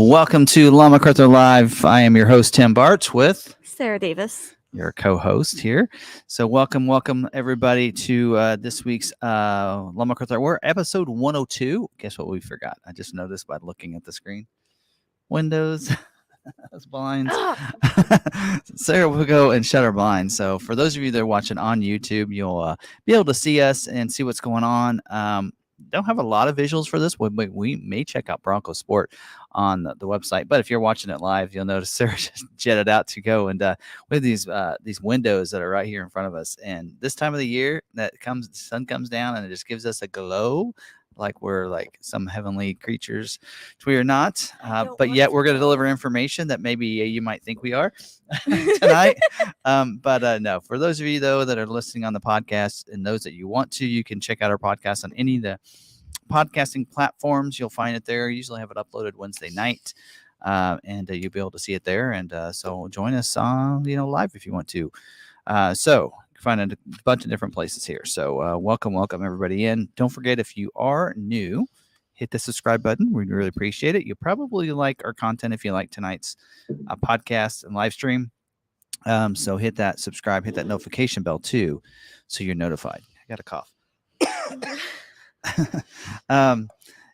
Welcome to McArthur Live. I am your host, Tim Bartz, with Sarah Davis. your co-host here. So welcome everybody to this week's McArthur. We're episode 102. Guess what we forgot? I just noticed by looking at the screen. Windows, those blinds. Sarah will go and shut our blinds. So for those of you that are watching on YouTube, you'll be able to see us and see what's going on. Don't have a lot of visuals for this. We may check out Bronco Sport on the website, but if you're watching it live, you'll notice Sarah just jetted out to go and with these windows that are right here in front of us. And this time of the year, the sun comes down and it just gives us a glow, like we're like some heavenly creatures. We are not, but yet we're going to deliver information that maybe you might think we are tonight. But no, for those of you though that are listening on the podcast and those that you want to, you can check out our podcast on any of the podcasting platforms. You'll find it there. Usually have it uploaded Wednesday night, and you'll be able to see it there. And so join us live if you want to. So find a bunch of different places here. So welcome everybody in. Don't forget, if you are new, hit the subscribe button. We'd really appreciate it. You'll probably like our content if you like tonight's podcast and live stream. So hit that subscribe, hit that notification bell too, so you're notified. I got a cough.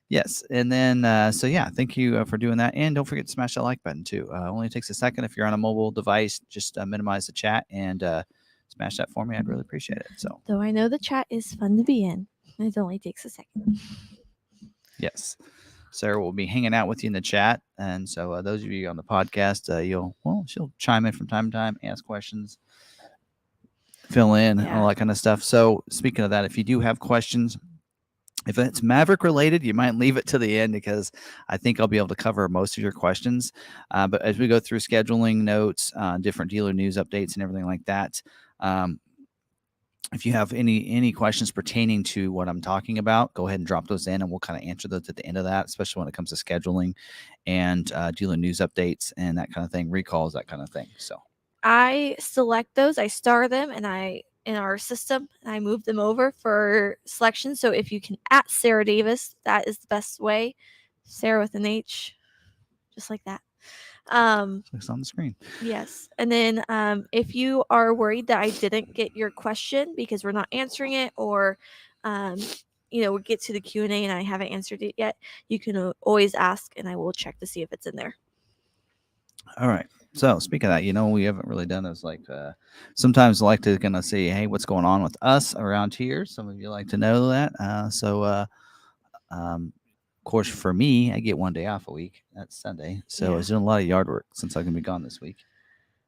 Yes, and then so yeah, thank you for doing that, and don't forget to smash that like button too. Only takes a second. If you're on a mobile device, just minimize the chat and smash that for me. I'd really appreciate it. So, though I know the chat is fun to be in, it only takes a second. Yes, Sarah will be hanging out with you in the chat, and so those of you on the podcast, she'll chime in from time to time, ask questions, fill in, all that kind of stuff. So, speaking of that, if you do have questions, if it's Maverick related, you might leave it to the end because I think I'll be able to cover most of your questions. But as we go through scheduling notes, different dealer news updates, and everything like that, if you have any questions pertaining to what I'm talking about, go ahead and drop those in, and we'll kind of answer those at the end of that, especially when it comes to scheduling and dealer news updates and that kind of thing, recalls, that kind of thing. So I select those, I star them, and in our system, I move them over for selection. So if you can at Sarah Davis, that is the best way. Sarah with an H, just like that. It's on the screen. Yes. And then if you are worried that I didn't get your question because we're not answering it, or we get to the Q&A and I haven't answered it yet, you can always ask and I will check to see if it's in there. All right. So speaking of that, we haven't really done this. Like sometimes I like to kind of say, hey, what's going on with us around here? Some of you like to know that. Of course, for me, I get one day off a week. That's Sunday. So I was doing a lot of yard work since I'm going to be gone this week.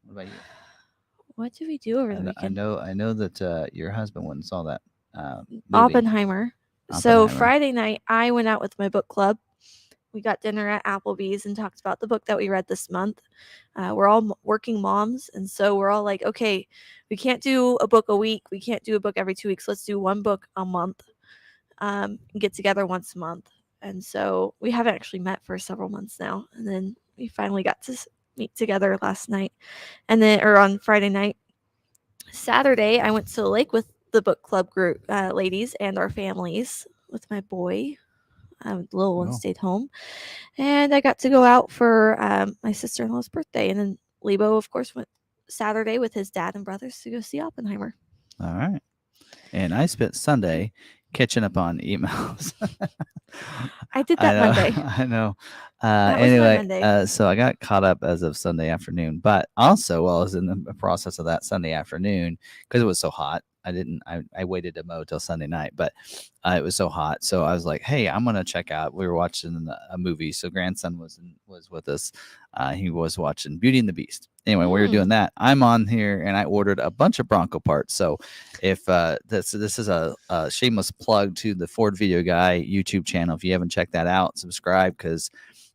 What about you? What did we do over the weekend? I know that your husband went and saw that movie. Oppenheimer. So Friday night, I went out with my book club. We got dinner at Applebee's and talked about the book that we read this month. We're all working moms, and so we're all like, okay, we can't do a book a week. We can't do a book every 2 weeks. Let's do one book a month and get together once a month. And so we haven't actually met for several months now. And then we finally got to meet together last night. And then, or on Friday night. Saturday, I went to the lake with the book club group ladies and our families with my boy. The little one stayed home. And I got to go out for my sister-in-law's birthday. And then Lebo, of course, went Saturday with his dad and brothers to go see Oppenheimer. All right. And I spent Sunday catching up on emails. I did that Monday. I know. Anyway, so I got caught up as of Sunday afternoon, but also while I was in the process of that Sunday afternoon, because it was so hot, I waited to mow till Sunday night, but it was so hot. So I was like, hey, I'm going to check out. We were watching a movie. So grandson was with us. He was watching Beauty and the Beast. Anyway, we were doing that. I'm on here and I ordered a bunch of Bronco parts. So if this is a shameless plug to the Ford Video Guy YouTube channel. If you haven't checked that out, subscribe, because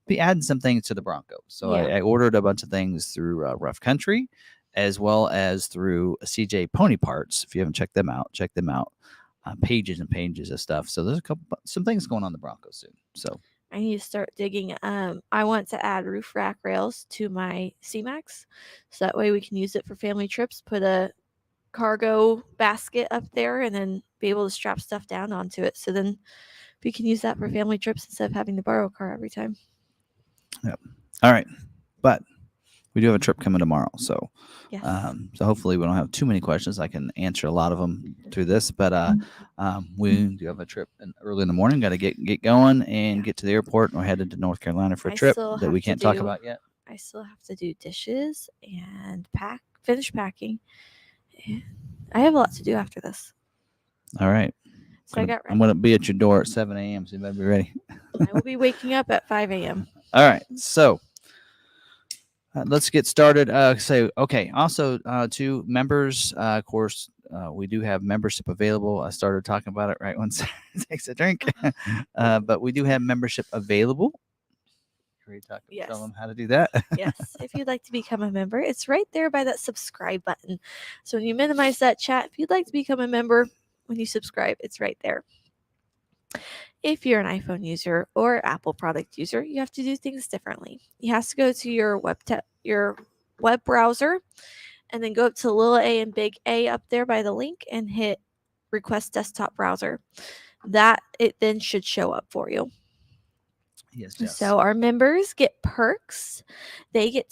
we added some things to the Bronco. So I ordered a bunch of things through Rough Country, as well as through CJ Pony Parts. If you haven't checked them out, check them out. Pages and pages of stuff. So there's some things going on the Bronco soon. So I need to start digging. I want to add roof rack rails to my C-Max, so that way we can use it for family trips. Put a cargo basket up there and then be able to strap stuff down onto it. So then we can use that for family trips instead of having to borrow a car every time. Yep. All right. But we do have a trip coming tomorrow. So, Yes. so hopefully we don't have too many questions. I can answer a lot of them through this. But we do have a trip early in the morning. Got to get going and get to the airport. We're headed to North Carolina for a trip that we can't talk about yet. I still have to do dishes and finish packing. I have a lot to do after this. All right. So I got ready. I'm going to be at your door at 7 a.m. So you better be ready. I will be waking up at 5 a.m. All right. So let's get started. Also, to members, of course, we do have membership available. I started talking about it right when Sarah takes a drink. But we do have membership available. Yes. Tell them how to do that. Yes. If you'd like to become a member, it's right there by that subscribe button. So when you minimize that chat, if you'd like to become a member, when you subscribe, it's right there. If you're an iPhone user or Apple product user, you have to do things differently. You have to go to your web browser and then go up to little a and big A up there by the link and hit request desktop browser. That it then should show up for you. Yes. So our members get perks. They get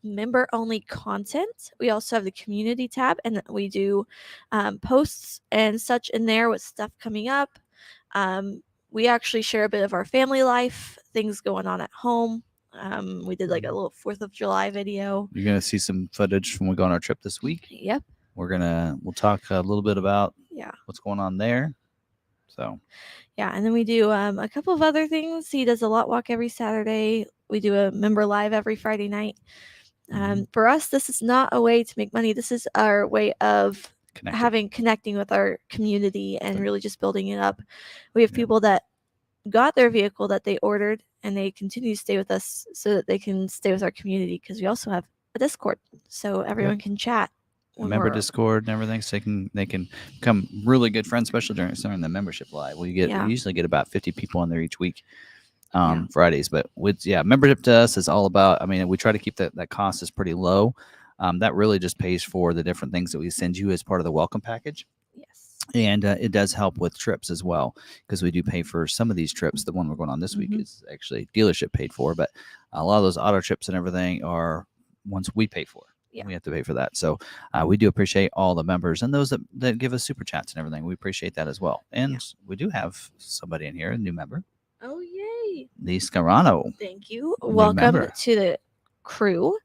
member only content. We also have the community tab, and we do posts and such in there with stuff coming up. We actually share a bit of our family life, things going on at home. We did like a little 4th of July video. You're going to see some footage from we go on our trip this week. Yep. We'll talk a little bit about what's going on there. So, yeah, and then we do a couple of other things. He does a lot walk every Saturday. We do a member live every Friday night. For us, this is not a way to make money. This is our way of connecting with our community and really just building it up. We have people that got their vehicle that they ordered, and they continue to stay with us so that they can stay with our community, because we also have a Discord, so everyone can chat. Member Discord and everything, so they can become really good friends, especially during the membership live. We usually get about 50 people on there each week on Fridays. But membership to us is all about. I mean, we try to keep that cost is pretty low. That really just pays for the different things that we send you as part of the welcome package. Yes, and it does help with trips as well, because we do pay for some of these trips. The one we're going on this week is actually dealership paid for, but a lot of those auto trips and everything are ones we pay for. We have to pay for that. So we do appreciate all the members and those that give us super chats and everything. We appreciate that as well. And we do have somebody in here, a new member. Oh, yay. Lee Scarano. Thank you. Welcome to the crew.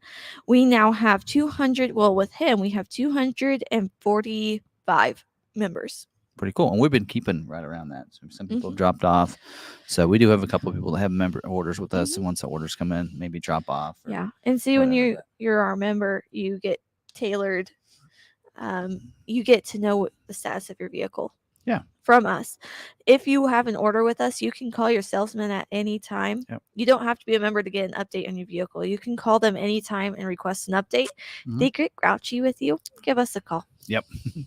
We now have 200. Well, with him, we have 245 members. Pretty cool. And we've been keeping right around that. So some people have dropped off. So we do have a couple of people that have member orders with us. And once the orders come in, maybe drop off. And see, when you're our member, you get tailored. You get to know the status of your vehicle. From us. If you have an order with us, you can call your salesman at any time. You don't have to be a member to get an update on your vehicle. You can call them anytime and request an update. They get grouchy with you, give us a call.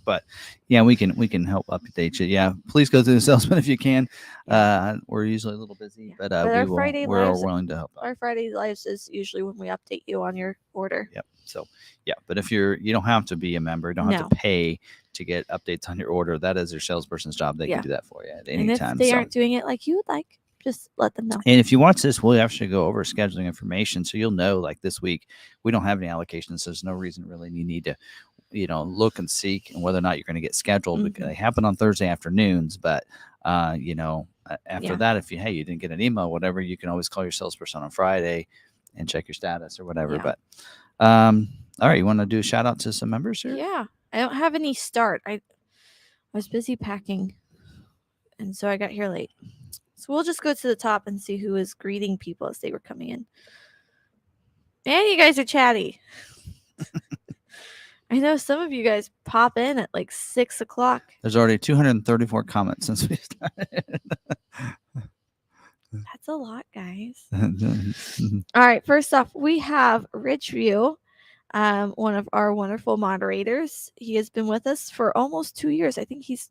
But we can help update you. Please go through the salesman if you can. We're usually a little busy, but we're willing to help out. Our Friday lives is usually when we update you on your order. So but if you don't have to be a member, you don't have to pay to get updates on your order. That is their salesperson's job. They can do that for you at any time. And if they aren't doing it like you would like, just let them know. And if you watch this, we'll actually go over scheduling information, so you'll know, like this week we don't have any allocations, so there's no reason really you need to look and seek and whether or not you're going to get scheduled, because they happen on Thursday afternoons. But after that, if you didn't get an email, whatever, you can always call your salesperson on Friday and check your status or whatever. But all right, you want to do a shout out to some members here? I don't have any start. I was busy packing, and so I got here late. So we'll just go to the top and see who is greeting people as they were coming in. Man, you guys are chatty. I know some of you guys pop in at like 6 o'clock. There's already 234 comments since we started. That's a lot, guys. All right, first off, we have Ridgeview, one of our wonderful moderators. He has been with us for almost 2 years. I think he's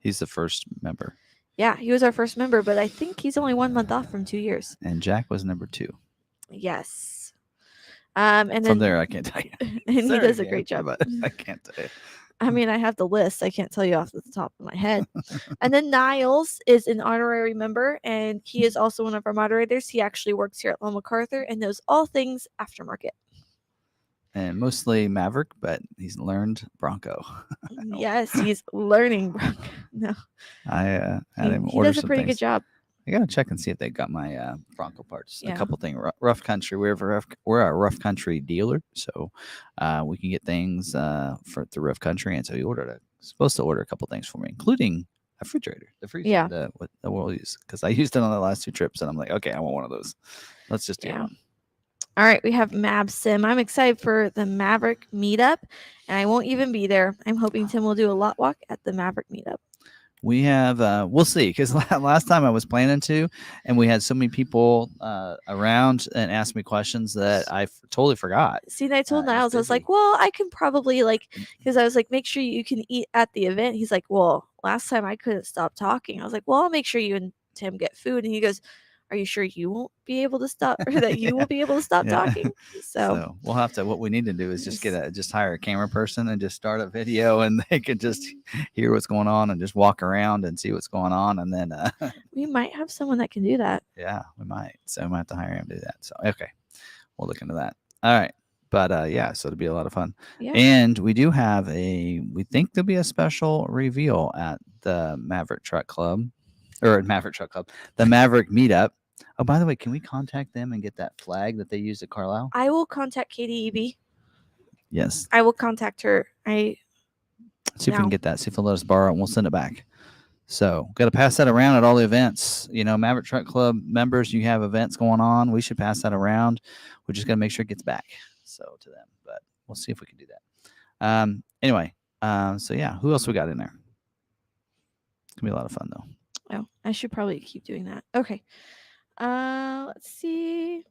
the first member. Yeah, he was our first member, but I think he's only 1 month off from 2 years. And Jack was number 2. Yes. And from there, I can't tell you. And he does a great job. But I can't tell you. I mean, I have the list. I can't tell you off the top of my head. And then Niles is an honorary member, and he is also one of our moderators. He actually works here at McArthur and knows all things aftermarket. And mostly Maverick, but he's learned Bronco. Yes, he's learning Bronco. No, I had him he order does a some pretty things. good job. I gotta check and see if they got my Bronco parts. Yeah. A couple things. Rough Country. We're a Rough Country dealer, so we can get things through Rough Country. And so he supposed to order a couple things for me, including a refrigerator, the freezer, Yeah. the we'll use, because I used it on the last 2 trips, and I'm like, okay, I want one of those. Let's just get one. All right, we have Mab Sim. I'm excited for the Maverick meetup, and I won't even be there. I'm hoping Tim will do a lot walk at the Maverick meetup. We have, we'll see, because last time I was planning to, and we had so many people around and asked me questions that I totally forgot. See, I told Niles, I was like, well, I can probably, because I was like, make sure you can eat at the event. He's like, well, last time I couldn't stop talking. I was like, well, I'll make sure you and Tim get food. And he goes, are you sure you won't be able to stop, or that you will be able to stop talking? So we'll have to, what we need to do is just hire a camera person and just start a video, and they can just hear what's going on and just walk around and see what's going on. And then we might have someone that can do that. Yeah, we might. So we might have to hire him to do that. So, okay, we'll look into that. All right. But yeah, so it'll be a lot of fun. Yeah. And we do have we think there'll be a special reveal at the Maverick Truck Club, the Maverick meetup. Oh, by the way, can we contact them and get that flag that they used at Carlisle? I will contact KDEB. Yes. I will contact her. See if we can get that. See if they'll let us borrow it, and we'll send it back. So, got to pass that around at all the events. Maverick Truck Club members, you have events going on. We should pass that around. We just got to make sure it gets back to them. But we'll see if we can do that. Anyway, so yeah, who else we got in there? It's going to be a lot of fun, though. Oh, I should probably keep doing that. Okay. Let's see.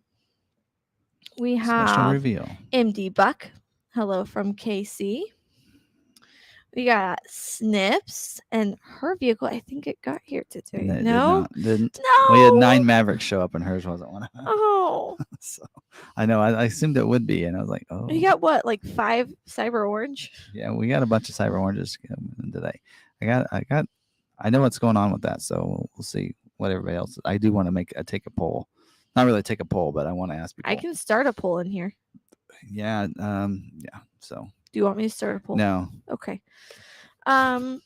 We have special reveal. MD Buck. Hello from KC. We got Snips and her vehicle. I think it got here today. No, didn't. No. We had 9 Mavericks show up, and hers wasn't one of them. Oh. So I know. I assumed it would be, and I was like, oh. You got what? Like 5 Cyber Orange? Yeah, we got a bunch of Cyber Oranges today. I know what's going on with that, so we'll see what everybody else. I do want to take a poll. Not really take a poll, but I want to ask people. I can start a poll in here. Yeah. Yeah. So. Do you want me to start a poll? No. Okay. Daryl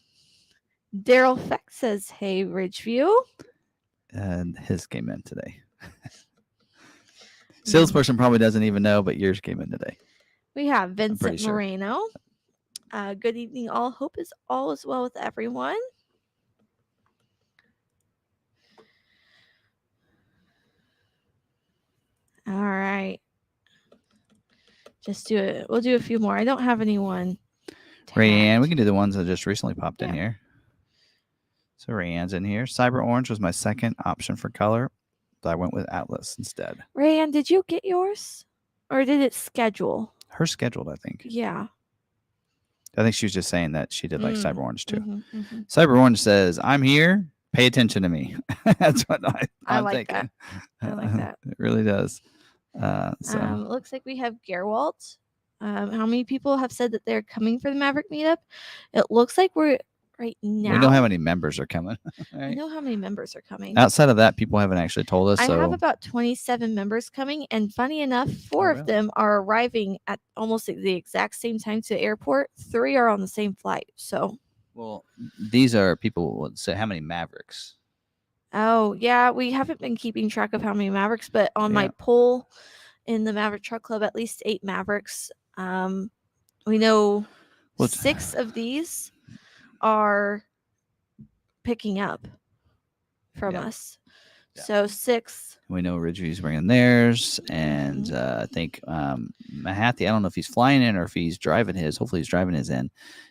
Feck says, "Hey, Ridgeview." And his came in today. Salesperson probably doesn't even know, but yours came in today. We have Vincent Moreno. Good evening, all. Hope all is well with everyone. All right. Just do it. We'll do a few more. I don't have anyone. Rayanne, we can do the ones that just recently popped in here. So Rayanne's in here. Cyber Orange was my second option for color, but I went with Atlas instead. Rayanne, did you get yours? Or did it schedule? Her scheduled, I think. Yeah. I think she was just saying that she did like Cyber Orange too. Cyber Orange says, I'm here. Pay attention to me. That's what I'm like thinking. That. I like that. It really does. Looks like we have Gerwalt. How many people have said that they're coming for the Maverick meetup? It looks like we're right now. We know how many members are coming. Right? I know how many members are coming. Outside of that, people haven't actually told us. I have about 27 members coming, and funny enough, 4 of them are arriving at almost the exact same time to the airport. 3 are on the same flight. So, well, these are people would say how many Mavericks. Oh yeah, we haven't been keeping track of how many Mavericks, but on my poll in the Maverick Truck Club, at least 8 Mavericks. We know 6 of these are picking up from us. Yeah. So 6. We know Ridgeway's bringing theirs, and I think Mahathi, I don't know if he's flying in or if he's driving his. Hopefully he's driving his in.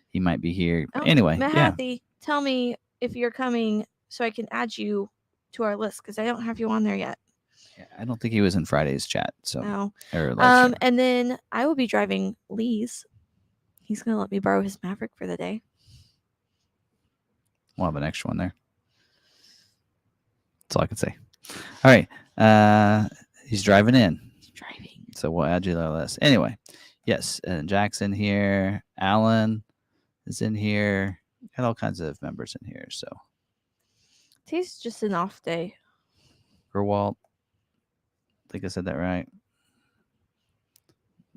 He might be here. Anyway, Mahathi, tell me if you're coming so I can add you to our list, because I don't have you on there yet. Yeah, I don't think he was in Friday's chat. So no. And then I will be driving Lee's. He's gonna let me borrow his Maverick for the day. We'll have an extra one there. That's all I can say. All right. He's driving in. He's driving. So we'll add you to the list. Anyway, yes. And Jackson here. Alan is in here. Got all kinds of members in here. So Today's just an off day. Gerwalt, I think I said that right.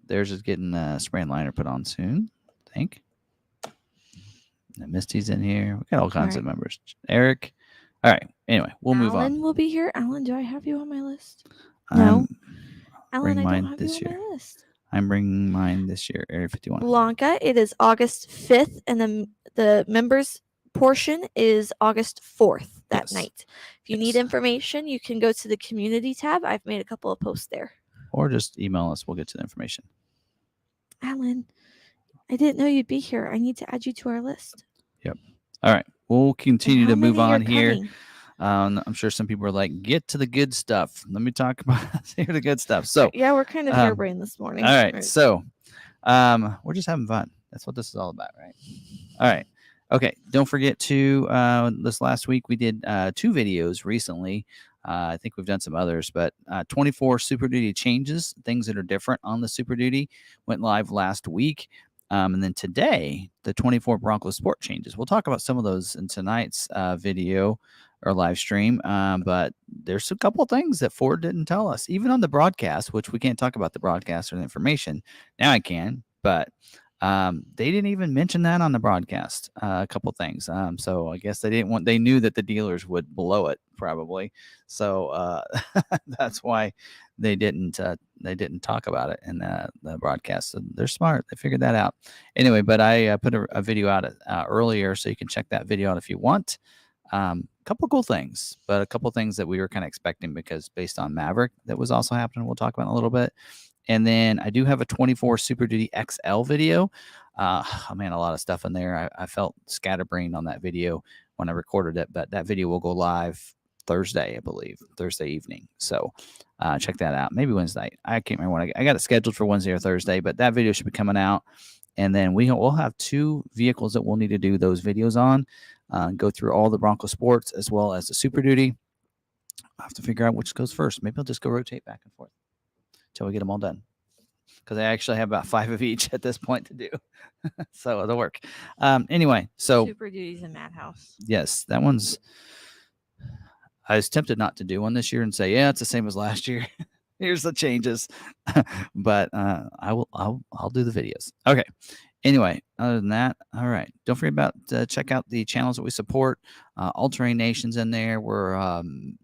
Theirs is getting spray and liner put on soon, I think. And Misty's in here. We got all kinds of members. Eric. All right. Anyway, we'll move on. Alan will be here. Alan, do I have you on my list? No. Alan, I don't have you on my list. I'm bringing mine this year, Area 51. Blanca, it is August 5th, and the members portion is August 4th that night. If you need information, you can go to the community tab. I've made a couple of posts there. Or just email us. We'll get to the information. Alan, I didn't know you'd be here. I need to add you to our list. Yep. All right. We'll continue to move on here. I'm sure some people are like, get to the good stuff. Let me talk about the good stuff. So yeah, we're kind of harebrained this morning. All right. So we're just having fun. That's what this is all about, right? All right. Okay. Don't forget to this last week we did 2 videos recently. I think we've done some others, but 24 Super Duty changes, things that are different on the Super Duty, went live last week. And then today, the 24 Bronco Sport changes. We'll talk about some of those in tonight's video or live stream. But there's a couple of things that Ford didn't tell us, even on the broadcast, which we can't talk about the broadcast or the information. Now I can, but they didn't even mention that on the broadcast. A couple things. So I guess they knew that the dealers would blow it probably. So that's why they didn't talk about it in the broadcast. So they're smart. They figured that out. Anyway, but I put a video out earlier, so you can check that video out if you want. Couple cool things, but a couple things that we were kind of expecting because based on Maverick that was also happening. We'll talk about in a little bit. And then I do have a 24 Super Duty XL video. A lot of stuff in there. I felt scatterbrained on that video when I recorded it, but that video will go live Thursday, I believe, Thursday evening. So check that out. Maybe Wednesday. I can't remember when I got it scheduled for Wednesday or Thursday, but that video should be coming out. And then we'll have 2 vehicles that we'll need to do those videos on. Go through all the Bronco Sports as well as the Super Duty. I'll have to figure out which goes first. Maybe I'll just go rotate back and forth until we get them all done. Because I actually have about 5 of each at this point to do. So it'll work. Anyway, so Super Duty's a madhouse. Yes, that one's. I was tempted not to do one this year and say, yeah, it's the same as last year. Here's the changes. But I'll do the videos. Okay. Anyway, other than that, all right. Don't forget about check out the channels that we support. All Terrain Nation's in there. We're I'm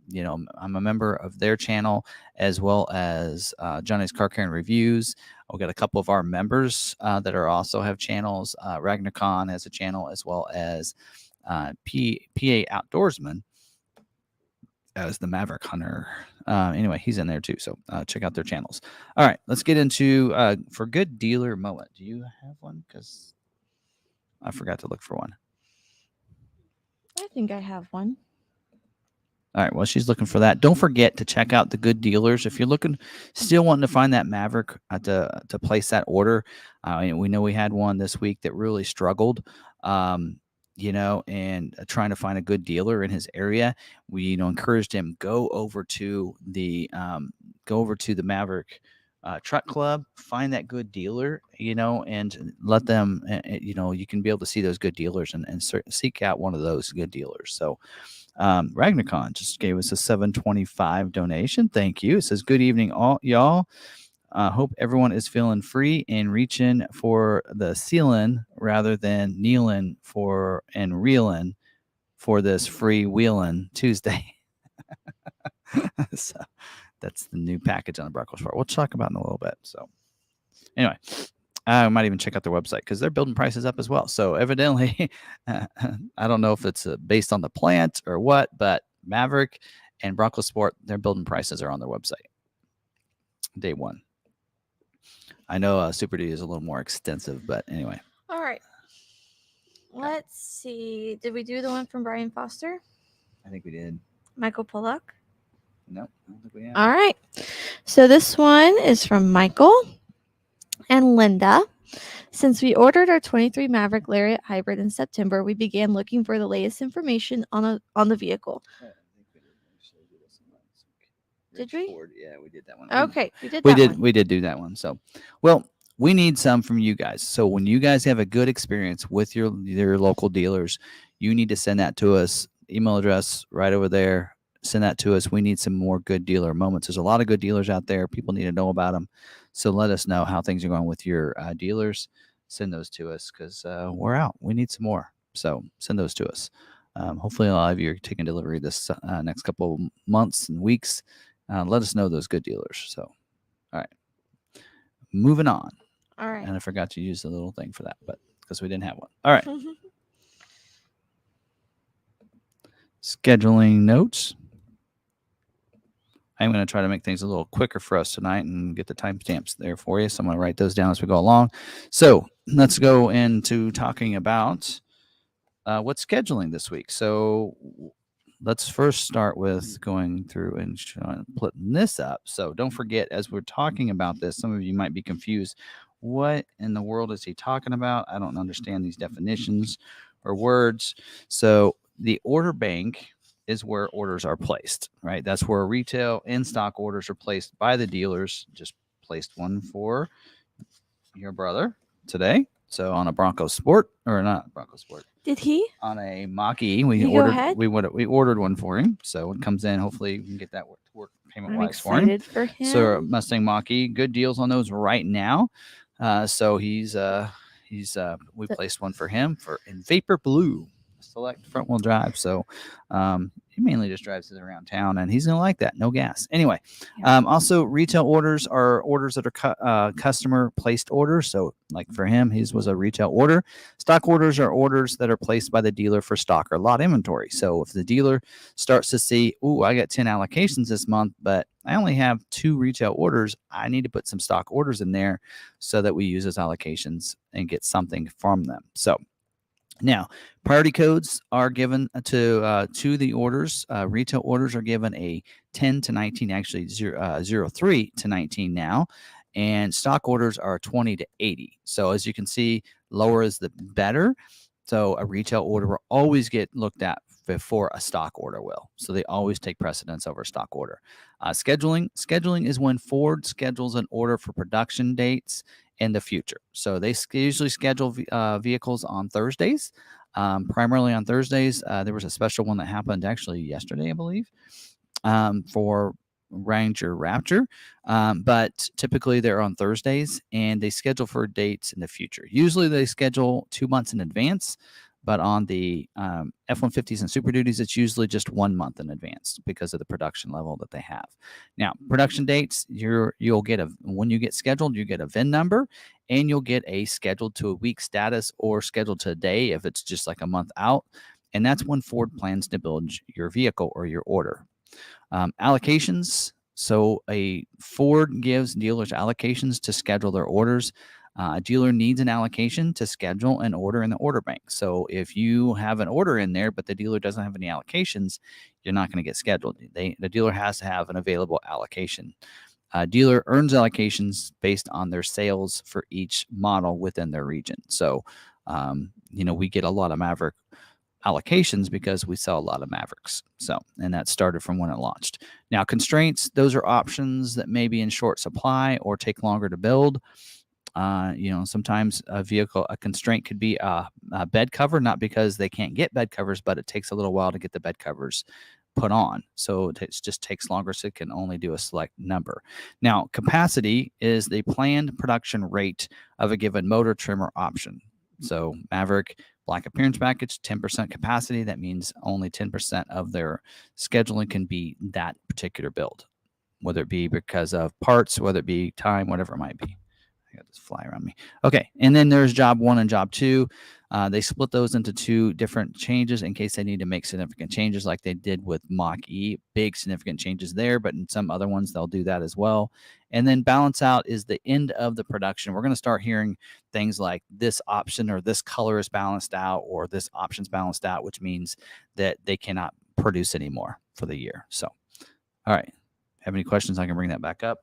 a member of their channel as well as Johnny's Car Care and Reviews. We've got a couple of our members that are also have channels. Ragnar Khan has a channel as well as PA Outdoorsman as the Maverick Hunter. Anyway, he's in there too. So check out their channels. All right, let's get into for good dealer moment. Do you have one? Because I forgot to look for one. I think I have one. All right, well, she's looking for that. Don't forget to check out the good dealers. If you're still wanting to find that Maverick to place that order, we know we had one this week that really struggled. And trying to find a good dealer in his area. We, encouraged him go over to the Maverick Truck Club, find that good dealer, and let them, you can be able to see those good dealers and seek out one of those good dealers. So Ragnarcon just gave us a $7.25 donation. Thank you. It says, good evening, all y'all. Hope everyone is feeling free and reaching for the ceiling rather than kneeling for and reeling for this free wheeling Tuesday. So that's the new package on the Bronco Sport. We'll talk about it in a little bit. So anyway, I might even check out their website because they're building prices up as well. So evidently, I don't know if it's based on the plant or what, but Maverick and Bronco Sport, their building prices are on their website. Day one. I know Super Duty is a little more extensive, but anyway. All right. Let's see. Did we do the one from Brian Foster? I think we did. Michael Pollock? No, I don't think we have. All right. So this one is from Michael and Linda. Since we ordered our 23 Maverick Lariat Hybrid in September, we began looking for the latest information on the vehicle. I think we did. Did we? Ford. Yeah, we did that one. Okay, we did do that one. So, well, we need some from you guys. So when you guys have a good experience with your local dealers, you need to send that to us. Email address right over there. Send that to us. We need some more good dealer moments. There's a lot of good dealers out there. People need to know about them. So let us know how things are going with your dealers. Send those to us because we're out. We need some more. So send those to us. Hopefully, a lot of you are taking delivery this next couple of months and weeks. Let us know those good dealers. So, all right. Moving on. All right. And I forgot to use the little thing for that, but because we didn't have one. All right. Scheduling notes. I'm going to try to make things a little quicker for us tonight and get the timestamps there for you. So I'm going to write those down as we go along. So let's go into talking about what's scheduling this week. So let's first start with going through and putting this up. So don't forget, as we're talking about this, some of you might be confused. What in the world is he talking about? I don't understand these definitions or words. So the order bank is where orders are placed, right? That's where retail in-stock orders are placed by the dealers. Just placed one for your brother today. So on a Bronco Sport, or not Bronco Sport. Did he? On a Mach-E, we ordered one for him. So it comes in. Hopefully, we can get that work payment wise for him. For him. So Mustang Mach-E, good deals on those right now. So we placed one for him in Vapor Blue, select front wheel drive. So he mainly just drives it around town, and he's gonna like that. No gas. Anyway, also retail orders are orders that are customer placed orders. So like for him, his was a retail order. Stock orders are orders that are placed by the dealer for stock or lot inventory. So if the dealer starts to see, ooh, I got 10 allocations this month, but I only have 2 retail orders, I need to put some stock orders in there so that we use those allocations and get something from them. So now, priority codes are given to the orders. Retail orders are given a 10 to 19, actually 03 to 19 now, and stock orders are 20 to 80. So as you can see, lower is the better. So a retail order will always get looked at before a stock order will. So they always take precedence over a stock order. Scheduling is when Ford schedules an order for production dates in the future. So they usually schedule vehicles on Thursdays, primarily on Thursdays. There was a special one that happened actually yesterday, I believe, for Ranger Raptor, but typically they're on Thursdays, and they schedule for dates in the future. Usually they schedule 2 months in advance, but on the F-150s and Super Duties, it's usually just 1 month in advance because of the production level that they have. Now, production dates, you'll get when you get scheduled, you get a VIN number, and you'll get a scheduled to a week status or scheduled to a day if it's just like a month out. And that's when Ford plans to build your vehicle or your order. Allocations. So a Ford gives dealers allocations to schedule their orders. A dealer needs an allocation to schedule an order in the order bank. So if you have an order in there, but the dealer doesn't have any allocations, you're not going to get scheduled. The dealer has to have an available allocation. Dealer earns allocations based on their sales for each model within their region. So, we get a lot of Maverick allocations because we sell a lot of Mavericks. So, and that started from when it launched. Now, constraints, those are options that may be in short supply or take longer to build. Sometimes a constraint could be a bed cover, not because they can't get bed covers, but it takes a little while to get the bed covers put on. So it just takes longer, so it can only do a select number. Now, capacity is the planned production rate of a given motor, trim, or option. So Maverick Black Appearance Package, 10% capacity. That means only 10% of their scheduling can be that particular build, whether it be because of parts, whether it be time, whatever it might be. I got this fly around me. Okay, and then there's job 1 and job 2. They split those into 2 different changes in case they need to make significant changes like they did with Mach-E. Big significant changes there, but in some other ones, they'll do that as well. And then balance out is the end of the production. We're going to start hearing things like this option or this color is balanced out or this option's balanced out, which means that they cannot produce anymore for the year. So, all right. Have any questions? I can bring that back up.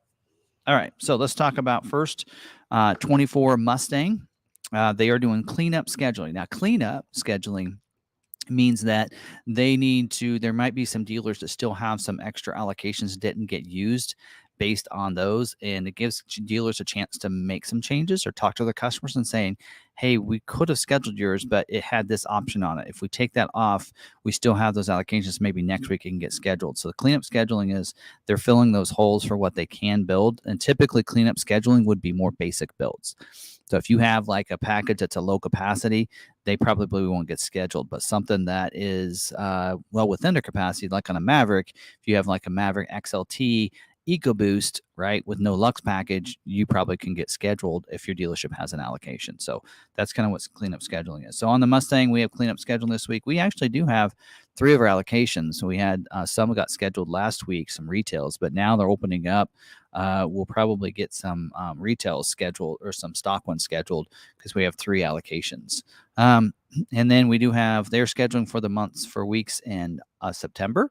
All right, so let's talk about first 24 Mustang. They are doing cleanup scheduling. Now, cleanup scheduling means that there might be some dealers that still have some extra allocations that didn't get used based on those, and it gives dealers a chance to make some changes or talk to their customers and saying, hey, we could have scheduled yours, but it had this option on it. If we take that off, we still have those allocations. Maybe next week it can get scheduled. So the cleanup scheduling is they're filling those holes for what they can build. And typically cleanup scheduling would be more basic builds. So if you have like a package that's a low capacity, they probably won't get scheduled. But something that is well within their capacity, like on a Maverick, if you have like a Maverick XLT EcoBoost, right, with no Lux package, you probably can get scheduled if your dealership has an allocation. So that's kind of what cleanup scheduling is. So on the Mustang, we have cleanup scheduling this week. We actually do have 3 of our allocations. So we had some got scheduled last week, some retails, but now they're opening up. We'll probably get some retails scheduled or some stock ones scheduled because we have 3 allocations. And then we do have their scheduling for the months for weeks in September.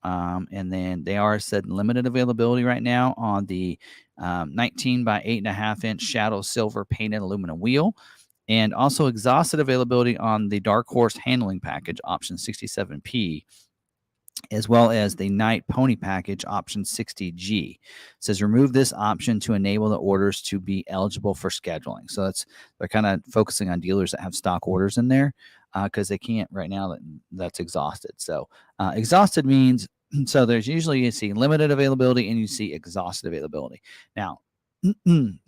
And then they are said limited availability right now on the 19 by 8.5 inch shadow silver painted aluminum wheel, and also exhausted availability on the Dark Horse handling package option 67P, as well as the Night Pony package option 60G. It says remove this option to enable the orders to be eligible for scheduling. So they're kind of focusing on dealers that have stock orders in there because they can't right now. That's exhausted. So exhausted means, so there's usually you see limited availability and you see exhausted availability. Now,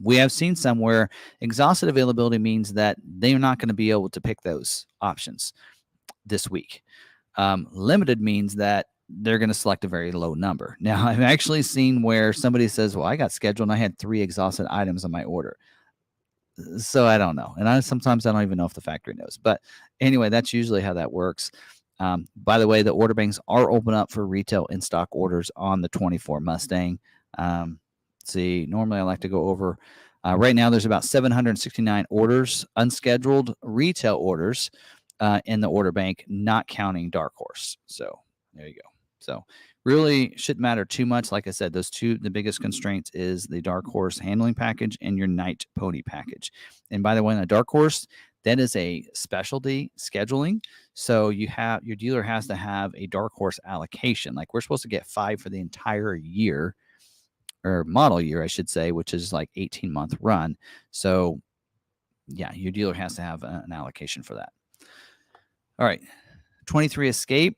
we have seen some where exhausted availability means that they're not going to be able to pick those options this week. Limited means that they're going to select a very low number. Now, I've actually seen where somebody says, well, I got scheduled and I had 3 exhausted items on my order. So I don't know. And sometimes I don't even know if the factory knows. But anyway, that's usually how that works. By the way, the order banks are open up for retail in stock orders on the 24 Mustang. See, normally I like to go over. Right now, there's about 769 orders, unscheduled retail orders in the order bank, not counting Dark Horse. So there you go. So really shouldn't matter too much. Like I said, those 2, the biggest constraints is the Dark Horse handling package and your Night Pony package. And by the way, in the Dark Horse, that is a specialty scheduling. So your dealer has to have a Dark Horse allocation. Like we're supposed to get 5 for the entire year, or model year, I should say, which is like 18-month run. So yeah, your dealer has to have an allocation for that. All right. 23 Escape,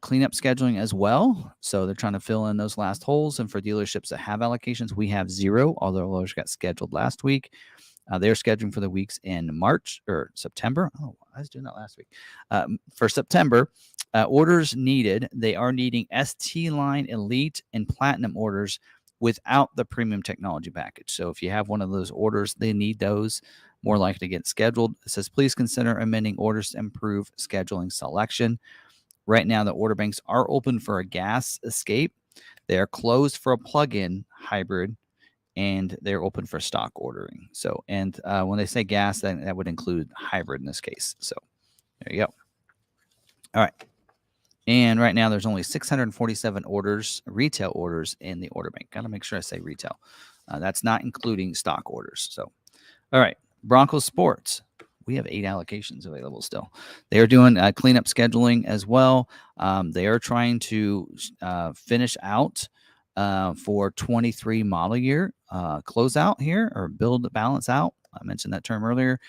cleanup scheduling as well. So they're trying to fill in those last holes. And for dealerships that have allocations, we have 0, although those got scheduled last week. They're scheduling for the weeks in March or September. Oh, I was doing that last week. For September, orders needed. They are needing ST Line Elite and Platinum orders without the premium technology package. So if you have one of those orders, they need those. More likely to get scheduled. It says, please consider amending orders to improve scheduling selection. Right now, the order banks are open for a gas Escape. They are closed for a plug-in hybrid, and they're open for stock ordering. So, and when they say gas, then that would include hybrid in this case. So there you go. All right. And right now, there's only 647 orders, retail orders in the order bank. Got to make sure I say retail. That's not including stock orders. So, all right. Bronco Sports, we have 8 allocations available still. They are doing cleanup scheduling as well. They are trying to finish out for 23 model year closeout here, or build balance out. I mentioned that term earlier.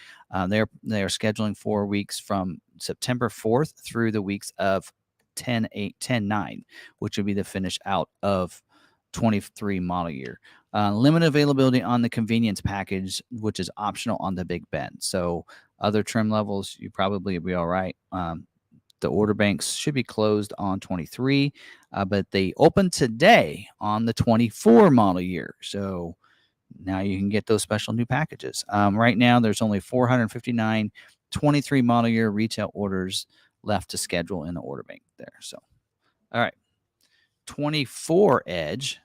They are scheduling 4 weeks from September 4th through the weeks of 10/8, 10/9, which would be the finish out of 23 model year. Limited availability on the convenience package, which is optional on the Big Bend. So other trim levels, you probably be all right. The order banks should be closed on 23, but they open today on the 24 model year. So now you can get those special new packages. Right now, there's only 459 23 model year retail orders left to schedule in the order bank there. So, all right. 24 Edge.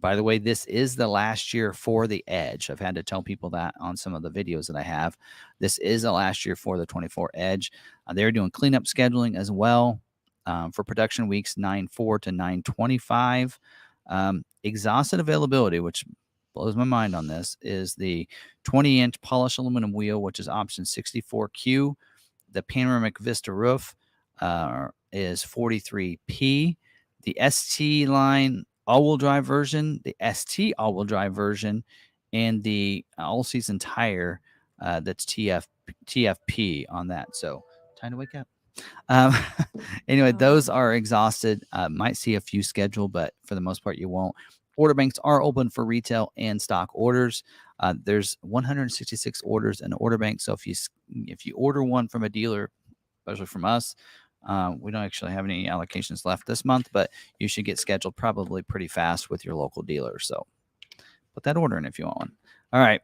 By the way, this is the last year for the Edge. I've had to tell people that on some of the videos that I have. This is the last year for the 24 Edge. They're doing cleanup scheduling as well for production weeks 9/4 to 9/25. Exhausted availability, which blows my mind on this, is the 20-inch polished aluminum wheel, which is option 64Q. The panoramic Vista roof is 43P. The ST line all-wheel drive version, the ST all-wheel drive version, and the all-season tire that's TFP on that. So time to wake up. Anyway, those are exhausted. Might see a few scheduled, but for the most part, you won't. Order banks are open for retail and stock orders. There's 166 orders in the order bank. So if you order one from a dealer, especially from us, we don't actually have any allocations left this month, but you should get scheduled probably pretty fast with your local dealer. So put that order in if you want one. All right.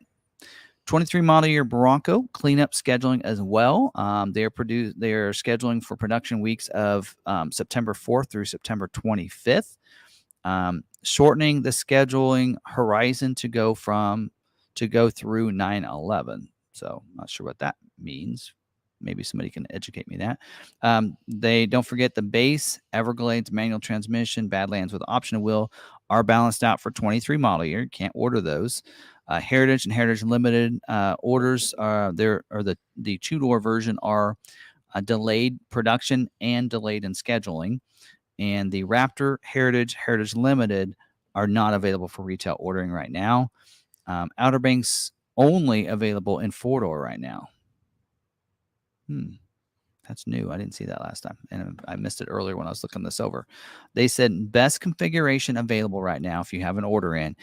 23 model year Bronco cleanup scheduling as well. They are scheduling for production weeks of September 4th through September 25th. Shortening the scheduling horizon to go through 9/11. So not sure what that means. Maybe somebody can educate me that. They don't forget the base, Everglades manual transmission, Badlands with optional wheel are balanced out for 23 model year. Can't order those. Heritage and Heritage Limited orders the two-door version are delayed production and delayed in scheduling. And the Raptor, Heritage Limited are not available for retail ordering right now. Outer Banks only available in four-door right now. That's new. I didn't see that last time, and I missed it earlier when I was looking this over. They said best configuration available right now, if you have an order in,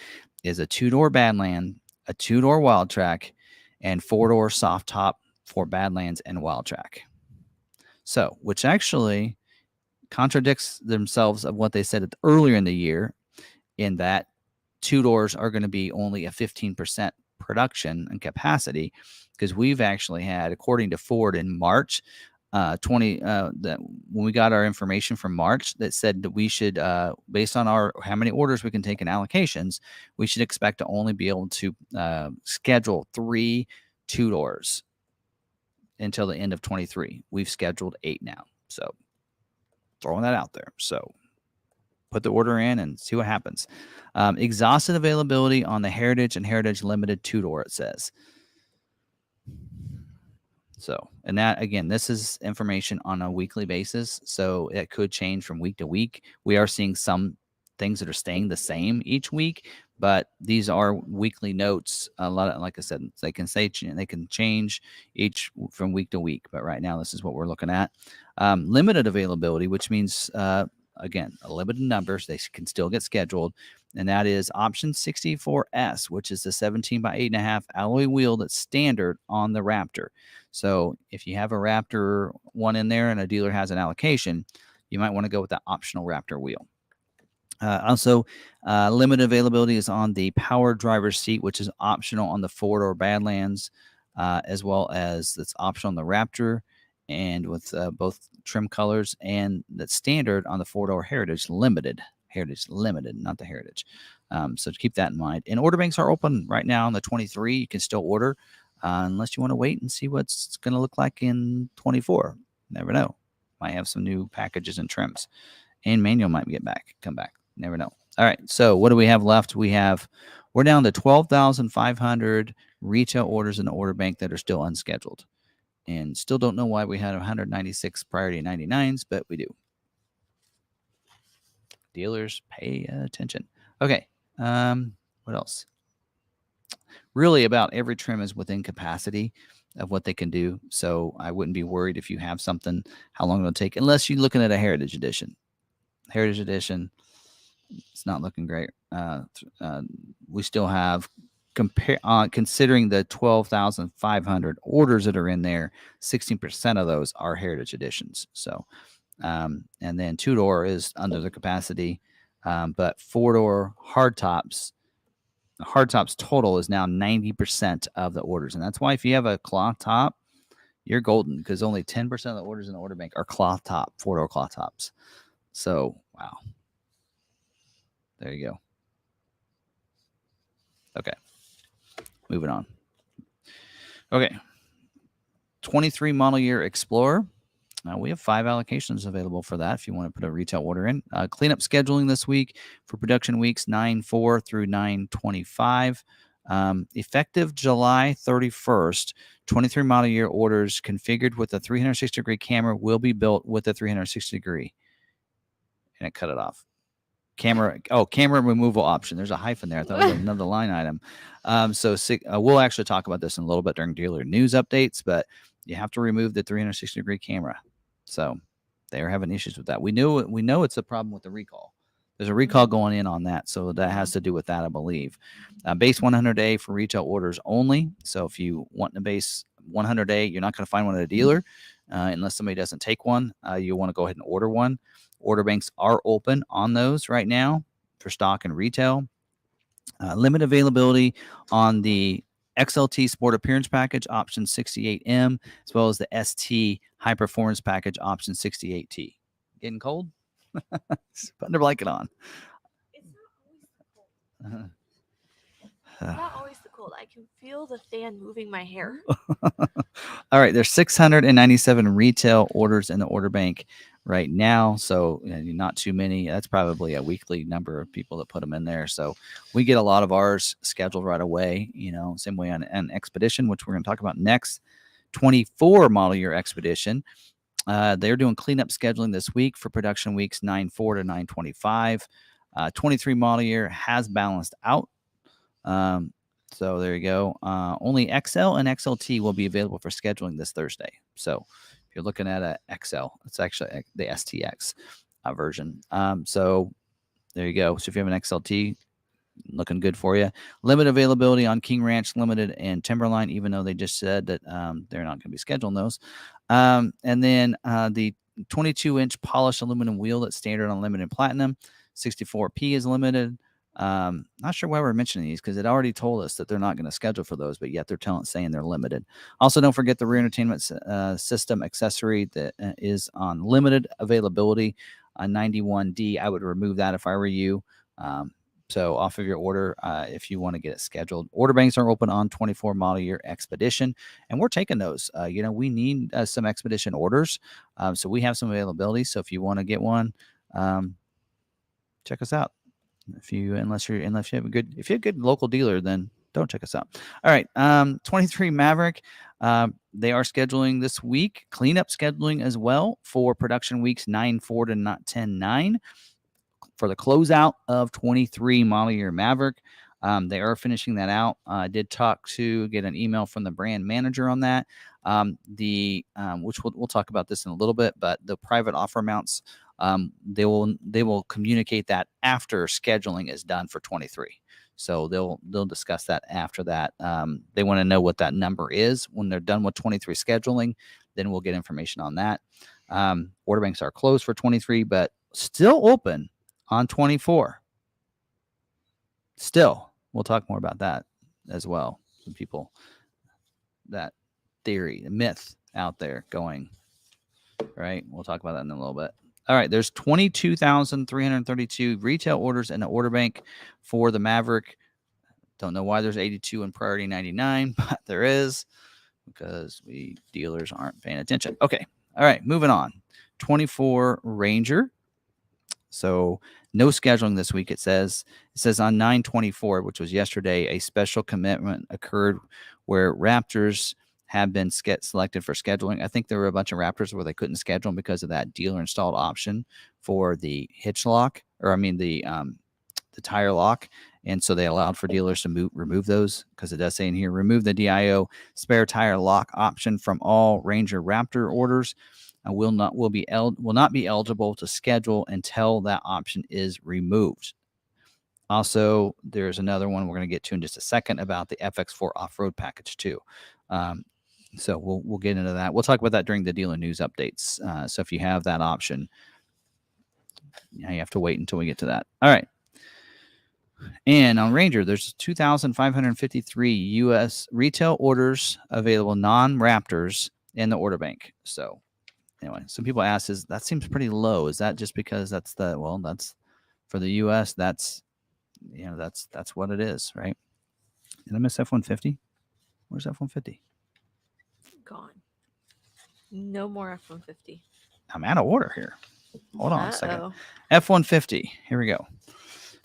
is a two-door Badland, a two-door Wildtrak, and four-door soft top for Badlands and Wildtrak. So, which actually contradicts themselves of what they said earlier in the year, in that two doors are going to be only a 15% production and capacity, because we've actually had, according to Ford in March, when we got our information from March, that said that we should, based on how many orders we can take in allocations, we should expect to only be able to schedule 3 two-doors until the end of 23. We've scheduled 8 now. So throwing that out there. So put the order in and see what happens. Exhausted availability on the Heritage and Heritage Limited two-door, it says. So, and that, again, this is information on a weekly basis, so it could change from week to week. We are seeing some things that are staying the same each week, but these are weekly notes. A lot of, like I said, they can change each from week to week, but right now this is what we're looking at. Limited availability, which means, again, a limited numbers, they can still get scheduled, and that is option 64S, which is the 17 by 8.5 alloy wheel that's standard on the Raptor. So if you have a Raptor one in there and a dealer has an allocation, you might want to go with that optional Raptor wheel. Also, limited availability is on the power driver's seat, which is optional on the four-door Badlands, as well as that's optional on the Raptor, and with both trim colors, and that's standard on the four-door Heritage Limited, not the Heritage. So keep that in mind. And order banks are open right now on the 23. You can still order unless you want to wait and see what's going to look like in 24. Never know. Might have some new packages and trims, and manual might come back. Never know. All right. So what do we have left? We're down to 12,500 retail orders in the order bank that are still unscheduled. And still don't know why we had 196 priority 99s, but we do. Dealers, pay attention. Okay. What else? Really, about every trim is within capacity of what they can do. So I wouldn't be worried if you have something, how long it'll take, unless you're looking at a Heritage Edition. Heritage Edition, it's not looking great. We still have, considering the 12,500 orders that are in there, 16% of those are Heritage Editions. So, and then two-door is under the capacity, but four-door hardtops total is now 90% of the orders. And that's why if you have a cloth top, you're golden, because only 10% of the orders in the order bank are cloth top, four-door cloth tops. So, wow. There you go. Okay. Moving on. Okay. 23 model year Explorer. We have 5 allocations available for that if you want to put a retail order in. Cleanup scheduling this week for production weeks 9/4 through 9/25. Effective July 31st, 23 model year orders configured with a 360-degree camera will be built with a 360-degree. And it cut it off. camera removal option. There's a hyphen there. I thought it was another line item. So we'll actually talk about this in a little bit during dealer news updates, but you have to remove the 360-degree camera. So they are having issues with that. We know it's a problem with the recall. There's a recall going in on that, so that has to do with that, I believe. Base 100-day for retail orders only. So if you want to base 100-day, you're not going to find one at a dealer unless somebody doesn't take one. You want to go ahead and order one. Order banks are open on those right now for stock and retail. Limit availability on the XLT Sport Appearance Package option 68M, as well as the ST High Performance Package option 68T. Getting cold? Putting a blanket on. It's not always the cold. I can feel the fan moving my hair. All right, there's 697 retail orders in the order bank right now, so not too many. That's probably a weekly number of people that put them in there. So we get a lot of ours scheduled right away. Same way on an Expedition, which we're going to talk about next. 24 model year Expedition. They're doing cleanup scheduling this week for production weeks 9/4 to 9/25. 23 model year has balanced out. So there you go. Only XL and XLT will be available for scheduling this Thursday. So if you're looking at a XL, it's actually the STX version. So there you go. So if you have an XLT, looking good for you. Limited availability on King Ranch Limited and Timberline, even though they just said that they're not going to be scheduling those. And then the 22-inch polished aluminum wheel that's standard on Limited Platinum, 64P is limited. Not sure why we're mentioning these because it already told us that they're not going to schedule for those, but yet they're saying they're limited. Also, don't forget the rear entertainment system accessory that is on limited availability. 91D, I would remove that if I were you. So off of your order, if you want to get it scheduled. Order banks are open on 24 model year Expedition, and we're taking those. We need some Expedition orders, so we have some availability. So if you want to get one, check us out. If you have a good local dealer, then don't check us out. All right, 23 Maverick. They are scheduling this week, cleanup scheduling as well for production weeks 9/4 to 10/9. For the closeout of 23 model year Maverick. They are finishing that out. I did get an email from the brand manager on that. Which we'll talk about this in a little bit, but the private offer amounts, they will communicate that after scheduling is done for 23. So they'll discuss that after that. They want to know what that number is when they're done with 23 scheduling. Then we'll get information on that. Order banks are closed for 23, but still open on 24. Still, we'll talk more about that as well. Some people, that theory, the myth out there going, right? We'll talk about that in a little bit. All right, there's 22,332 retail orders in the order bank for the Maverick. Don't know why there's 82 in priority 99, but there is because we dealers aren't paying attention. Okay, all right, moving on. 24 Ranger. So no scheduling this week. It says on 9/24, which was yesterday, a special commitment occurred where Raptors have been selected for scheduling. I think there were a bunch of Raptors where they couldn't schedule them because of that dealer installed option for the hitch lock, the tire lock. And so they allowed for dealers to remove those because it does say in here, remove the DIO spare tire lock option from all Ranger Raptor orders. Will not be eligible to schedule until that option is removed. Also, there's another one we're going to get to in just a second about the FX4 off-road package too. So we'll get into that. We'll talk about that during the dealer news updates. So if you have that option, you have to wait until we get to that. All right. And on Ranger, there's 2,553 U.S. retail orders available, non-Raptors, in the order bank. So anyway, some people ask, that seems pretty low. Is that just because that's for the U.S. That's what it is, right? Did I miss F-150? Where's F-150? Gone. No more F-150. I'm out of order here. Hold on a second. F-150. Here we go.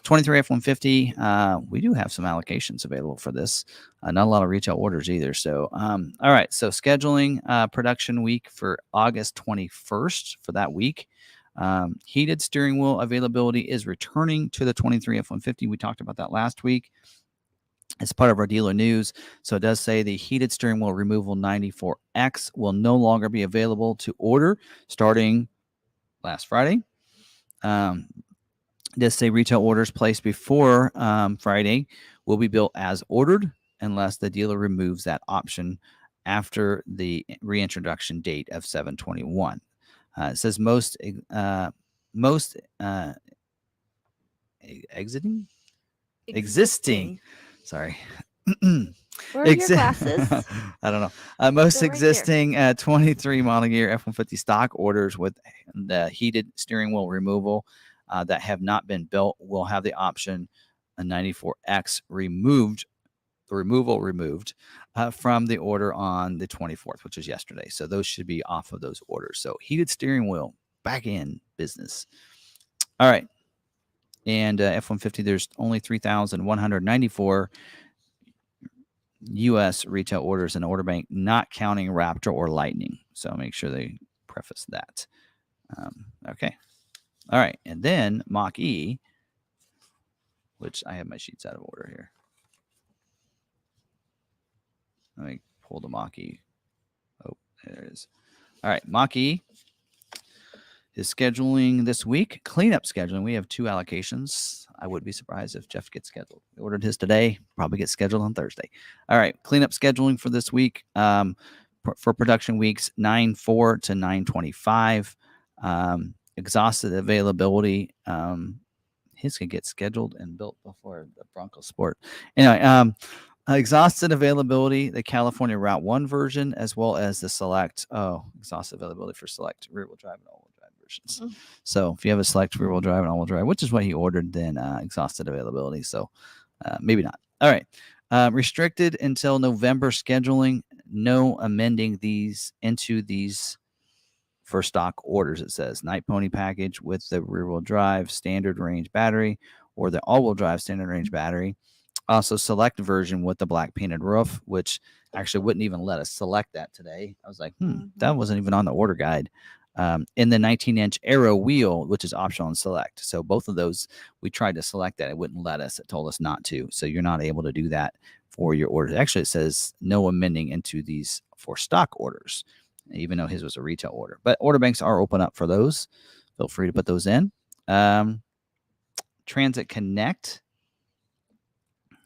23 F-150. We do have some allocations available for this. Not a lot of retail orders either. So, all right. So scheduling production week for August 21st for that week. Heated steering wheel availability is returning to the 23 F-150. We talked about that last week. It's part of our dealer news. So it does say the heated steering wheel removal 94X will no longer be available to order starting last Friday. It does say retail orders placed before Friday will be built as ordered unless the dealer removes that option after the reintroduction date of 7/21. It says most existing. Sorry. Where are your glasses? I don't know. Most existing 23 model year F-150 stock orders with the heated steering wheel removal that have not been built will have the option a 94X removed from the order on the 24th, which is yesterday. So those should be off of those orders. So heated steering wheel back in business. All right. And F-150, there's only 3,194 U.S. retail orders in the order bank, not counting Raptor or Lightning. So make sure they preface that. Okay. All right. And then Mach-E, which I have my sheets out of order here. Let me pull the Mach-E. Oh, there it is. All right. Mach-E is scheduling this week. Cleanup scheduling. We have 2 allocations. I would be surprised if Jeff gets scheduled. We ordered his today. Probably get scheduled on Thursday. All right. Cleanup scheduling for this week. For production weeks 9/4 to 9/25. Exhausted availability. His could get scheduled and built before the Bronco Sport. Anyway, exhausted availability, the California Route 1 version, as well as the select. Exhausted availability for select rear-wheel drive and all-wheel drive versions. So if you have a select rear-wheel drive and all-wheel drive, which is what he ordered, then exhausted availability. So maybe not. All right. Restricted until November scheduling. No amending these into these for stock orders. It says Night Pony package with the rear-wheel drive standard range battery or the all-wheel drive standard range battery. Also select version with the black painted roof, which actually wouldn't even let us select that today. I was like, that wasn't even on the order guide. In the 19-inch aero wheel, which is optional and select. So both of those, we tried to select that. It wouldn't let us. It told us not to. So you're not able to do that for your orders. Actually, it says no amending into these for stock orders, even though his was a retail order. But order banks are open up for those. Feel free to put those in. Transit Connect. I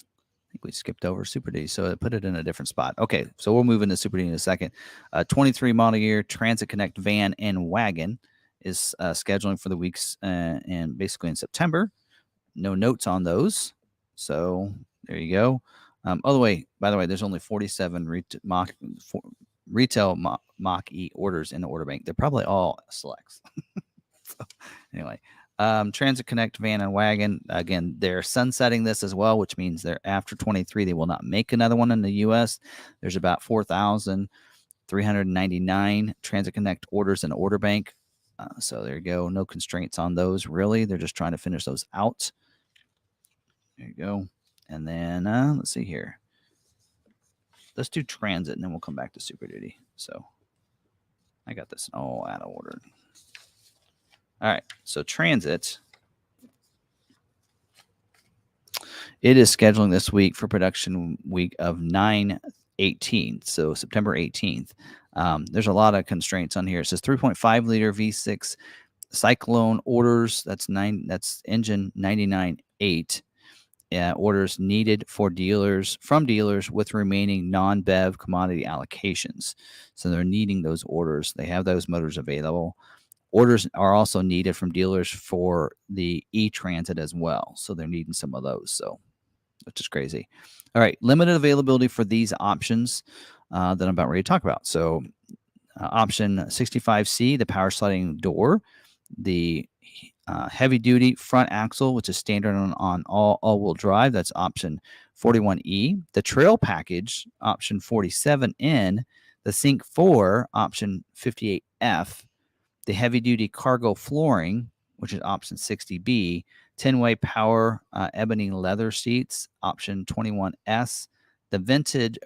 think we skipped over Super D, so it put it in a different spot. Okay, so we'll move into Super D in a second. 23 model year Transit Connect van and wagon is scheduling for the weeks and basically in September. No notes on those, so there you go. By the way, there's only 47 retail Mach-E orders in the order bank. They're probably all selects. So, anyway. Transit Connect van and wagon, again, they're sunsetting this as well, which means they're after 23. They will not make another one in the U.S. There's about 4,399 Transit Connect orders in the order bank. So there you go. No constraints on those, really. They're just trying to finish those out. There you go. And then let's see here. Let's do Transit, and then we'll come back to Super Duty. So I got this all out of order. All right, so Transit, it is scheduling this week for production week of 9/18, so September 18th. There's a lot of constraints on here. It says 3.5 liter V6 Cyclone orders. That's engine 99.8. Orders needed from dealers with remaining non-BEV commodity allocations. So they're needing those orders. They have those motors available. Orders are also needed from dealers for the E-Transit as well. So they're needing some of those. So which is crazy. All right. Limited availability for these options that I'm about ready to talk about. So option 65C, the power sliding door, the heavy duty front axle, which is standard on all-wheel drive. That's option 41E. The trail package, option 47N. The Sync 4, option 58F. The heavy-duty cargo flooring, which is option 60B, 10-way power ebony leather seats, option 21S, the vented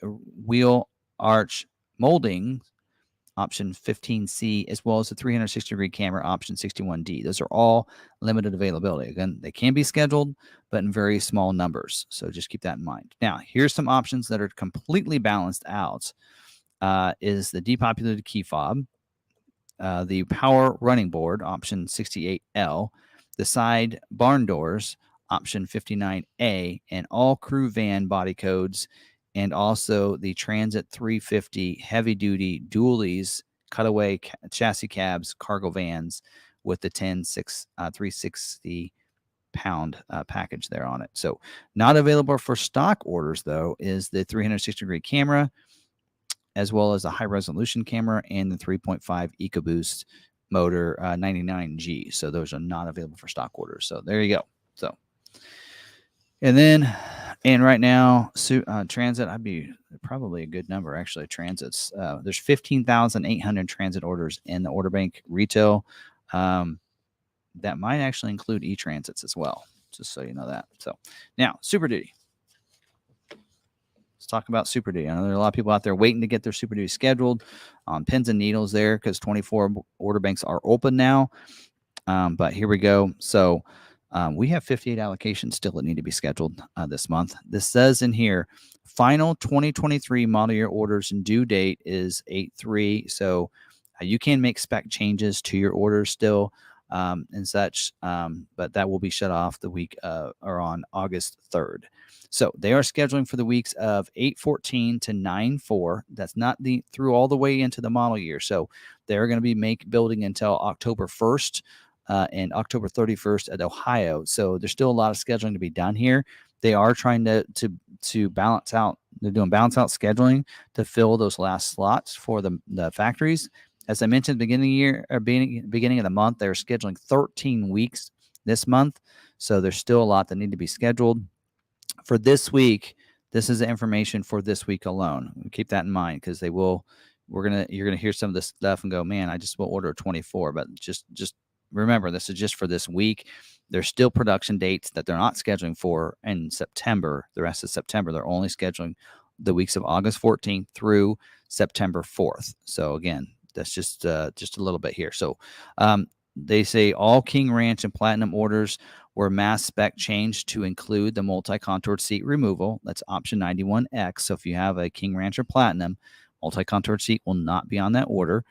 wheel arch molding, option 15C, as well as the 360-degree camera, option 61D. Those are all limited availability. Again, they can be scheduled, but in very small numbers. So just keep that in mind. Now, here's some options that are completely balanced out. Is the depopulated key fob, the power running board, option 68L, the side barn doors, option 59A, and all crew van body codes, and also the Transit 350 heavy-duty dualies, cutaway chassis cabs, cargo vans with the 360-pound package there on it. So not available for stock orders, though, is the 360-degree camera, as well as a high-resolution camera and the 3.5 EcoBoost motor 99G. So those are not available for stock orders. So there you go. So, and right now, Transit, I'd be probably a good number, actually, Transits. There's 15,800 Transit orders in the order bank retail. That might actually include e-Transits as well, just so you know that. So now, Super Duty. Let's talk about Super Duty. I know there are a lot of people out there waiting to get their Super Duty scheduled on pins and needles there because 24 order banks are open now. But here we go. So we have 58 allocations still that need to be scheduled this month. This says in here, final 2023 model year orders and due date is 8/3. So you can make spec changes to your orders still and such, but that will be shut off the week or on August 3rd. So they are scheduling for the weeks of 8/14 to 9/4. That's not through all the way into the model year. So they're going to be building until October 1st and October 31st at Ohio. So there's still a lot of scheduling to be done here. They are trying to balance out. They're doing balance out scheduling to fill those last slots for the factories. As I mentioned, beginning of the year or beginning of the month, they're scheduling 13 weeks this month. So there's still a lot that need to be scheduled. For this week, this is the information for this week alone. Keep that in mind because you're gonna hear some of this stuff and go, man, I just will order a 24. But just remember, this is just for this week. There's still production dates that they're not scheduling for in September. The rest of September, they're only scheduling the weeks of August 14th through September 4th. So again, that's just a little bit here. So they say all King Ranch and Platinum orders were mass spec changed to include the multi-contoured seat removal. That's option 91X. So if you have a King Ranch or Platinum, multi-contoured seat will not be on that order.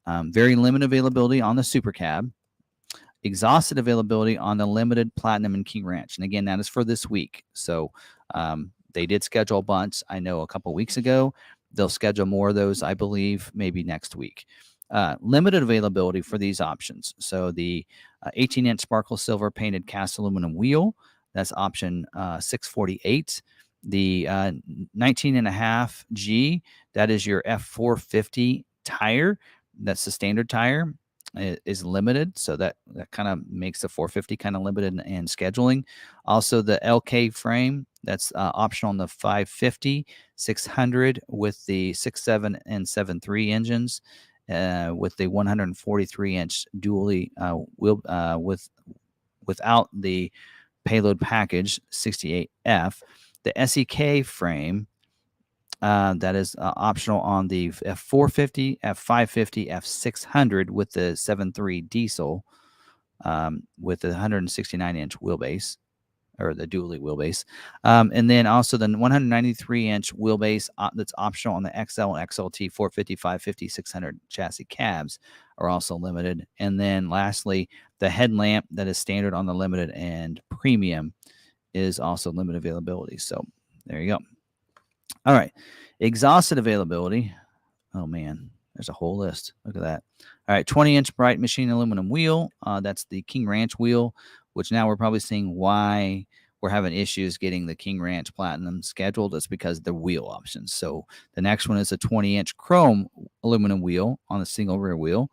Very limited availability on the Super Cab. Exhausted availability on the limited Platinum and King Ranch. And again, that is for this week. So they did schedule a bunch, I know, a couple weeks ago. They'll schedule more of those, I believe, maybe next week. Limited availability for these options. So the 18-inch sparkle silver painted cast aluminum wheel, that's option 648. The 19.5 G, that is your F450 tire. That's the standard tire. Is limited, so that kind of makes the 450 kind of limited in scheduling. Also, the LK frame, that's optional on the 550, 600 with the 6.7 and 7.3 engines, with the 143-inch dually wheel without the payload package 68F. The SEK frame, that is optional on the F450, F550, F600 with the 7.3 diesel with the 169-inch wheelbase, or the dually wheelbase. And then also the 193-inch wheelbase that's optional on the XL and XLT 450, 550, 600 chassis cabs are also limited. And then lastly, the headlamp that is standard on the limited and premium is also limited availability. So there you go. All right. Exhausted availability. Oh, man. There's a whole list. Look at that. All right. 20-inch bright machine aluminum wheel. That's the King Ranch wheel, which now we're probably seeing why we're having issues getting the King Ranch Platinum scheduled. It's because of the wheel options. So the next one is a 20-inch chrome aluminum wheel on a single rear wheel.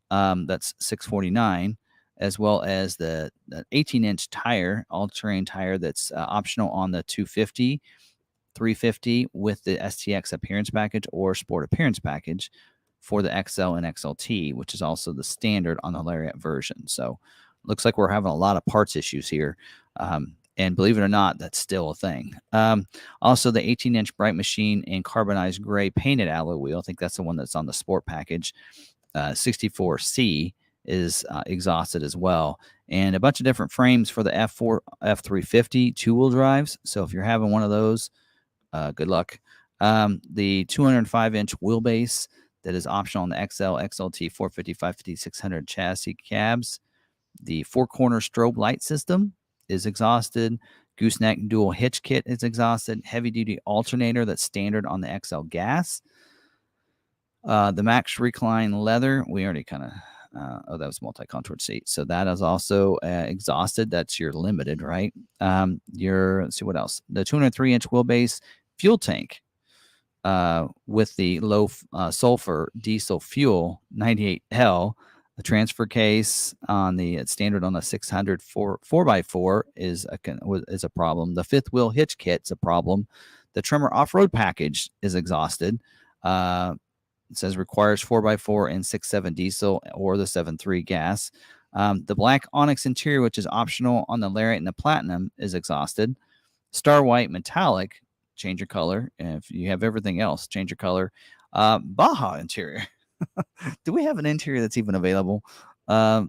That's 649, as well as the 18-inch tire, all-terrain tire that's optional on the 250, 350 with the STX appearance package or sport appearance package for the XL and XLT, which is also the standard on the Lariat version. So looks like we're having a lot of parts issues here. And believe it or not, that's still a thing. Also, the 18-inch Bright Machine and carbonized gray painted alloy wheel. I think that's the one that's on the sport package. 64C is exhausted as well. And a bunch of different frames for the F4, F350 two-wheel drives. So if you're having one of those, good luck. The 205-inch wheelbase that is optional on the XL, XLT, 450, 550, 600 chassis cabs. The four-corner strobe light system is exhausted. Gooseneck dual hitch kit is exhausted. Heavy-duty alternator that's standard on the XL gas. The Max Recline leather, we already kind of, that was multi-contoured seat. So that is also exhausted. That's your limited, right? Let's see what else. The 203-inch wheelbase fuel tank with the low sulfur diesel fuel, 98L. The transfer case on the standard on the 600 4x4 is a problem. The fifth wheel hitch kit's a problem. The Tremor off-road package is exhausted. It says requires 4x4 and 6.7 diesel or the 7.3 gas. The black onyx interior, which is optional on the Lariat and the Platinum, is exhausted. Star white metallic, change your color. And if you have everything else, change your color. Baja interior. Do we have an interior that's even available?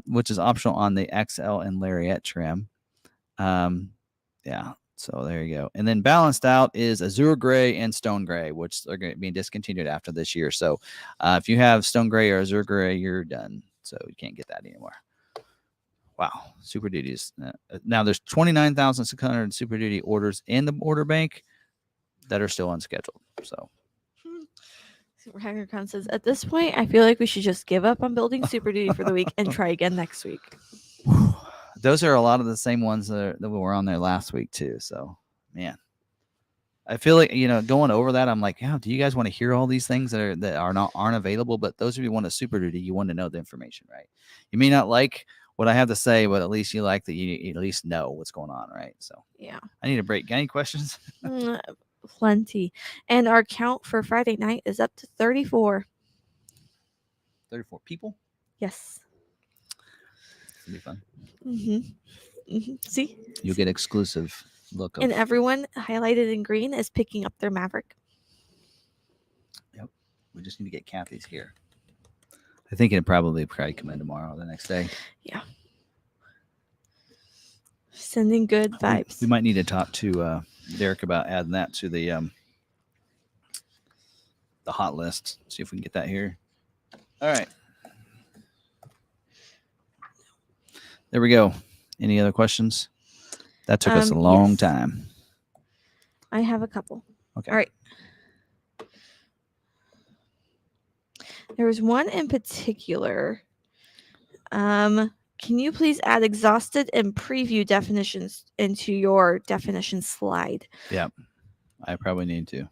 Which is optional on the XL and Lariat trim. Yeah. So there you go. And then balanced out is Azure Gray and Stone Gray, which are going to be discontinued after this year. So if you have Stone Gray or Azure Gray, you're done. So you can't get that anymore. Wow. Super Duties. Now there's 29,600 Super Duty orders in the order bank that are still unscheduled. So Hanger Khan says, at this point, I feel like we should just give up on building Super Duty for the week and try again next week. Those are a lot of the same ones that were on there last week too. So, man, I feel like, going over that, I'm like, do you guys want to hear all these things that aren't available? But those of you who want a Super Duty, you want to know the information, right? You may not like what I have to say, but at least you like that you at least know what's going on, right? So, yeah, I need a break. Got any questions? Plenty. And our count for Friday night is up to 34. 34 people? Yes. It'll be fun. See? You'll get exclusive look. And everyone highlighted in green is picking up their Maverick. Yep. We just need to get Kathy's here. I think it'd probably come in tomorrow or the next day. Yeah. Sending good vibes. We might need to talk to Derek about adding that to the hot list. See if we can get that here. All right. There we go. Any other questions? That took us a long time. I have a couple. Okay. All right. There was one in particular. Can you please add exhausted and preview definitions into your definition slide? Yeah, I probably need to.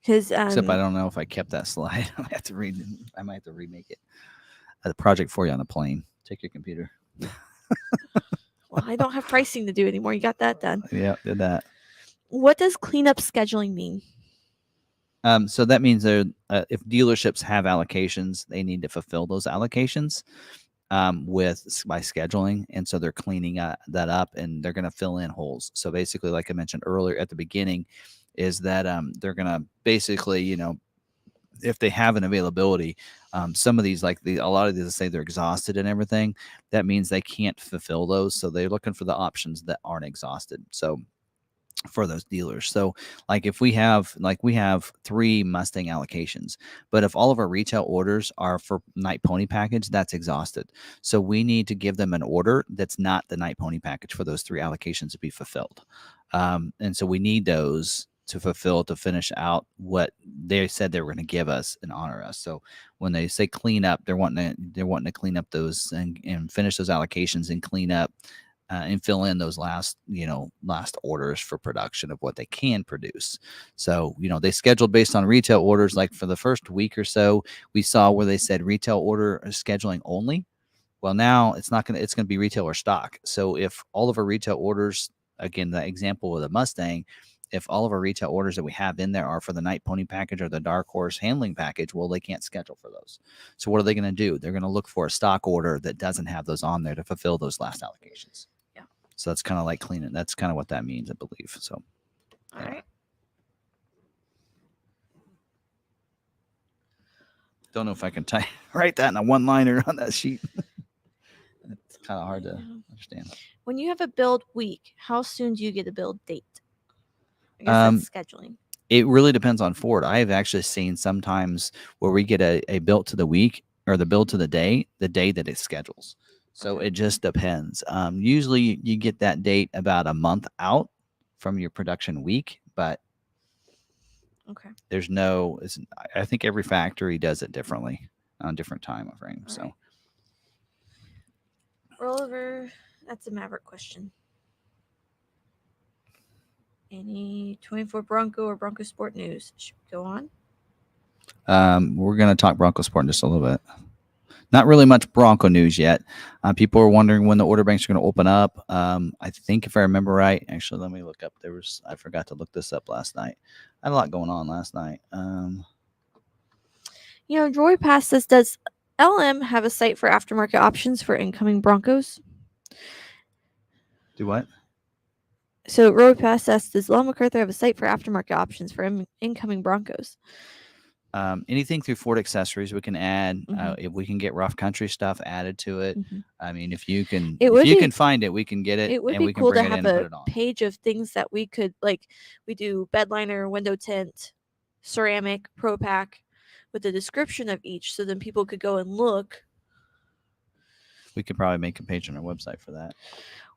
Because except I don't know if I kept that slide. I might have to remake it. A project for you on the plane. Take your computer. Well, I don't have pricing to do anymore. You got that done. Yeah, did that. What does cleanup scheduling mean? So that means if dealerships have allocations, they need to fulfill those allocations by scheduling, and so they're cleaning that up, and they're going to fill in holes. So basically, like I mentioned earlier at the beginning, is that they're going to basically, if they have an availability, some of these, like a lot of these say they're exhausted and everything, that means they can't fulfill those. So they're looking for the options that aren't exhausted. So for those dealers. So like if we have 3 Mustang allocations, but if all of our retail orders are for Night Pony package, that's exhausted. So we need to give them an order that's not the Night Pony package for those 3 allocations to be fulfilled. And so we need those to fulfill, to finish out what they said they were going to give us and honor us. So when they say clean up, they're wanting to clean up those and finish those allocations and clean up and fill in those last orders for production of what they can produce. So, they scheduled based on retail orders. Like for the first week or so, we saw where they said retail order scheduling only. Well, now it's going to be retail or stock. So if all of our retail orders, again, the example of the Mustang, if all of our retail orders that we have in there are for the Night Pony package or the Dark Horse handling package, well, they can't schedule for those. So what are they going to do? They're going to look for a stock order that doesn't have those on there to fulfill those last allocations. Yeah. So that's kind of like cleaning. That's kind of what that means, I believe. So, All right. Don't know if I can write that in a one-liner on that sheet. It's kind of hard to understand. When you have a build week, how soon do you get a build date? I guess that's scheduling. It really depends on Ford. I have actually seen sometimes where we get a build to the week or the build to the day that it schedules. So it just depends. Usually you get that date about a month out from your production week, but there's no. I think every factory does it differently on different time frame. So. Right. Rollover. That's a Maverick question. Any 24 Bronco or Bronco Sport news? Should we go on? We're going to talk Bronco Sport in just a little bit. Not really much Bronco news yet. People are wondering when the order banks are going to open up. I think if I remember right, actually, let me look up. I forgot to look this up last night. I had a lot going on last night. Roy Pass says, does LM have a site for aftermarket options for incoming Broncos? Do what? So Roy Pass asks, does McArthur have a site for aftermarket options for incoming Broncos? Anything through Ford Accessories we can add. If we can get rough country stuff added to it. I mean, if you can find it, we can get it. It would be cool to have a page of things that we could, like, we do bed liner, window tint, ceramic, Pro Pack, with the description of each, so then people could go and look. We could probably make a page on our website for that.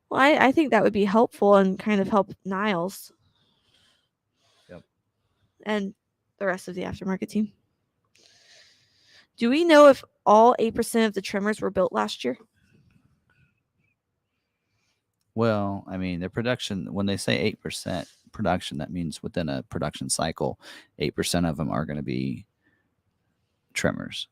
Well, I think that would be helpful and kind of help Niles. Yep. And the rest of the aftermarket team. Do we know if all 8% of the trimmers were built last year? Well, I mean, the production, when they say 8% production, that means within a production cycle, 8% of them are going to be trimmers.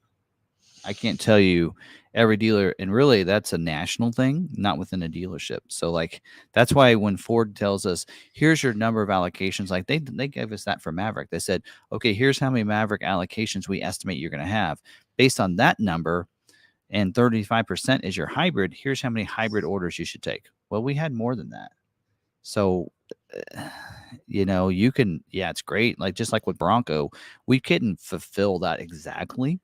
I can't tell you every dealer, and really that's a national thing, not within a dealership. So like that's why when Ford tells us here's your number of allocations, like they gave us that for Maverick. They said, okay, here's how many Maverick allocations we estimate you're going to have. Based on that number, and 35% is your hybrid, here's how many hybrid orders you should take. Well, we had more than that. So you can, it's great. Like just like with Bronco, we couldn't fulfill that exactly.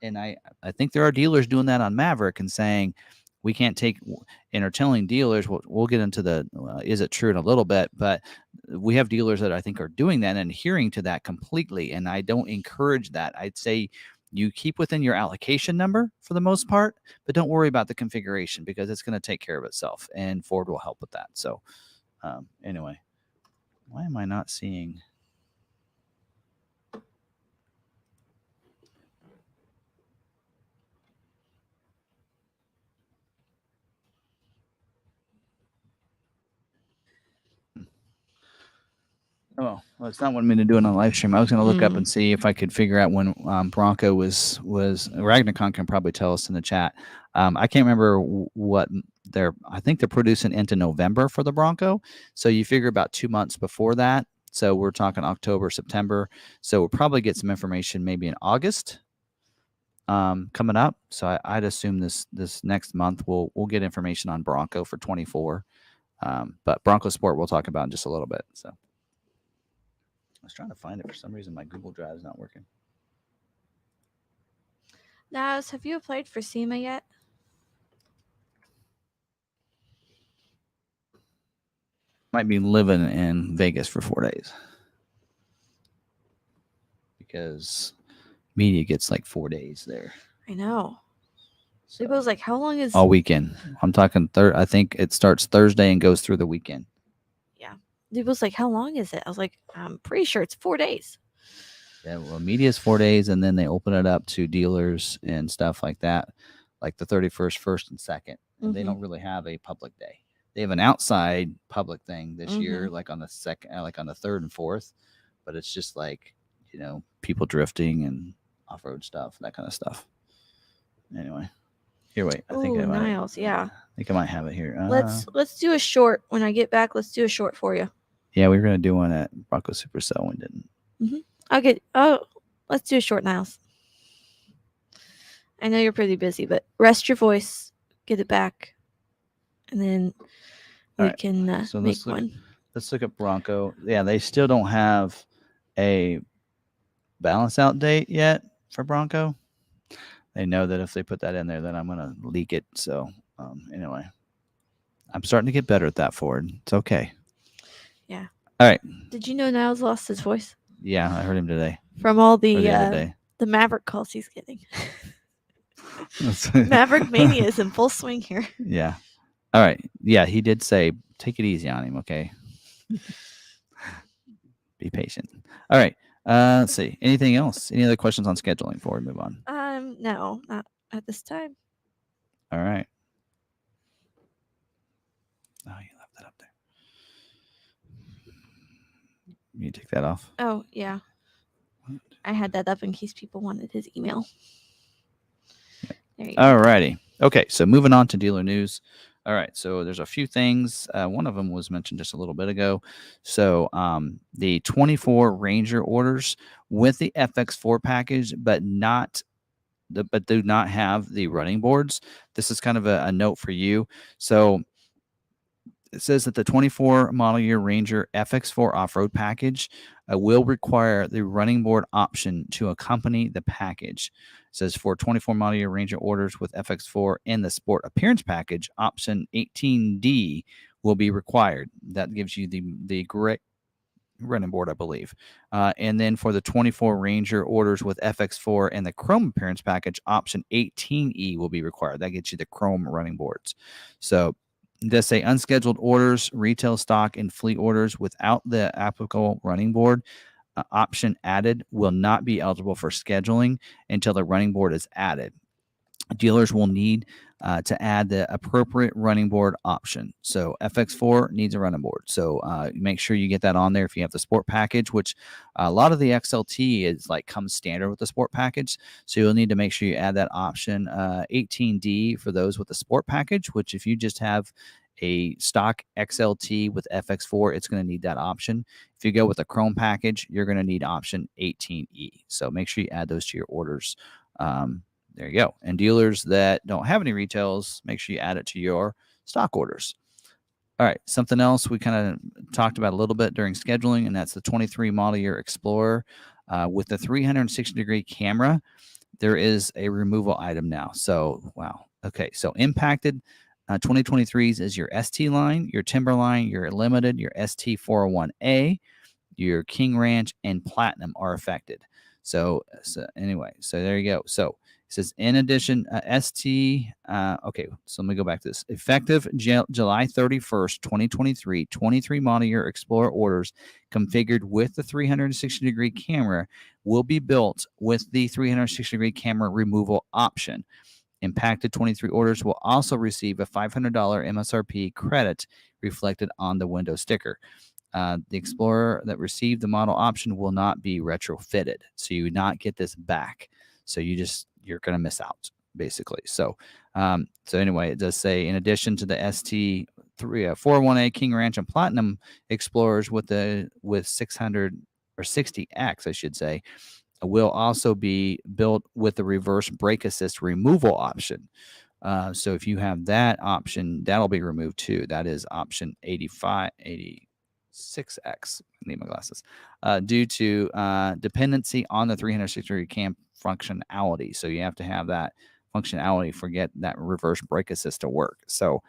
And I think there are dealers doing that on Maverick and saying we can't take, and are telling dealers, we'll get into the is it true in a little bit, but we have dealers that I think are doing that and adhering to that completely. And I don't encourage that. I'd say you keep within your allocation number for the most part, but don't worry about the configuration because it's going to take care of itself, and Ford will help with that. So anyway, why am I not seeing? Oh, well, it's not wanting me to do it on live stream. I was going to look up and see if I could figure out when Bronco was Ragnacon can probably tell us in the chat. I can't remember what I think they're producing into November for the Bronco. So you figure about 2 months before that. So we're talking October, September. So we'll probably get some information maybe in August coming up. So I'd assume this next month we'll get information on Bronco for 24. But Bronco Sport we'll talk about in just a little bit. So. I was trying to find it. For some reason, my Google Drive is not working. Naz, have you applied for SEMA yet? Might be living in Vegas for 4 days. Because media gets like 4 days there. I know. So was like, how long is... All weekend. I'm talking I think it starts Thursday and goes through the weekend. Yeah. It was like, how long is it? I was like, I'm pretty sure it's 4 days. Yeah, well, media is 4 days, and then they open it up to dealers and stuff like that, like the 31st, 1st, and 2nd. And they don't really have a public day. They have an outside public thing this year, like on the 2nd, like on the 3rd and 4th. But it's just like, people drifting and off-road stuff, that kind of stuff. Anyway, here, wait. I think I might. Niles, yeah. I think I might have it here. Let's do a short when I get back. Let's do a short for you. Yeah, we were gonna do one at Bronco Supercell and didn't. Let's do a short, Niles. I know you're pretty busy, but rest your voice, get it back, and then you can so make one. Let's look at Bronco. Yeah, they still don't have a balance out date yet for Bronco. They know that if they put that in there, then I'm going to leak it. So anyway, I'm starting to get better at that, Ford. It's okay. Yeah. All right. Did you know Niles lost his voice? Yeah, I heard him today. From all the Maverick calls he's getting. Maverick mania is in full swing here. Yeah. All right. Yeah, he did say, take it easy on him, okay? Be patient. All right. Let's see. Anything else? Any other questions on scheduling before we move on? No, not at this time. All right. Oh, you left that up there. You take that off? Oh, yeah. What? I had that up in case people wanted his email. There you go. All righty. Okay, so moving on to dealer news. All right, so there's a few things. One of them was mentioned just a little bit ago. So the 24 Ranger orders with the FX4 package, but do not have the running boards. This is kind of a note for you. So it says that the 24 model year Ranger FX4 off-road package will require the running board option to accompany the package. It says for 24 model year Ranger orders with FX4 and the Sport Appearance package, option 18D will be required. That gives you the gray running board, I believe. And then for the 24 Ranger orders with FX4 and the Chrome Appearance package, option 18E will be required. That gets you the Chrome running boards. So does say unscheduled orders, retail stock, and fleet orders without the applicable running board option added will not be eligible for scheduling until the running board is added. Dealers will need to add the appropriate running board option. So FX4 needs a running board. So make sure you get that on there if you have the sport package, which a lot of the XLT is like comes standard with the sport package. So you'll need to make sure you add that option 18D for those with the sport package, which if you just have a stock XLT with FX4, it's going to need that option. If you go with a Chrome package, you're going to need option 18E. So make sure you add those to your orders. There you go. And dealers that don't have any retails, make sure you add it to your stock orders. All right. Something else we kind of talked about a little bit during scheduling, and that's the 23 model year Explorer with the 360-degree camera. There is a removal item now. So, wow. Okay. So impacted 2023s is your ST line, your Timberline, your Limited, your ST 401A, your King Ranch, and Platinum are affected. So anyway, so there you go. So it says, in addition, ST, okay, so let me go back to this. Effective July 31st, 2023, 23 model year Explorer orders configured with the 360-degree camera will be built with the 360-degree camera removal option. Impacted 23 orders will also receive a $500 MSRP credit reflected on the window sticker. The Explorer that received the model option will not be retrofitted, so you would not get this back. So you're going to miss out, basically. So anyway, it does say, in addition to the ST 401A King Ranch and Platinum Explorers with 600 or 60X, I should say, will also be built with the reverse brake assist removal option. So if you have that option, that'll be removed too. That is option 86X. I need my glasses. Due to dependency on the 360-degree cam functionality. So you have to have that functionality for get that reverse brake assist to work. So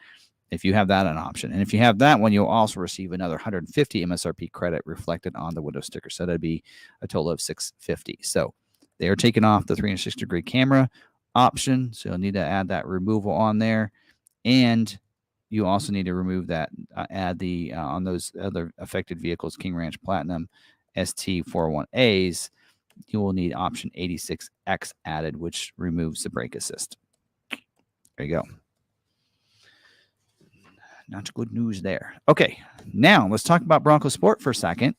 if you have that an option, and if you have that one, you'll also receive another 150 MSRP credit reflected on the window sticker. So that'd be a total of 650. So they are taking off the 360-degree camera option. So you'll need to add that removal on there. And you also need to remove that, add the, on those other affected vehicles, King Ranch Platinum, ST 401As, you will need option 86X added, which removes the brake assist. There you go. Not good news there. Okay, now let's talk about Bronco Sport for a second.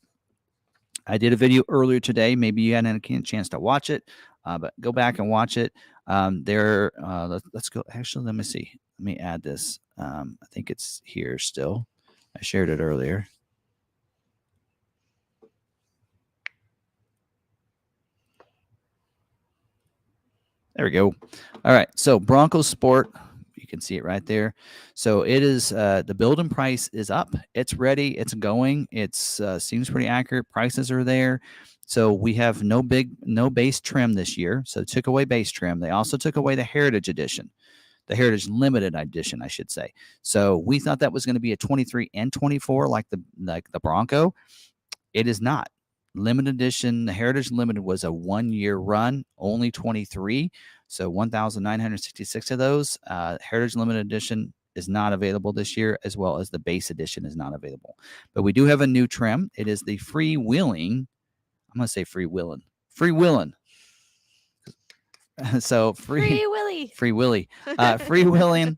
I did a video earlier today. Maybe you hadn't had a chance to watch it, but go back and watch it. Let's go. Actually, let me see. Let me add this. I think it's here still. I shared it earlier. There we go. All right. So Bronco Sport. can see it right there. So it is the building price is up. It's ready. It's going. It's seems pretty accurate. Prices are there. So we have no base trim this year. So took away base trim. They also took away the Heritage Edition, the Heritage Limited Edition, I should say. So we thought that was going to be a 23 and 24 like the Bronco. It is not. Limited edition, the Heritage Limited was a 1-year run, only 23. So 1,966 of those. Heritage Limited Edition is not available this year, as well as the base edition is not available. But we do have a new trim. It is the freewheeling. I'm going to say freewheeling. Freewheeling. So Free Willy. Freewheeling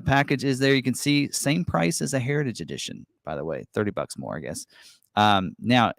package is there. You can see same price as a Heritage Edition, by the way, $30 more, I guess. Now,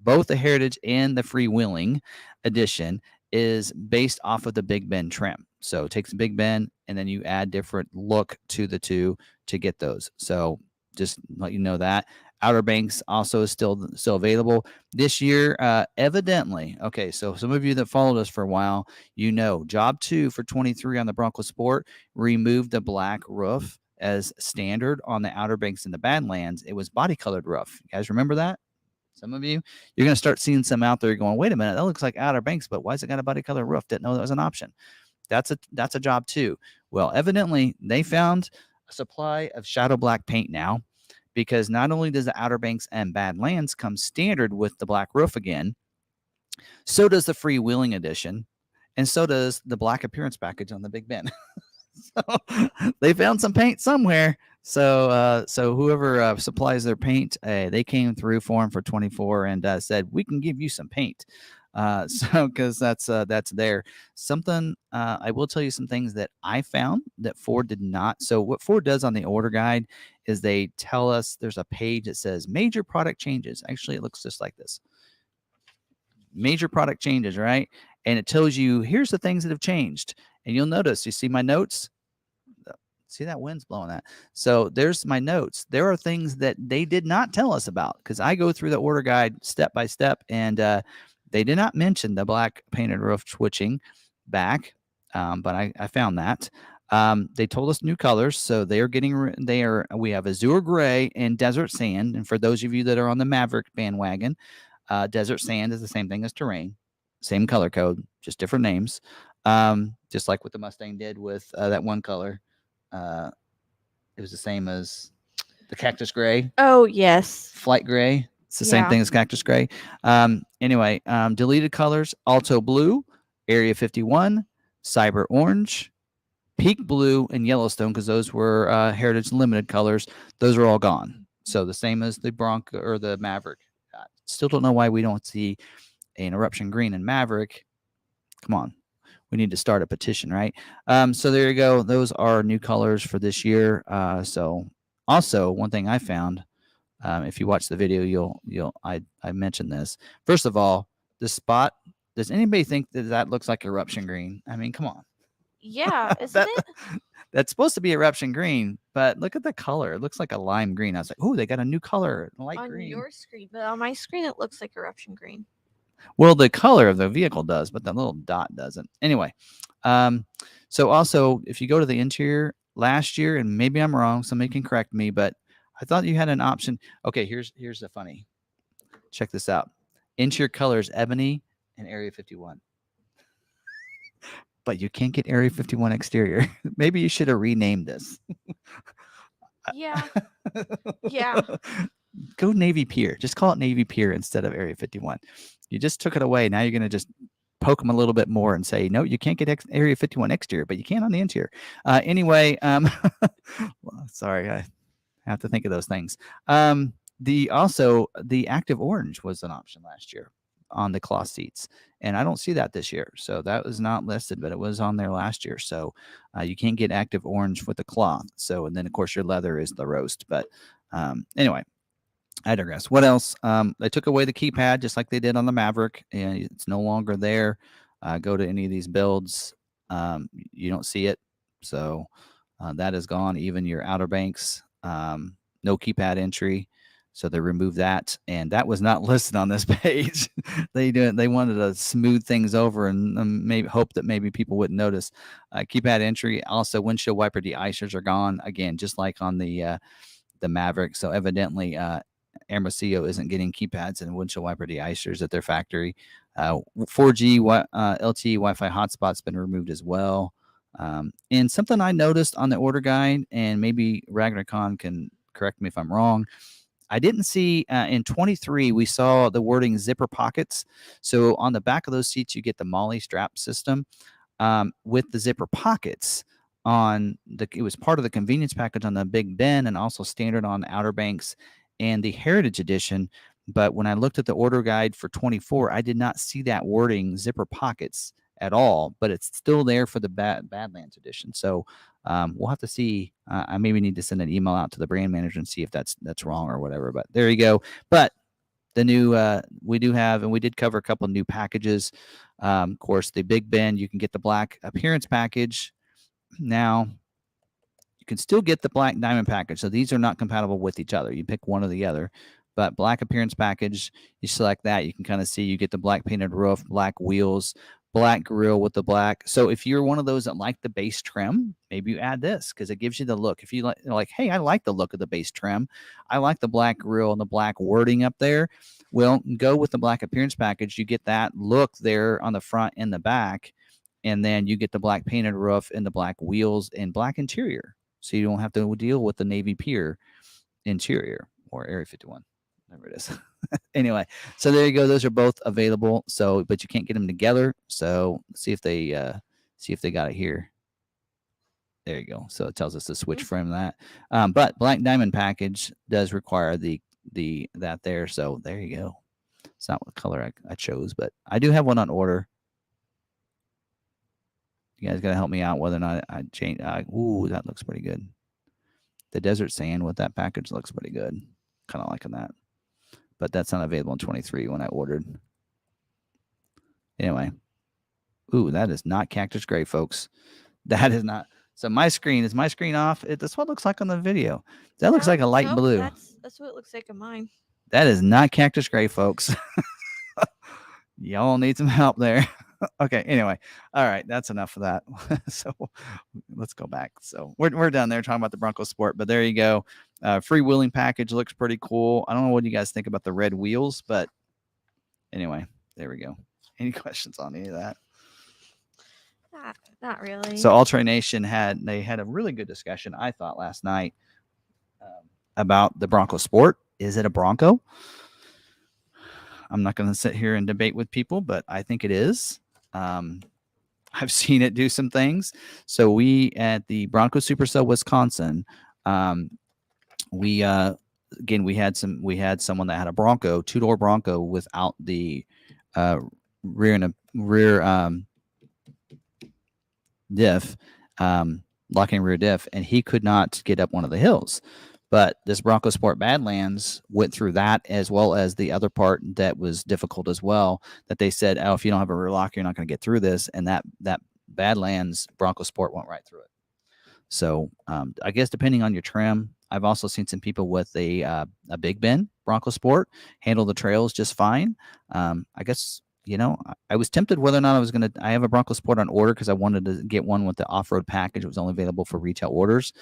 both the Heritage and the Freewheeling Edition is based off of the Big Ben trim. So it takes the Big Ben and then you add different look to the two to get those. So just let you know that. Outer Banks also is still available this year. Evidently, okay, so some of you that followed us for a while, you know, Job 2 for 23 on the Bronco Sport removed the black roof as standard on the Outer Banks and the Badlands. It was body colored roof. You guys remember that? Some of you, you're going to start seeing some out there going, wait a minute, that looks like Outer Banks, but why has it got a body colored roof? Didn't know that was an option. That's a Job 2. Well, evidently they found a supply of shadow black paint now, because not only does the Outer Banks and Badlands come standard with the black roof again, so does the Freewheeling Edition, and so does the black appearance package on the Big Ben. So they found some paint somewhere. So whoever supplies their paint, they came through for them for 24 and said, we can give you some paint. So because that's there. Something I will tell you some things that I found that Ford did not. So what Ford does on the order guide is they tell us there's a page that says major product changes. Actually, it looks just like this. Major product changes, right? And it tells you here's the things that have changed. And you'll notice, you see my notes? See that wind's blowing that. So there's my notes. There are things that they did not tell us about because I go through the order guide step by step, and they did not mention the black painted roof switching back, but I found that. They told us new colors, so we have Azure Gray and Desert Sand. And for those of you that are on the Maverick bandwagon, Desert Sand is the same thing as Terrain, same color code, just different names. Just like what the Mustang did with that one color. It was the same as the Cactus Gray. Oh, yes. Flight Gray. It's the same thing as Cactus Gray. Anyway, deleted colors, Alto Blue, Area 51, Cyber Orange, Peak Blue, and Yellowstone, because those were Heritage Limited colors. Those are all gone. So the same as the Bronco or the Maverick. Still don't know why we don't see an Eruption Green in Maverick. Come on. We need to start a petition, right? So there you go. Those are new colors for this year. So also one thing I found, if you watch the video, I mentioned this. First of all, this spot, does anybody think that looks like Eruption Green? I mean, come on. Yeah, isn't it? That's supposed to be Eruption Green, but look at the color. It looks like a lime green. I was like, oh, they got a new color, light green. On your screen, but on my screen, it looks like Eruption Green. Well, the color of the vehicle does, but the little dot doesn't. Anyway, so also, if you go to the interior last year, and maybe I'm wrong, somebody can correct me, but I thought you had an option. Okay, here's the funny. Check this out. Interior colors, ebony and Area 51. But you can't get Area 51 exterior. Maybe you should have renamed this. Yeah. Yeah. Go Navy Pier. Just call it Navy Pier instead of Area 51. You just took it away. Now you're going to just poke them a little bit more and say, no, you can't get Area 51 exterior, but you can on the interior. Anyway, sorry, I have to think of those things. The active orange was an option last year on the cloth seats, and I don't see that this year. So that was not listed, but it was on there last year. So you can't get active orange with the cloth. So, and then of course your leather is the roast. But anyway, I digress. What else? They took away the keypad just like they did on the Maverick, and it's no longer there. Go to any of these builds, you don't see it. So that is gone. Even your Outer Banks, no keypad entry. So they removed that, and that was not listed on this page. They wanted to smooth things over and maybe hope that maybe people wouldn't notice. Keypad entry, also windshield wiper de-icers are gone again, just like on the Maverick. So evidently, Hermosillo isn't getting keypads and windshield wiper de-icers at their factory. 4G LTE Wi-Fi hotspot's been removed as well. And something I noticed on the order guide, and maybe Ragnarcon can correct me if I'm wrong, I didn't see in 23, we saw the wording zipper pockets. So on the back of those seats, you get the Molly strap system with the zipper pockets. It was part of the convenience package on the Big Ben and also standard on Outer Banks and the Heritage Edition. But when I looked at the order guide for 24, I did not see that wording zipper pockets at all, but it's still there for the Badlands Edition. So we'll have to see. I maybe need to send an email out to the brand manager and see if that's wrong or whatever. But there you go. But the new we do have, and we did cover a couple of new packages. Of course, the Big Ben, you can get the black appearance package. Now, you can still get the black diamond package. So these are not compatible with each other. You pick one or the other. But black appearance package, you select that. You can kind of see you get the black painted roof, black wheels, black grille with the black. So if you're one of those that like the base trim, maybe you add this because it gives you the look. If you like, hey, I like the look of the base trim. I like the black grille and the black wording up there. Well, go with the black appearance package. You get that look there on the front and the back. And then you get the black painted roof and the black wheels and black interior. So you don't have to deal with the navy pier interior or Area 51. Whatever it is. Anyway, so there you go. Those are both available. So, but you can't get them together. So see if they got it here. There you go. So it tells us to switch from that. But black diamond package does require that there. So there you go. It's not what color I chose, but I do have one on order. You guys got to help me out whether or not I change. Ooh, that looks pretty good. The desert sand with that package looks pretty good. Kind of liking that. But that's not available in 23 when I ordered. Anyway. Ooh, that is not cactus gray, folks. That is not. So my screen, is my screen off? That's what it looks like on the video. That looks like a light blue. That's what it looks like on mine. That is not cactus gray, folks. Y'all need some help there. Okay, anyway. All right, that's enough of that. So let's go back. So we're down there talking about the Bronco Sport, but there you go. Freewheeling package looks pretty cool. I don't know what you guys think about the red wheels, but anyway, there we go. Any questions on any of that? Not really. So Ultra Nation had a really good discussion, I thought, last night about the Bronco Sport. Is it a Bronco? I'm not going to sit here and debate with people, but I think it is. I've seen it do some things. So we at the Bronco Supercell Wisconsin, we had someone that had a Bronco, two-door Bronco without the rear diff, locking rear diff, and he could not get up one of the hills. But this Bronco Sport Badlands went through that as well as the other part that was difficult as well, that they said, oh, if you don't have a rear lock, you're not going to get through this. And that Badlands Bronco Sport went right through it. So I guess depending on your trim, I've also seen some people with a Big Ben Bronco Sport handle the trails just fine. I guess, I was tempted whether or not I have a Bronco Sport on order because I wanted to get one with the off-road package. It was only available for retail orders.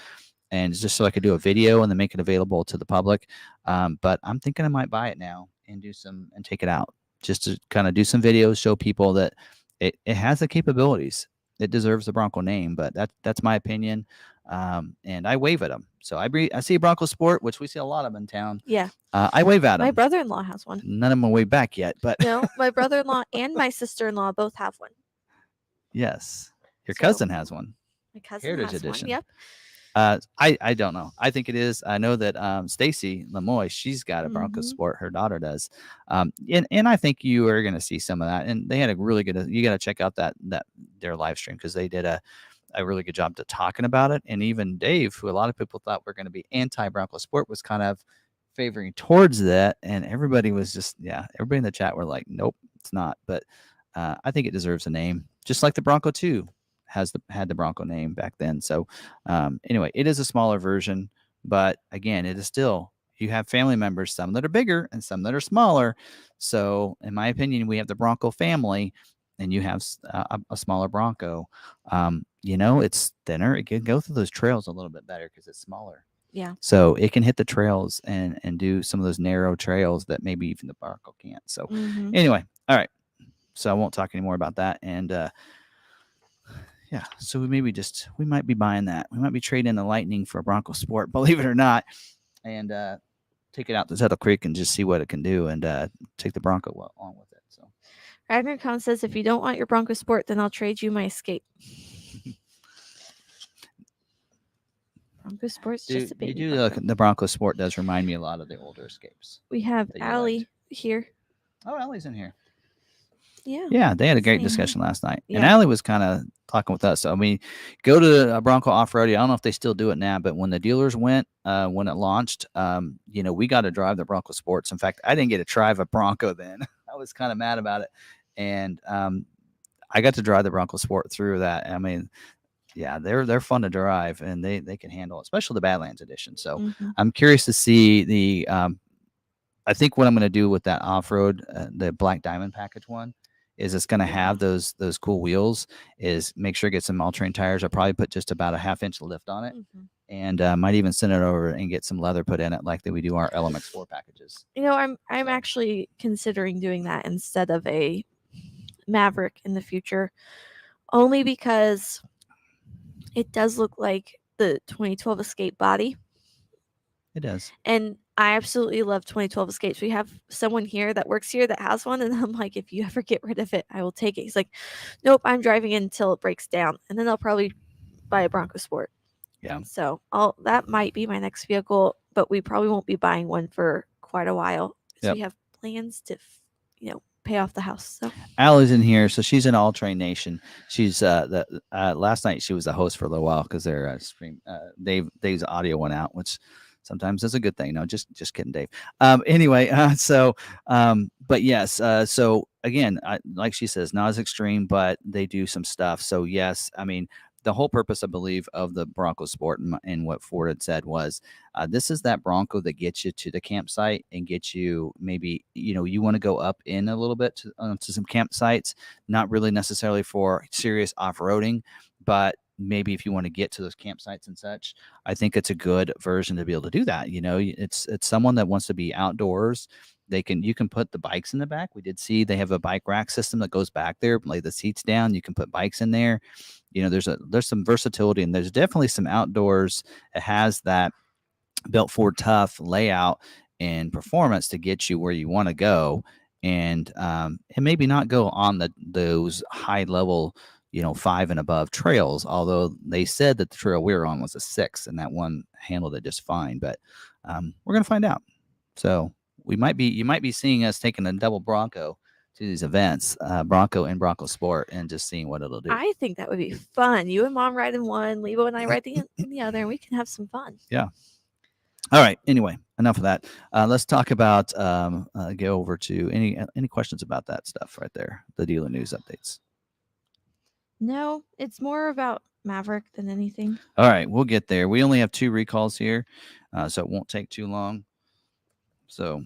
And it's just so I could do a video and then make it available to the public. But I'm thinking I might buy it now and take it out just to kind of do some videos, show people that it has the capabilities. It deserves the Bronco name, but that's my opinion. And I wave at them. So I see a Bronco Sport, which we see a lot of in town. Yeah. I wave at them. My brother-in-law has one. None of them are way back yet, but no, my brother-in-law and my sister-in-law both have one. Yes. Your cousin has one. My cousin Heritage has Edition. One. Yep. I don't know. I think it is. I know that Stacy Lemoy, she's got a Bronco Sport. Her daughter does. And I think you are going to see some of that. And they had a really good. You got to check out their live stream because they did a really good job to talking about it. And even Dave, who a lot of people thought were going to be anti Bronco Sport, was kind of favoring towards that. And everybody was just everybody in the chat were like, nope, it's not. But I think it deserves a name, just like the Bronco 2. Had the Bronco name back then. So anyway, it is a smaller version, but again, it is still you have family members, some that are bigger and some that are smaller. So, in my opinion, we have the Bronco family, and you have a smaller Bronco. It's thinner. It can go through those trails a little bit better because it's smaller. Yeah. So it can hit the trails and do some of those narrow trails that maybe even the Bronco can't. So anyway, all right. So I won't talk anymore about that. And yeah, so we might be buying that. We might be trading the Lightning for a Bronco Sport, believe it or not, and take it out to Tuttle Creek and just see what it can do, and take the Bronco along with it. So Ragnar Khan says, if you don't want your Bronco Sport, then I'll trade you my Escape. Bronco Sport's just a baby. The Bronco Sport does remind me a lot of the older Escapes. We have Allie here. Oh, Allie's in here. Yeah, they had a great discussion last night. Yeah. And Allie was kind of talking with us. So, I mean, go to Bronco Off-Road. I don't know if they still do it now, but when the dealers went, when it launched, we got to drive the Bronco Sports. In fact, I didn't get to drive a Bronco then. I was kind of mad about it. And I got to drive the Bronco Sport through that. I mean, yeah, they're fun to drive, and they can handle it, especially the Badlands edition. So I'm curious to see the I think what I'm going to do with that off-road, the Black Diamond package one, is it's going to have those cool wheels, is make sure to get some all-terrain tires. I'll probably put just about a half-inch lift on it, and might even send it over and get some leather put in it like that we do our LMX4 packages. I'm actually considering doing that instead of a Maverick in the future, only because it does look like the 2012 Escape body. It does. And I absolutely love 2012 Escapes. We have someone here that works here that has one, and I'm like, if you ever get rid of it, I will take it. He's like, nope, I'm driving it until it breaks down, and then I'll probably buy a Bronco Sport. Yeah. So that might be my next vehicle, but we probably won't be buying one for quite a while. So we have plans to, pay off the house. So Allie's in here, so she's in All Train Nation. She's last night she was the host for a little while because their stream Dave's audio went out, which sometimes is a good thing. No, just kidding, Dave. Anyway, but yes, so again, like she says, not as extreme, but they do some stuff. So yes, I mean, the whole purpose, I believe, of the Bronco Sport and what Ford had said was, this is that Bronco that gets you to the campsite and gets you maybe, you want to go up in a little bit to some campsites, not really necessarily for serious off-roading, but maybe if you want to get to those campsites and such. I think it's a good version to be able to do that. It's someone that wants to be outdoors. You can put the bikes in the back. We did see they have a bike rack system that goes back there, lay the seats down. You can put bikes in there. There's some versatility, and there's definitely some outdoors. It has that built Ford tough layout and performance to get you where you want to go, and maybe not go on those high level 5 and above trails, although they said that the trail we were on was a 6 and that one handled it just fine. But we're gonna find out. So you might be seeing us taking a double Bronco to these events, Bronco and Bronco Sport, and just seeing what it'll do. I think that would be fun. You and Mom ride in one, Lebo and I ride in the other, and we can have some fun. Yeah. All right. Anyway, enough of that. Let's talk about go over to any questions about that stuff right there, the dealer news updates. No, it's more about Maverick than anything. All right, we'll get there. We only have 2 recalls here, so it won't take too long. So,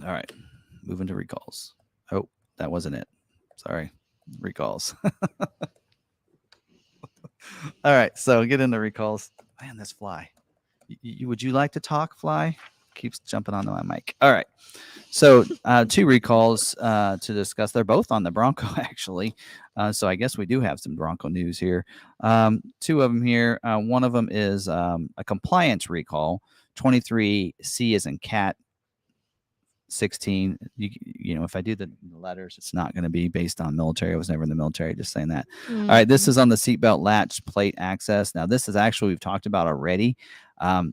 all right, moving to recalls. Oh, that wasn't it. Sorry, recalls. All right, so get into recalls. Man, this fly. Would you like to talk, fly? Keeps jumping onto my mic. All right. So 2 recalls to discuss. They're both on the Bronco, actually. So I guess we do have some Bronco news here. 2 of them here. One of them is a compliance recall. 23C as in cat. 16. If I do the letters, it's not going to be based on military. I was never in the military, just saying that. All right, this is on the seatbelt latch plate access. Now, this is actually we've talked about already.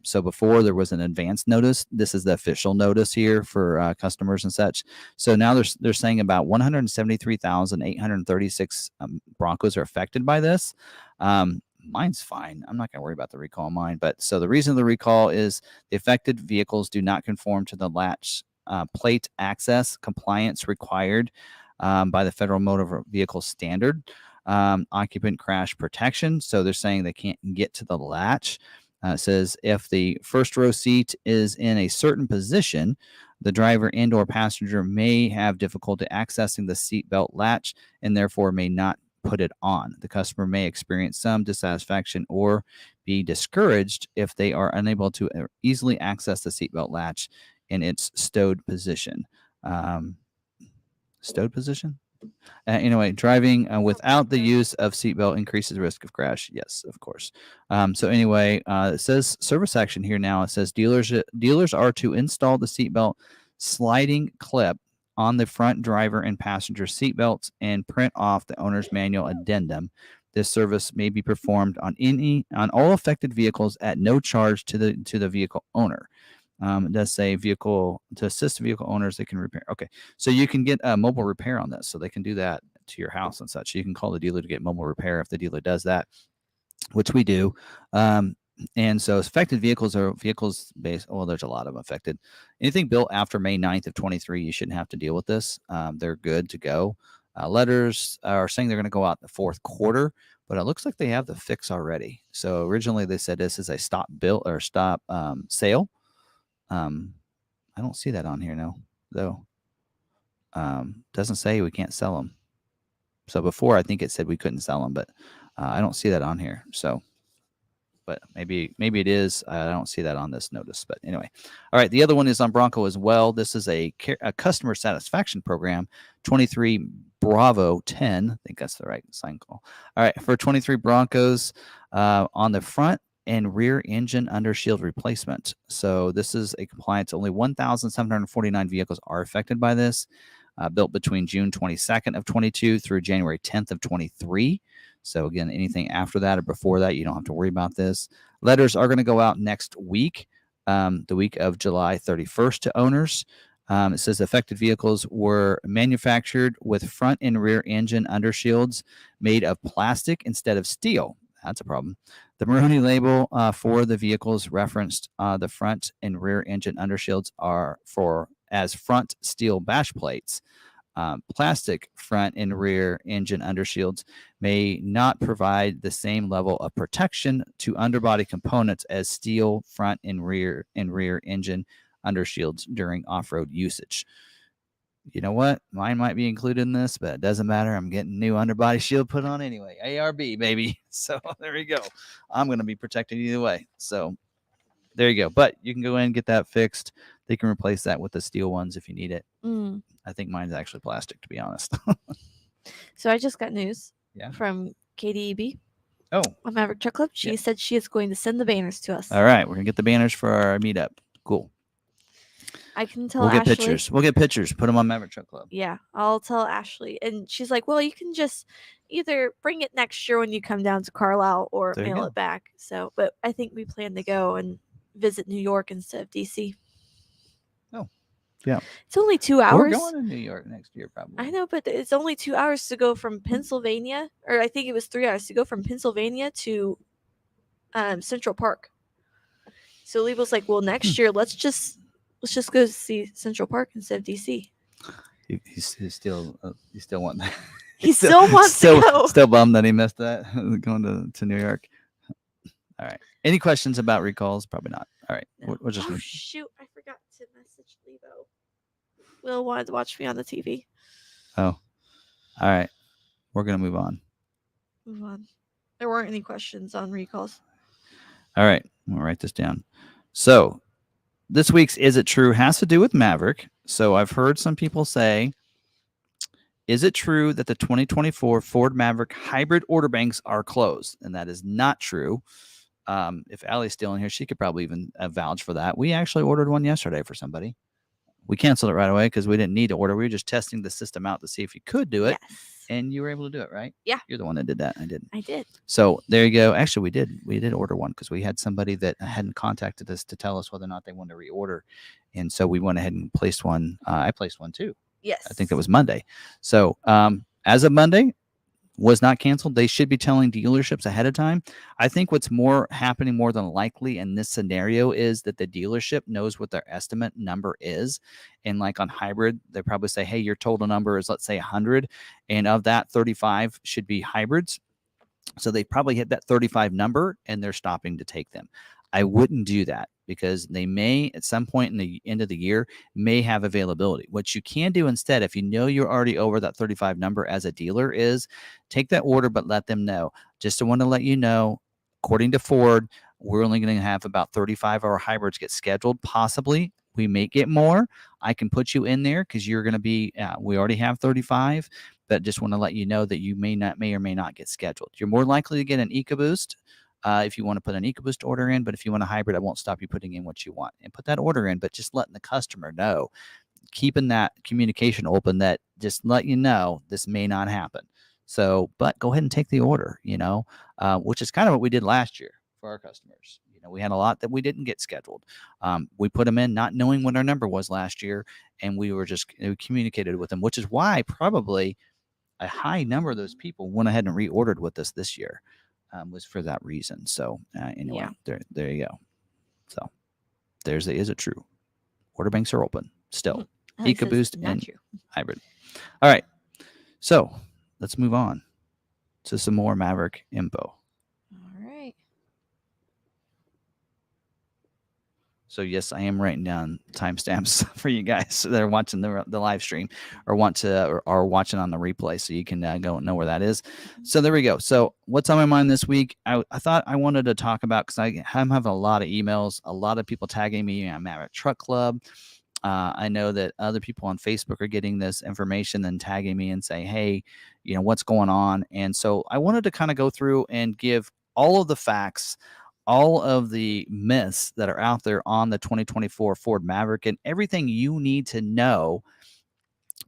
So before there was an advance notice. This is the official notice here for customers and such. So now they're saying about 173,836 Broncos are affected by this. Mine's fine. I'm not going to worry about the recall on mine. But so the reason of the recall is the affected vehicles do not conform to the latch plate access compliance required by the Federal Motor Vehicle Standard occupant crash protection. So they're saying they can't get to the latch. It says if the first row seat is in a certain position, the driver and or passenger may have difficulty accessing the seatbelt latch and therefore may not put it on. The customer may experience some dissatisfaction or be discouraged if they are unable to easily access the seatbelt latch in its stowed position. Stowed position? Anyway, driving without the use of seatbelt increases the risk of crash. Yes, of course. So anyway, it says service action here now. It says dealers are to install the seatbelt sliding clip on the front driver and passenger seatbelts and print off the owner's manual addendum. This service may be performed on all affected vehicles at no charge to the vehicle owner. It does say vehicle to assist vehicle owners, they can repair. Okay, so you can get a mobile repair on this, so they can do that to your house and such. You can call the dealer to get mobile repair if the dealer does that, which we do. And so affected vehicles are vehicles based. Well, there's a lot of affected. Anything built after May 9th of 23, you shouldn't have to deal with this. They're good to go. Letters are saying they're going to go out in the fourth quarter, but it looks like they have the fix already. So originally they said this is a stop built or stop sale. I don't see that on here now, though. Doesn't say we can't sell them. So before I think it said we couldn't sell them, but I don't see that on here. So, but maybe it is. I don't see that on this notice. But anyway, all right. The other one is on Bronco as well. This is a customer satisfaction program, 23 Bravo 10. I think that's the right sign call. All right, for 23 Broncos on the front and rear engine undershield replacement. So this is a compliance. Only 1,749 vehicles are affected by this, built between June 22nd of 22 through January 10th of 23. So again, anything after that or before that, you don't have to worry about this. Letters are going to go out next week, the week of July 31st to owners. It says affected vehicles were manufactured with front and rear engine undershields made of plastic instead of steel. That's a problem. The Maroni label for the vehicles referenced the front and rear engine undershields are as front steel bash plates. Plastic front and rear engine undershields may not provide the same level of protection to underbody components as steel front and rear engine undershields during off-road usage. You know what? Mine might be included in this, but it doesn't matter. I'm getting new underbody shield put on anyway. ARB, baby. So there you go. I'm going to be protected either way. So there you go. But you can go in and get that fixed. They can replace that with the steel ones if you need it. I think mine's actually plastic, to be honest. So I just got news from KDEB. Oh. On Maverick Truck Club. She said she is going to send the banners to us. All right. We're going to get the banners for our meetup. Cool. I can tell We'll get Ashley. pictures. We'll get pictures. Put them on Maverick Truck Club. Yeah, I'll tell Ashley. And she's like, well, you can just either bring it next year when you come down to Carlisle or mail it back. So, but I think we plan to go and visit New York instead of DC. Oh, yeah. It's only 2 hours. We're going to New York next year, probably. I know, but it's only 2 hours to go from Pennsylvania, or I think it was 3 hours to go from Pennsylvania to Central Park. So Lee was like, well, next year, let's just go see Central Park instead of DC. He's still wanting that. He still wants to go. Still bummed that he missed that going to New York. All right. Any questions about recalls? Probably not. All right. No. We'll just shoot! I forgot to message Levo. Will wanted to watch me on the TV. Oh. All right. We're gonna move on. Move on. There weren't any questions on recalls. All right. I'm gonna write this down. So this week's Is It True has to do with Maverick. So I've heard some people say, is it true that the 2024 Ford Maverick hybrid order banks are closed? And that is not true. If Allie's still in here, she could probably even vouch for that. We actually ordered one yesterday for somebody. We canceled it right away because we didn't need to order. We were just testing the system out to see if you could do it. Yes. And you were able to do it, right? Yeah. You're the one that did that. I didn't. I did. So there you go. Actually, we did order one because we had somebody that hadn't contacted us to tell us whether or not they wanted to reorder. And so we went ahead and placed one. I placed one too. Yes. I think it was Monday. So as of Monday, was not canceled. They should be telling dealerships ahead of time. I think what's happening more than likely in this scenario is that the dealership knows what their estimate number is. And like on hybrid, they probably say, hey, your total number is, let's say 100. And of that, 35 should be hybrids. So they probably hit that 35 number and they're stopping to take them. I wouldn't do that because they may at some point in the end of the year may have availability. What you can do instead, if you know you're already over that 35 number as a dealer, is take that order, but let them know. Just want to let you know, according to Ford, we're only going to have about 35 of our hybrids get scheduled. Possibly we may get more. I can put you in there because you're going to be, we already have 35, but just want to let you know that you may or may not get scheduled. You're more likely to get an EcoBoost if you want to put an EcoBoost order in, but if you want a hybrid, I won't stop you putting in what you want and put that order in, but just letting the customer know, keeping that communication open, that just let you know this may not happen. So, but go ahead and take the order, which is kind of what we did last year for our customers. We had a lot that we didn't get scheduled. We put them in not knowing what our number was last year, and we were just communicated with them, which is why probably a high number of those people went ahead and reordered with us this year. Was for that reason. So anyway, there you go. So is it true? Order banks are open still. EcoBoost and hybrid. All right. So let's move on to some more Maverick info. All right. So yes, I am writing down timestamps for you guys that are watching the live stream or are watching on the replay, so you can go and know where that is. So there we go. So what's on my mind this week? I thought I wanted to talk about, because I'm having a lot of emails, a lot of people tagging me on Maverick Truck Club. I know that other people on Facebook are getting this information and tagging me and saying, hey, what's going on? And so I wanted to kind of go through and give all of the facts, all of the myths that are out there on the 2024 Ford Maverick, and everything you need to know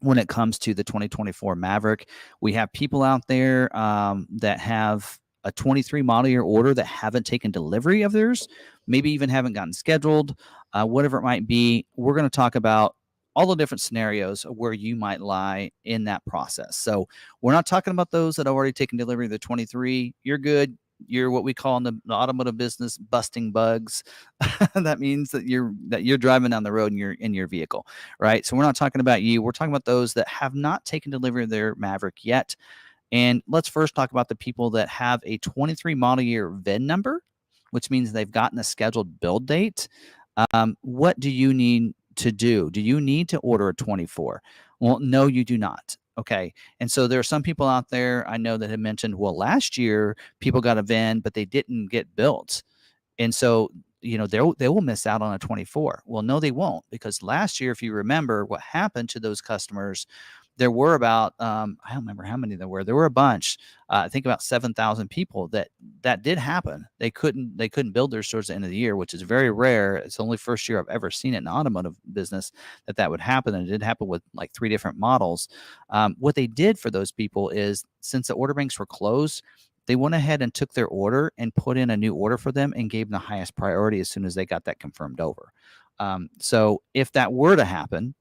when it comes to the 2024 Maverick. We have people out there that have a 23 model year order that haven't taken delivery of theirs, maybe even haven't gotten scheduled, whatever it might be. We're going to talk about all the different scenarios where you might lie in that process. So we're not talking about those that have already taken delivery of the 23. You're good. You're what we call in the automotive business busting bugs. That means that you're driving down the road and you're in your vehicle, right? So we're not talking about you. We're talking about those that have not taken delivery of their Maverick yet. And let's first talk about the people that have a 23 model year VIN number, which means they've gotten a scheduled build date. What do you need to do? Do you need to order a 24? Well, no, you do not. Okay. And so there are some people out there I know that have mentioned, well, last year people got a VIN, but they didn't get built. And so, they will miss out on a 24. Well, no, they won't, because last year, if you remember what happened to those customers, there were about, I don't remember how many there were. There were a bunch. I think about 7,000 people that did happen. They couldn't build their stores at the end of the year, which is very rare. It's the only first year I've ever seen it in the automotive business that would happen. And it did happen with like 3 different models. What they did for those people is, since the order banks were closed, they went ahead and took their order and put in a new order for them and gave them the highest priority as soon as they got that confirmed over. So if that were to happen,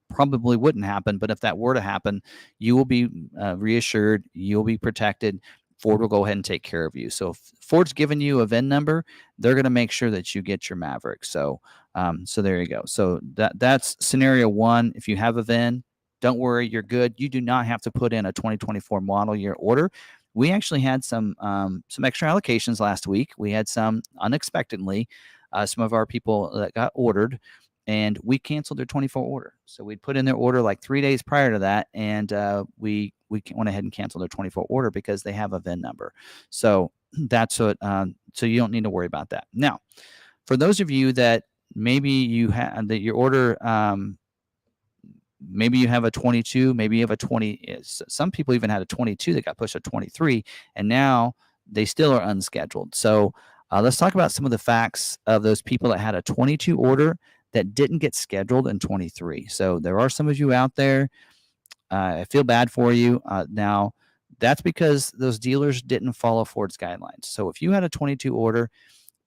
probably wouldn't happen, but if that were to happen, you will be reassured, you'll be protected. Ford will go ahead and take care of you. So if Ford's giving you a VIN number, they're going to make sure that you get your Maverick. So there you go. So that's scenario 1. If you have a VIN, don't worry, you're good. You do not have to put in a 2024 model year order. We actually had some extra allocations last week. We had some unexpectedly, some of our people that got ordered, and we canceled their 24 order. So we'd put in their order like 3 days prior to that, and we went ahead and canceled their 24 order because they have a VIN number. So that's what. So you don't need to worry about that. Now, for those of you that maybe you have that your order, maybe you have a 22, maybe you have a 20. Some people even had a 22 that got pushed to 23, and now they still are unscheduled. So let's talk about some of the facts of those people that had a 22 order that didn't get scheduled in 23. So there are some of you out there. I feel bad for you. Now, that's because those dealers didn't follow Ford's guidelines. So if you had a 22 order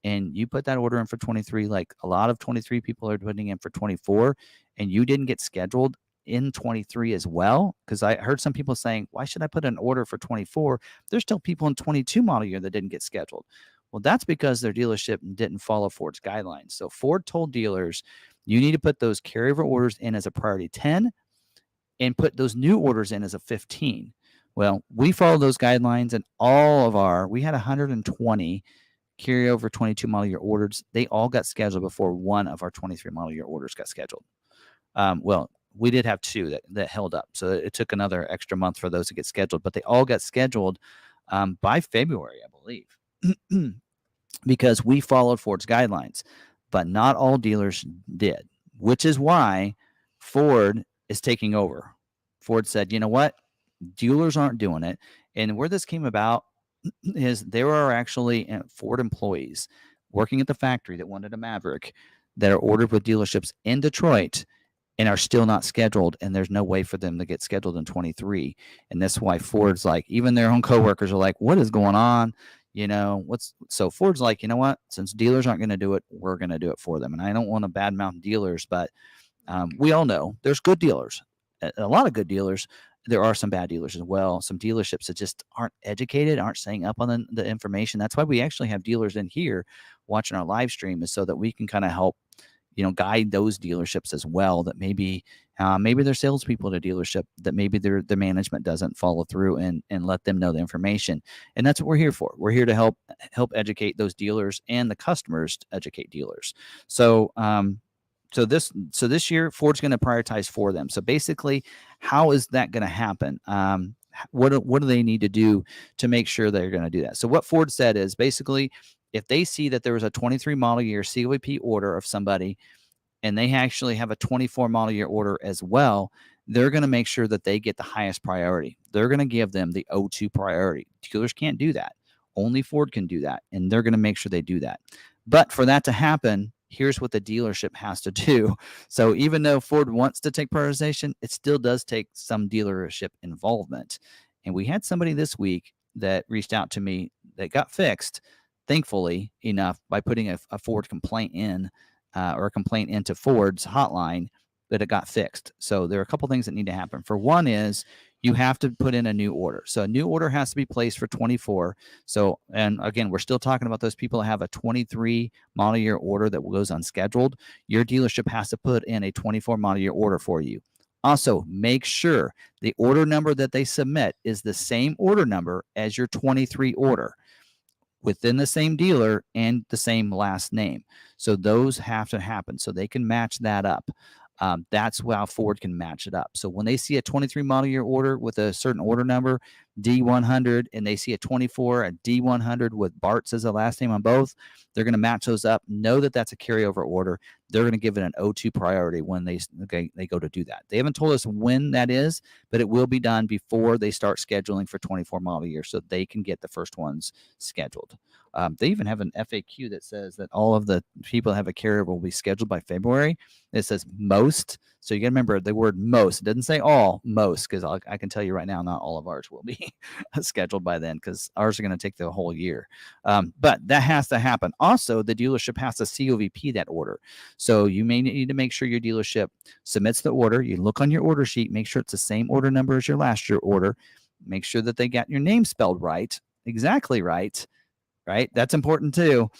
and you put that order in for 23, like a lot of 23 people are putting in for 24, and you didn't get scheduled in 23 as well, because I heard some people saying, why should I put an order for 24? There's still people in 22 model year that didn't get scheduled. Well, that's because their dealership didn't follow Ford's guidelines. So Ford told dealers, you need to put those carryover orders in as a priority 10 and put those new orders in as a 15. Well, we followed those guidelines, and we had 120 carryover 22 model year orders, they all got scheduled before one of our 23 model year orders got scheduled. Well, we did have two that held up. So it took another extra month for those to get scheduled, but they all got scheduled by February, I believe, because we followed Ford's guidelines, but not all dealers did, which is why Ford is taking over. Ford said, you know what? Dealers aren't doing it. And where this came about is there are actually Ford employees working at the factory that wanted a Maverick that are ordered with dealerships in Detroit and are still not scheduled, and there's no way for them to get scheduled in 23. And that's why Ford's like, even their own coworkers are like, what is going on? So Ford's like, you know what? Since dealers aren't going to do it, we're going to do it for them. And I don't want to badmouth dealers, but we all know there's good dealers, a lot of good dealers. There are some bad dealers as well. Some dealerships that just aren't educated, aren't staying up on the information. That's why we actually have dealers in here watching our live stream, is so that we can kind of help, guide those dealerships as well, that maybe their salespeople at a dealership, that maybe their management doesn't follow through and let them know the information. And that's what we're here for. We're here to help educate those dealers and the customers to educate dealers. So this year, Ford's going to prioritize for them. So basically, how is that going to happen? What do they need to do to make sure they're going to do that? So what Ford said is basically, if they see that there was a 23 model year COEP order of somebody, and they actually have a 24 model year order as well, they're going to make sure that they get the highest priority. They're going to give them the O2 priority. Dealers can't do that. Only Ford can do that, and they're going to make sure they do that. But for that to happen, here's what the dealership has to do. So even though Ford wants to take prioritization, it still does take some dealership involvement. And we had somebody this week that reached out to me that got fixed, thankfully enough, by putting a Ford complaint in, or a complaint into Ford's hotline, that it got fixed. So there are a couple things that need to happen. For one is you have to put in a new order. So a new order has to be placed for 24. So, and again, we're still talking about those people that have a 23 model year order that goes unscheduled. Your dealership has to put in a 24 model year order for you. Also, make sure the order number that they submit is the same order number as your 23 order, within the same dealer and the same last name. So those have to happen so they can match that up. That's how Ford can match it up. So when they see a 23 model year order with a certain order number, D100, and they see a 24, a D100 with Bart's as the last name on both, they're going to match those up. Know that that's a carryover order. They're going to give it an O2 priority when they go to do that. They haven't told us when that is, but it will be done before they start scheduling for 24 model year, so they can get the first ones scheduled. They even have an FAQ that says that all of the people that have a carryover will be scheduled by February. It says most. So you got to remember the word most. It doesn't say all, most, because I can tell you right now, not all of ours will be scheduled by then, because ours are going to take the whole year. But that has to happen. Also, the dealership has to COVP that order. So you may need to make sure your dealership submits the order. You look on your order sheet, make sure it's the same order number as your last year order. Make sure that they got your name spelled right, exactly right. Right? That's important too.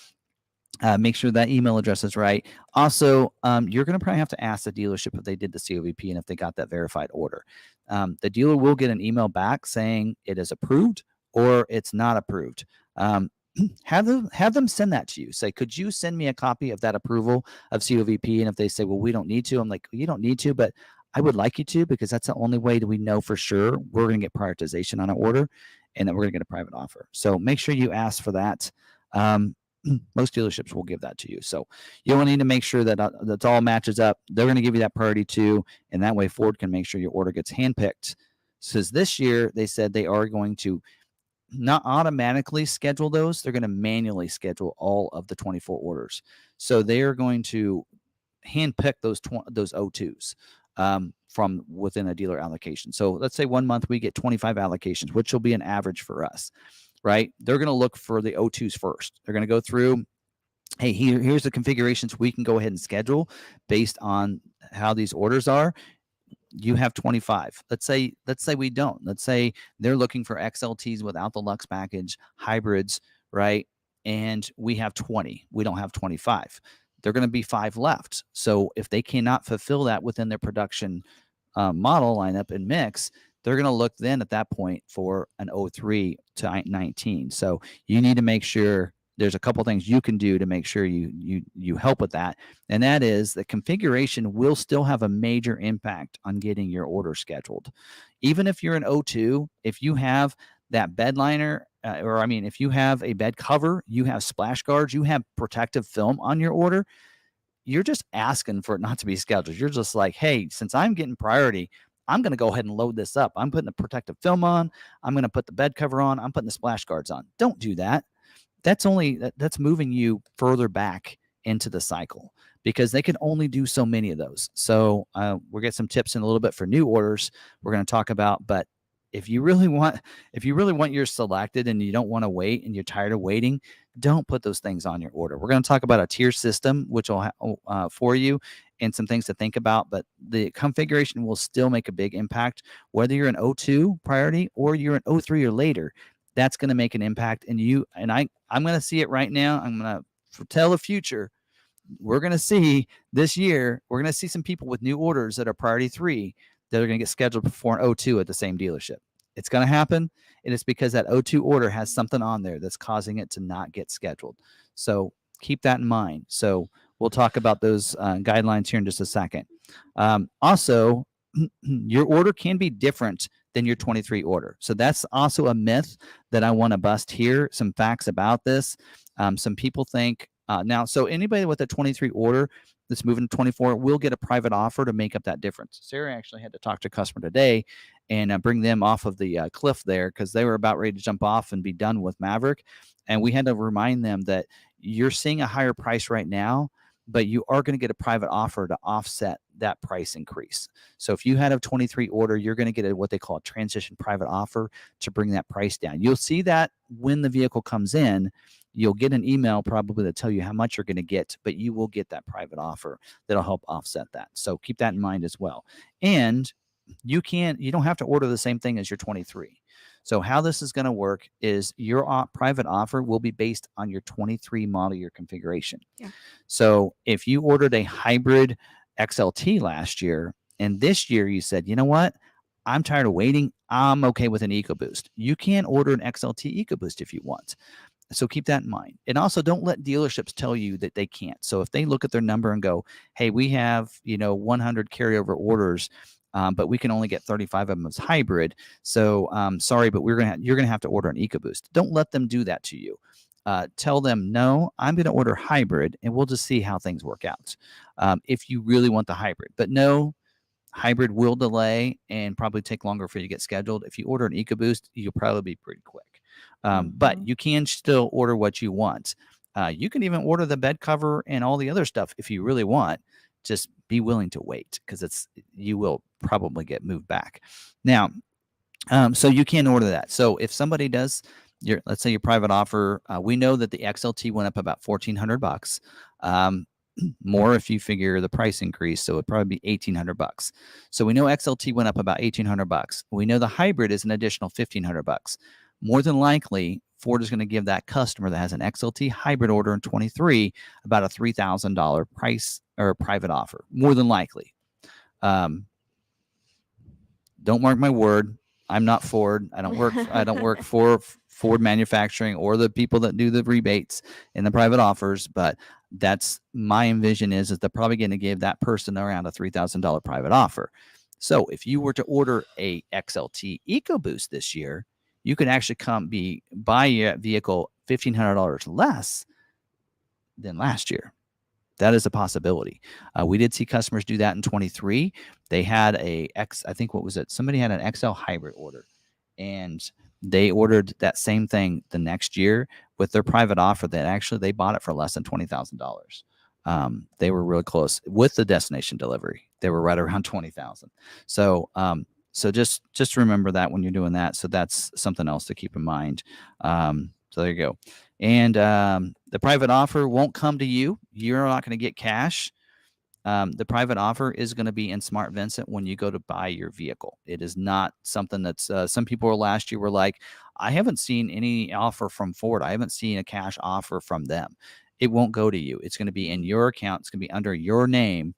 Make sure that email address is right. Also, you're going to probably have to ask the dealership if they did the COVP and if they got that verified order. The dealer will get an email back saying it is approved or it's not approved. Have them send that to you. Say, could you send me a copy of that approval of COVP? And if they say, well, we don't need to, I'm like, you don't need to, but I would like you to, because that's the only way that we know for sure we're going to get prioritization on an order, and that we're going to get a private offer. So make sure you ask for that. Most dealerships will give that to you. So you'll need to make sure that that's all matches up. They're going to give you that priority too, and that way Ford can make sure your order gets handpicked. Since this year, they said they are going to not automatically schedule those. They're going to manually schedule all of the 24 orders. So they are going to handpick those O2s. From within a dealer allocation. So let's say 1 month we get 25 allocations, which will be an average for us, right? They're going to look for the O2s first. They're going to go through, hey, here's the configurations we can go ahead and schedule based on how these orders are. You have 25. Let's say we don't. Let's say they're looking for XLTs without the Lux package, hybrids, right? And we have 20. We don't have 25. They're going to be 5 left. So if they cannot fulfill that within their production model lineup and mix, they're going to look then at that point for an 03 to 19. So you need to make sure there's a couple things you can do to make sure you help with that. And that is the configuration will still have a major impact on getting your order scheduled. Even if you're an O2, if you have that bed liner, if you have a bed cover, you have splash guards, you have protective film on your order, you're just asking for it not to be scheduled. You're just like, hey, since I'm getting priority, I'm going to go ahead and load this up. I'm putting the protective film on. I'm going to put the bed cover on. I'm putting the splash guards on. Don't do that. That's moving you further back into the cycle because they can only do so many of those. So we'll get some tips in a little bit for new orders we're going to talk about. But if you really want yours selected and you don't want to wait and you're tired of waiting, don't put those things on your order. We're going to talk about a tier system, which will for you, and some things to think about. But the configuration will still make a big impact, whether you're an O2 priority or you're an O3 or later. That's going to make an impact. And I'm going to see it right now. I'm going to tell the future. We're going to see this year, we're going to see some people with new orders that are priority 3 that are going to get scheduled for an O2 at the same dealership. It's going to happen. And it's because that O2 order has something on there that's causing it to not get scheduled. So keep that in mind. So we'll talk about those guidelines here in just a second. Also, your order can be different than your 23 order. So that's also a myth that I want to bust here. Some facts about this. Some people think now, so anybody with a 23 order that's moving to 24 will get a private offer to make up that difference. Sarah actually had to talk to a customer today and bring them off of the cliff there because they were about ready to jump off and be done with Maverick. And we had to remind them that you're seeing a higher price right now, but you are going to get a private offer to offset that price increase. So if you had a 23 order, you're going to get what they call a transition private offer to bring that price down. You'll see that when the vehicle comes in, you'll get an email probably to tell you how much you're going to get, but you will get that private offer that'll help offset that. So keep that in mind as well. And you don't have to order the same thing as your 23. So how this is going to work is your private offer will be based on your 23 model year configuration. Yeah. So if you ordered a hybrid XLT last year and this year you said, you know what, I'm tired of waiting, I'm okay with an EcoBoost. You can order an XLT EcoBoost if you want. So keep that in mind. And also don't let dealerships tell you that they can't. So if they look at their number and go, hey, we have, 100 carryover orders, but we can only get 35 of them as hybrid. So sorry, but you're going to have to order an EcoBoost. Don't let them do that to you. Tell them, no, I'm going to order hybrid and we'll just see how things work out. If you really want the hybrid, but no, hybrid will delay and probably take longer for you to get scheduled. If you order an EcoBoost, you'll probably be pretty quick. But you can still order what you want. You can even order the bed cover and all the other stuff if you really want. Just be willing to wait because you will probably get moved back. Now, so you can order that. So if somebody does let's say your private offer, we know that the XLT went up about $1,400. More if you figure the price increase, so it'd probably be $1,800. So we know XLT went up about $1,800. We know the hybrid is an additional $1,500. More than likely, Ford is going to give that customer that has an XLT hybrid order in 23 about a $3,000 price or private offer. More than likely. Don't mark my word. I'm not Ford. I don't work for Ford manufacturing or the people that do the rebates and the private offers, but that's my envision is they're probably going to give that person around a $3,000 private offer. So if you were to order a XLT EcoBoost this year, you can actually buy your vehicle $1,500 less than last year. That is a possibility. We did see customers do that in 23. They had somebody had an XL hybrid order, and they ordered that same thing the next year with their private offer that actually they bought it for less than $20,000. They were really close with the destination delivery. They were right around $20,000. So just remember that when you're doing that. So that's something else to keep in mind. So there you go. And the private offer won't come to you. You're not going to get cash. The private offer is going to be in Smart Vincent when you go to buy your vehicle. It is not something that's some people last year were like, I haven't seen any offer from Ford. I haven't seen a cash offer from them. It won't go to you. It's going to be in your account. It's going to be under your name.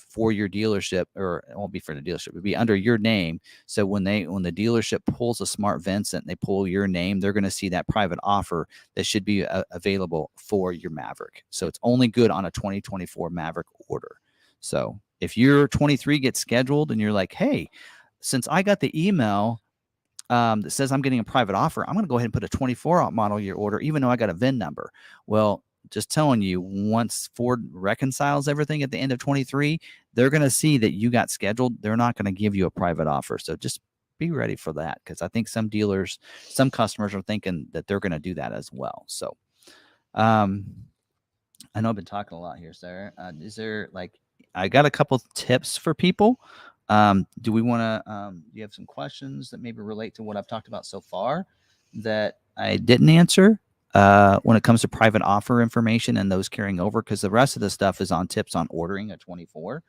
for your dealership, or it won't be for the dealership, it'll be under your name. So when the dealership pulls a Smart Vincent, they pull your name, they're going to see that private offer that should be available for your Maverick. So it's only good on a 2024 Maverick order. So if your 23 gets scheduled and you're like, hey, since I got the email that says I'm getting a private offer, I'm going to go ahead and put a 24 model year order, even though I got a VIN number. Well, just telling you, once Ford reconciles everything at the end of 23, they're going to see that you got scheduled. They're not going to give you a private offer. So just be ready for that, because I think some customers are thinking that they're going to do that as well. So I know I've been talking a lot here, Sarah. Is there, like, I got a couple tips for people. Do we want to, do you have some questions that maybe relate to what I've talked about so far that I didn't answer when it comes to private offer information and those carrying over? Because the rest of the stuff is on tips on ordering a 24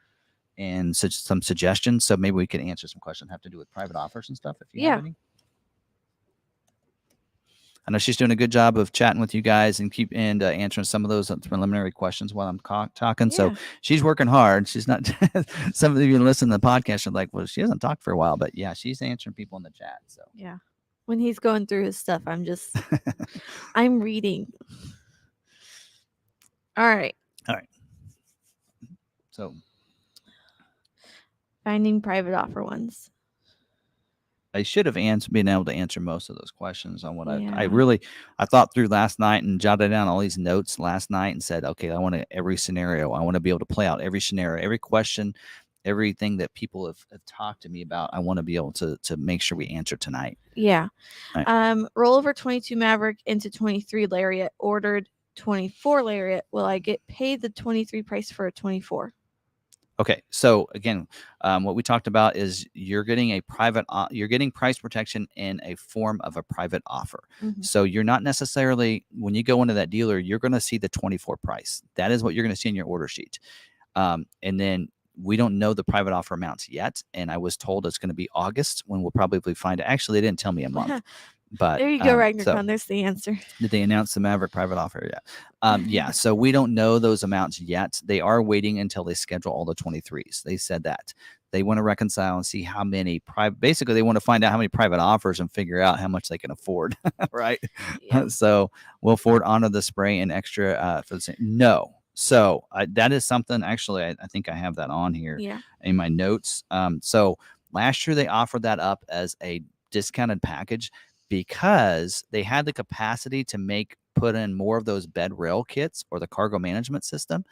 and some suggestions. So maybe we can answer some questions that have to do with private offers and stuff if you have any. I know she's doing a good job of chatting with you guys and answering some of those preliminary questions while I'm talking. Yeah. So she's working hard. She's not. Some of you listen to the podcast are like, well, she hasn't talked for a while, but yeah, she's answering people in the chat. So yeah, when he's going through his stuff, I'm just, I'm reading. All right. So finding private offer ones. I should have been able to answer most of those questions on what I thought through last night and jotted down all these notes last night and said, okay, I want every scenario. I want to be able to play out every scenario, every question, everything that people have talked to me about. I want to be able to make sure we answer tonight. Yeah. Right. Rollover 22 Maverick into 23 Lariat, ordered 24 Lariat. Will I get paid the 23 price for a 24? Okay, so again, what we talked about is you're getting you're getting price protection in a form of a private offer. Mm-hmm. So you're not necessarily, when you go into that dealer, you're going to see the 24 price. That is what you're going to see in your order sheet. And then we don't know the private offer amounts yet. And I was told it's going to be August when we'll probably find it. Actually, they didn't tell me a month. But there you go, Ragnar. There's the answer. Did they announce the Maverick private offer yet? Yeah. So we don't know those amounts yet. They are waiting until they schedule all the 23s. They said that they want to reconcile and see how many basically they want to find out how many private offers and figure out how much they can afford. Right. Yep. So will Ford honor the spray and extra for the same? No. So that is something, actually, I think I have that on here in my notes. So last year they offered that up as a discounted package, because they had the capacity to put in more of those bed rail kits or the cargo management system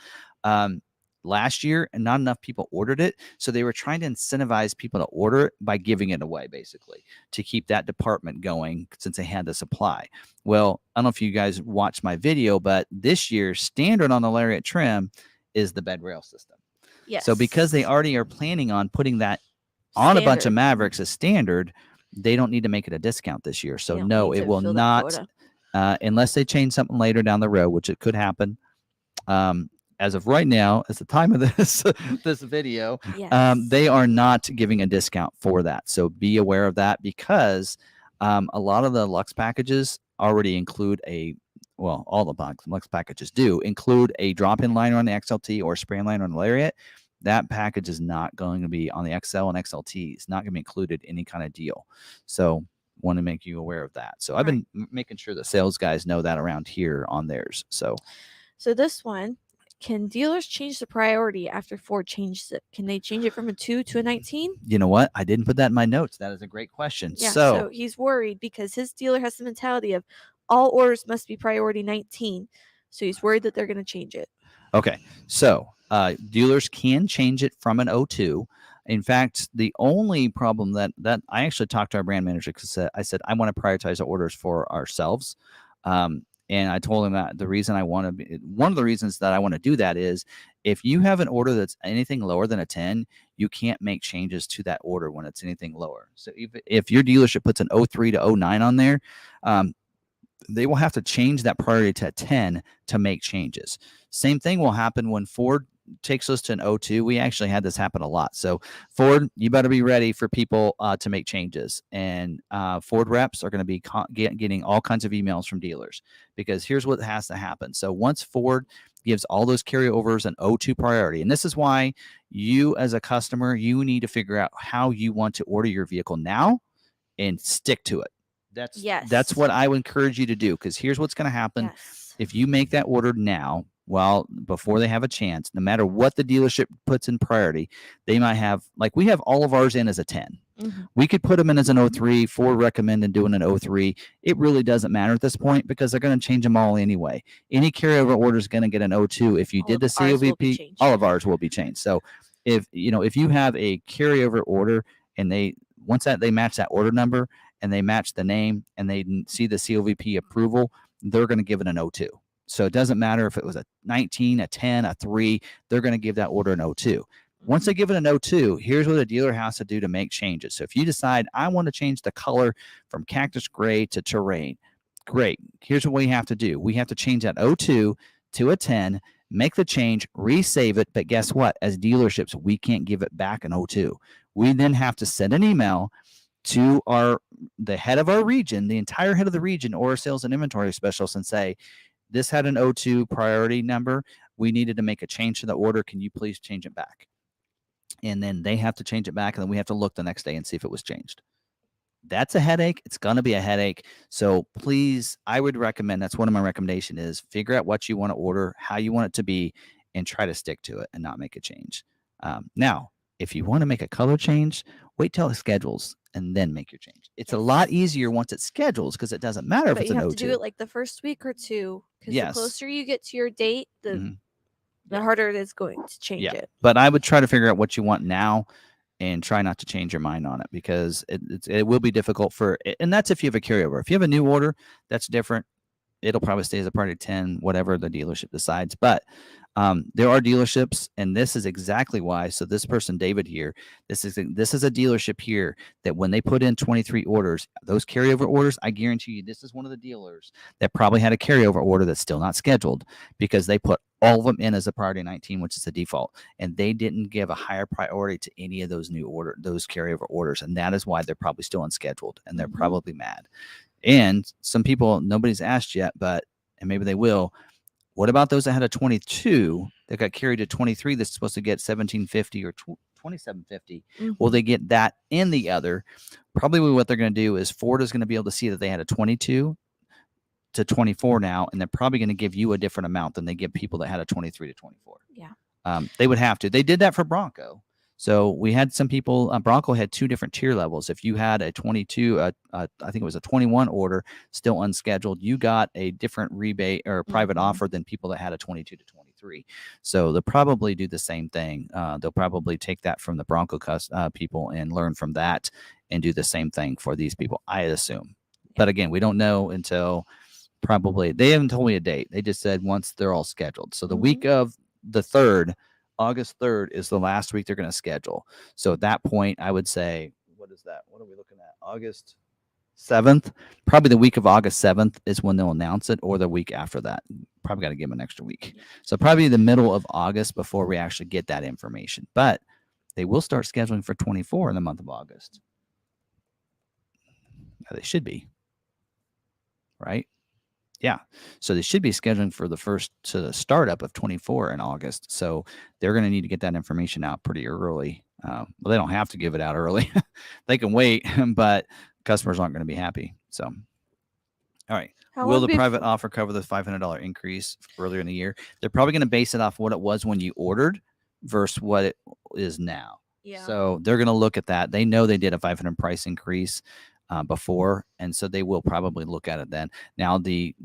last year, and not enough people ordered it. So they were trying to incentivize people to order it by giving it away, basically, to keep that department going since they had the supply. Well, I don't know if you guys watched my video, but this year, standard on the Lariat trim is the bed rail system. Yes. So because they already are planning on putting that on a bunch of Mavericks as standard, they don't need to make it a discount this year. So no, it will not, unless they change something later down the road, which it could happen. As of right now, as the time of this video, they are not giving a discount for that. So be aware of that, because a lot of the Lux packages already include all the Lux packages do include a drop-in liner on the XLT or spray liner on the Lariat. That package is not going to be on the XL and XLT. It's not going to be included in any kind of deal. So want to make you aware of that. So I've been making sure the sales guys know that around here on theirs. So this one, can dealers change the priority after Ford changes it? Can they change it from a 2 to a 19? You know what? I didn't put that in my notes. That is a great question. Yeah, so he's worried because his dealer has the mentality of all orders must be priority 19. So he's worried that they're going to change it. Okay. So dealers can change it from an 02. In fact, the only problem that I actually talked to our brand manager, because I said, I want to prioritize our orders for ourselves. And I told him that one of the reasons that I want to do that is if you have an order that's anything lower than a 10, you can't make changes to that order when it's anything lower. So if your dealership puts an 03 to 09 on there, they will have to change that priority to a 10 to make changes. Same thing will happen when Ford takes us to an 02. We actually had this happen a lot. So Ford, you better be ready for people to make changes. And Ford reps are going to be getting all kinds of emails from dealers, because here's what has to happen. So once Ford gives all those carryovers an O2 priority. And this is why you as a customer, you need to figure out how you want to order your vehicle now and stick to it. That's what I would encourage you to do, because here's what's going to happen. If you make that order now, before they have a chance, no matter what the dealership puts in priority, they might have, like we have all of ours in as a 10. We could put them in as an 03. Ford recommended doing an 03. It really doesn't matter at this point because they're going to change them all anyway. Any carryover order is going to get an 02. If you did the COVP, all of ours will be changed. So if you have a carryover order and once they match that order number and they match the name and they see the COVP approval, they're going to give it an 02. So it doesn't matter if it was a 19, a 10, a 3, they're going to give that order an 02. Once they give it an 02, here's what a dealer has to do to make changes. So if you decide, I want to change the color from cactus gray to terrain, great. Here's what we have to do. We have to change that 02 to a 10, make the change, resave it. But guess what? As dealerships, we can't give it back an 02. We then have to send an email to the head of our region, the entire head of the region, or a sales and inventory specialist, and say, this had an 02 priority number. We needed to make a change to the order. Can you please change it back? And then they have to change it back, and then we have to look the next day and see if it was changed. That's a headache. It's going to be a headache. So please, I would recommend, that's one of my recommendations, is figure out what you want to order, how you want it to be, and try to stick to it and not make a change. Now, if you want to make a color change, wait till it schedules and then make your change. It's a lot easier once it schedules because it doesn't matter if it's an 02. But you have to do it like the first week or two, because the closer you get to your date, the harder it is going to change it. But I would try to figure out what you want now and try not to change your mind on it, because it will be difficult and that's if you have a carryover. If you have a new order, that's different. It'll probably stay as a priority 10, whatever the dealership decides. But there are dealerships, and this is exactly why. So this person, David here, this is a dealership here that when they put in 23 orders, those carryover orders, I guarantee you, this is one of the dealers that probably had a carryover order that's still not scheduled because they put all of them in as a priority 19, which is the default, and they didn't give a higher priority to any of those those carryover orders, and that is why they're probably still unscheduled, and they're probably mad. And some people, nobody's asked yet, and maybe they will. What about those that had a 22 that got carried to 23 that's supposed to get 1750 or 2750? Will they get that and the other? Probably what they're going to do is Ford is going to be able to see that they had a 22 to 24 now, and they're probably going to give you a different amount than they give people that had a 23 to 24. Yeah. They would have to. They did that for Bronco. So we had some people, Bronco had 2 different tier levels. If you had a 22, I think it was a 21 order, still unscheduled, you got a different rebate or private offer than people that had a 22 to 23. So they'll probably do the same thing. They'll probably take that from the Bronco people and learn from that and do the same thing for these people, I assume. But again, we don't know until probably, they haven't told me a date. They just said once they're all scheduled. So the week of the 3rd, August 3rd is the last week they're going to schedule. So at that point, I would say, what is that? What are we looking at? August 7th? Probably the week of August 7th is when they'll announce it, or the week after that. Probably got to give them an extra week. So probably the middle of August before we actually get that information. But they will start scheduling for 24 in the month of August. They should be. Right? Yeah. So they should be scheduling for the startup of 24 in August. So they're going to need to get that information out pretty early. Well, they don't have to give it out early. They can wait, but customers aren't going to be happy. So, all right. Will the private offer cover the $500 increase earlier in the year? They're probably going to base it off what it was when you ordered versus what it is now. Yeah. So they're going to look at that. They know they did a $500 price increase before, and so they will probably look at it then. Now the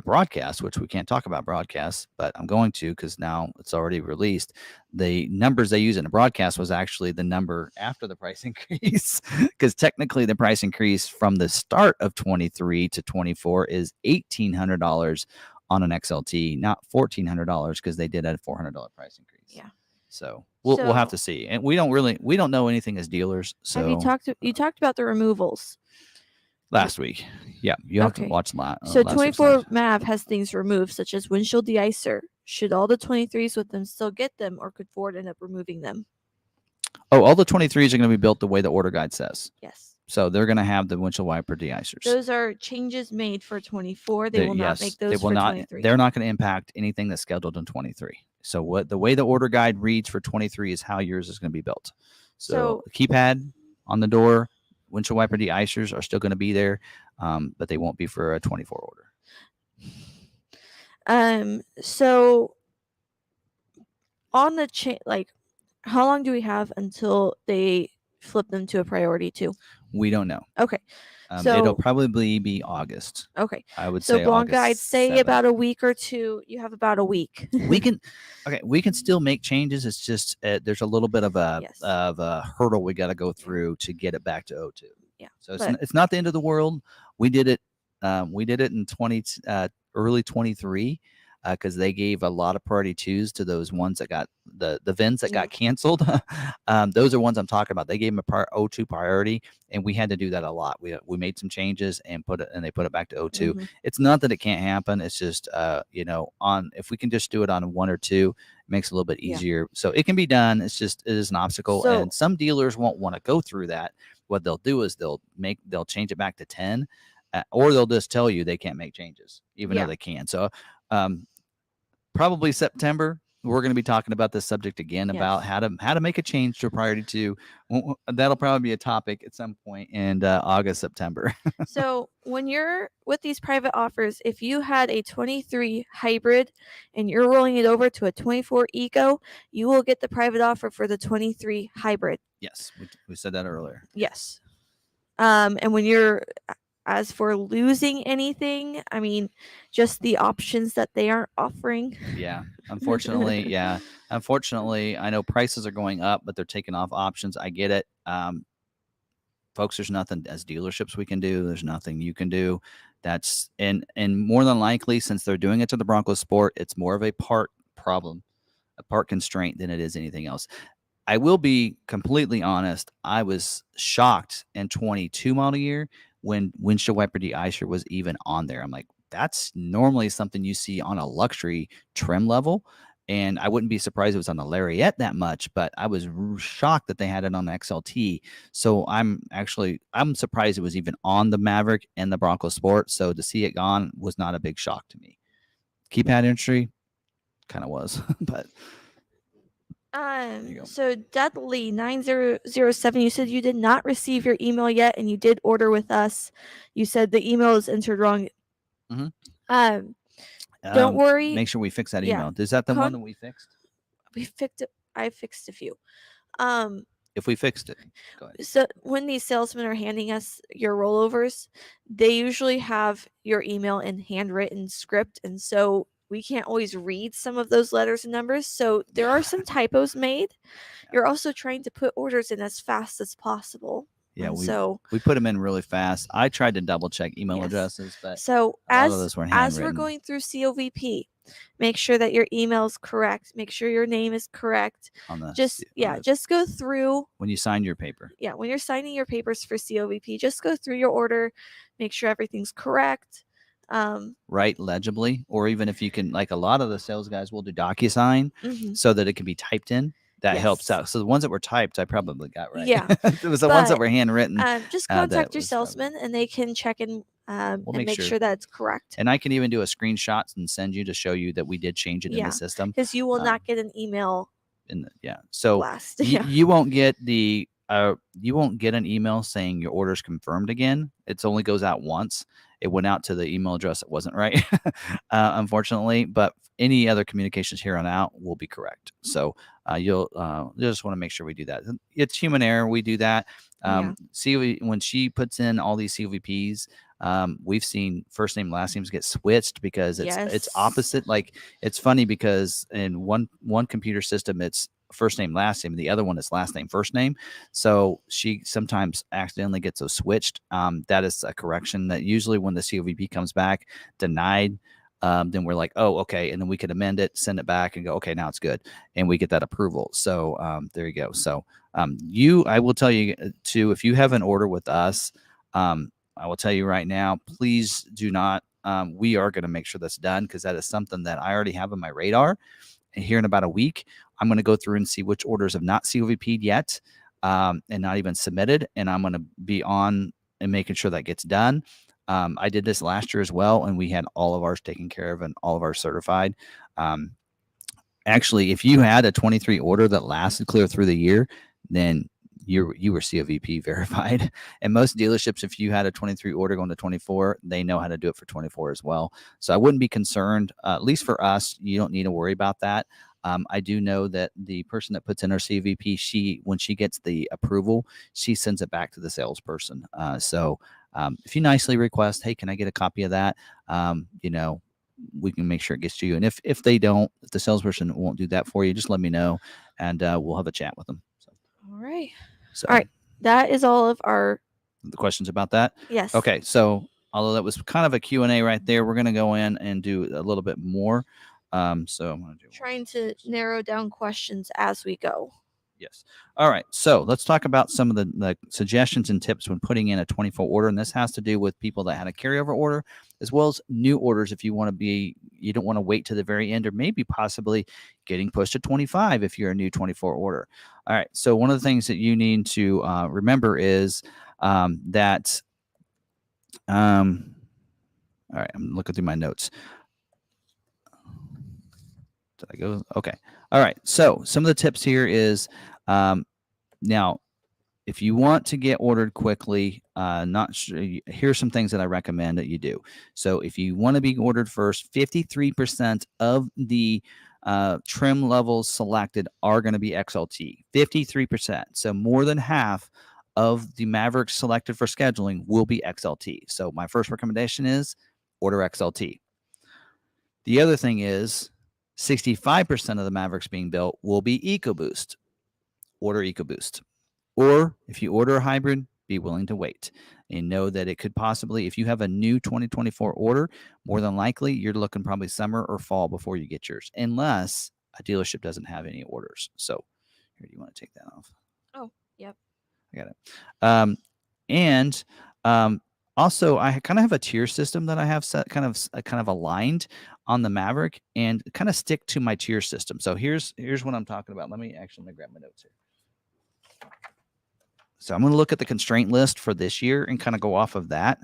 broadcast, which we can't talk about broadcasts, but I'm going to, because now it's already released. The numbers they use in the broadcast was actually the number after the price increase, because technically the price increase from the start of 23 to 24 is $1,800 on an XLT, not $1,400, because they did a $400 price increase. Yeah. So we'll have to see, and we don't know anything as dealers. So have you talked about the removals last week? Yeah, you have to watch so 24 Mav has things removed, such as windshield deicer. Should all the 23s with them still get them, or could Ford end up removing them? Oh, all the 23s are going to be built the way the order guide says. Yes. So they're going to have the windshield wiper de-icers. Those are changes made for 24. They will not make those for 23. They're not going to impact anything that's scheduled in 23. So the way the order guide reads for 23 is how yours is going to be built. So the keypad on the door, windshield wiper de-icers are still going to be there, but they won't be for a 24 order. So on the how long do we have until they flip them to a priority 2? We don't know. Okay. So it'll probably be August. Okay. I would say Blanca, I'd say about a week or 2. You have about a week. we can still make changes. It's just there's a little bit of a hurdle we got to go through to get it back to 02. Yeah. So it's not the end of the world. We did it. We did it in early 23. Because they gave a lot of priority 2s to those ones that got the VINs that got canceled. Those are ones I'm talking about. They gave them a 02 priority, and we had to do that a lot. We made some changes and they put it back to 02. It's not that it can't happen. It's just if we can just do it on 1 or 2, it makes it a little bit easier. So it can be done. It is an obstacle, and some dealers won't want to go through that. What they'll do is they'll change it back to 10, or they'll just tell you they can't make changes, even though they can. So. Probably September, we're going to be talking about this subject again about how to make a change to a priority 2. That'll probably be a topic at some point in August, September. So when you're with these private offers, if you had a 23 hybrid and you're rolling it over to a 24 Eco, you will get the private offer for the 23 hybrid. Yes, we said that earlier. Yes. And when you're as for losing anything, I mean, just the options that they aren't offering. Yeah, unfortunately, Unfortunately, I know prices are going up, but they're taking off options. I get it. Folks, there's nothing as dealerships we can do. There's nothing you can do. That's and more than likely, since they're doing it to the Bronco Sport, it's more of a part problem, a part constraint than it is anything else. I will be completely honest. I was shocked in 22 model year when windshield wiper de-icer was even on there. I'm like, that's normally something you see on a luxury trim level. And I wouldn't be surprised it was on the Lariat that much, but I was shocked that they had it on the XLT. So I'm surprised it was even on the Maverick and the Bronco Sport. So to see it gone was not a big shock to me. Keypad industry kind of was, but. So Dudley 9007, you said you did not receive your email yet, and you did order with us. You said the email is entered wrong. Don't worry. Make sure we fix that email. Is that the one that we fixed? We fixed it. I fixed a few. If we fixed it, go ahead. So when these salesmen are handing us your rollovers, they usually have your email in handwritten script, and so we can't always read some of those letters and numbers. So there are some typos made. You're also trying to put orders in as fast as possible. Yeah, we put them in really fast. I tried to double check email addresses, but so as we're going through COVP, make sure that your email is correct. Make sure your name is correct. Just go through when you sign your paper. Yeah, when you're signing your papers for COVP, just go through your order, make sure everything's correct. Write legibly, or even if you can, like a lot of the sales guys will do DocuSign so that it can be typed in. That helps out. So the ones that were typed, I probably got right. Yeah. It was the ones that were handwritten. Just contact your salesman and they can check in and make sure that it's correct. And I can even do a screenshot and send you to show you that we did change it in the system. Because you will not get an email. So blast. You won't get an email saying your order's confirmed again. It only goes out once. It went out to the email address that wasn't right, unfortunately. But any other communications here on out will be correct. So you'll just want to make sure we do that. It's human error. We do that. When she puts in all these COVPs, we've seen first name, last names get switched because it's opposite. Like it's funny because in one computer system, it's first name, last name. The other one is last name, first name. So she sometimes accidentally gets those switched. That is a correction that usually when the COVP comes back denied, then we're like, oh, okay. And then we could amend it, send it back and go, okay, now it's good. And we get that approval. So there you go. So I will tell you too, if you have an order with us, I will tell you right now, please do not, we are going to make sure that's done because that is something that I already have on my radar. And here in about a week, I'm going to go through and see which orders have not COVP'd yet. and not even submitted. And I'm going to be on and making sure that gets done. I did this last year as well, and we had all of ours taken care of and all of ours certified. Actually, if you had a 23 order that lasted clear through the year, then you were COVP verified. And most dealerships, if you had a 23 order going to 24, they know how to do it for 24 as well. So I wouldn't be concerned. At least for us, you don't need to worry about that. I do know that the person that puts in her CVP, when she gets the approval, she sends it back to the salesperson. So if you nicely request, hey, can I get a copy of that? We can make sure it gets to you. And if they don't, if the salesperson won't do that for you, just let me know, and we'll have a chat with them. So. All right. So, all right. That is all of the questions about that. Yes. Okay. So although that was kind of a Q&A right there, we're going to go in and do a little bit more. So I'm going to trying to narrow down questions as we go. Yes. All right. So let's talk about some of the suggestions and tips when putting in a 24 order. And this has to do with people that had a carryover order, as well as new orders. If you don't want to wait to the very end, or maybe possibly getting pushed to 25 if you're a new 24 order. All right. So one of the things that you need to remember is that, all right, I'm looking through my notes. Did I go? Okay. All right. So some of the tips here is now, if you want to get ordered quickly, here's some things that I recommend that you do. So if you want to be ordered first, 53% of the trim levels selected are going to be XLT. 53%. So more than half of the Mavericks selected for scheduling will be XLT. So my first recommendation is order XLT. The other thing is 65% of the Mavericks being built will be EcoBoost. Order EcoBoost. Or if you order a hybrid, be willing to wait and know that it could possibly, if you have a new 2024 order, more than likely you're looking probably summer or fall before you get yours, unless a dealership doesn't have any orders. So here, do you want to take that off? Oh, yep. I got it. Also, I kind of have a tier system that I have set kind of aligned on the Maverick, and kind of stick to my tier system. So here's what I'm talking about. Let me grab my notes here. So I'm going to look at the constraint list for this year and kind of go off of that.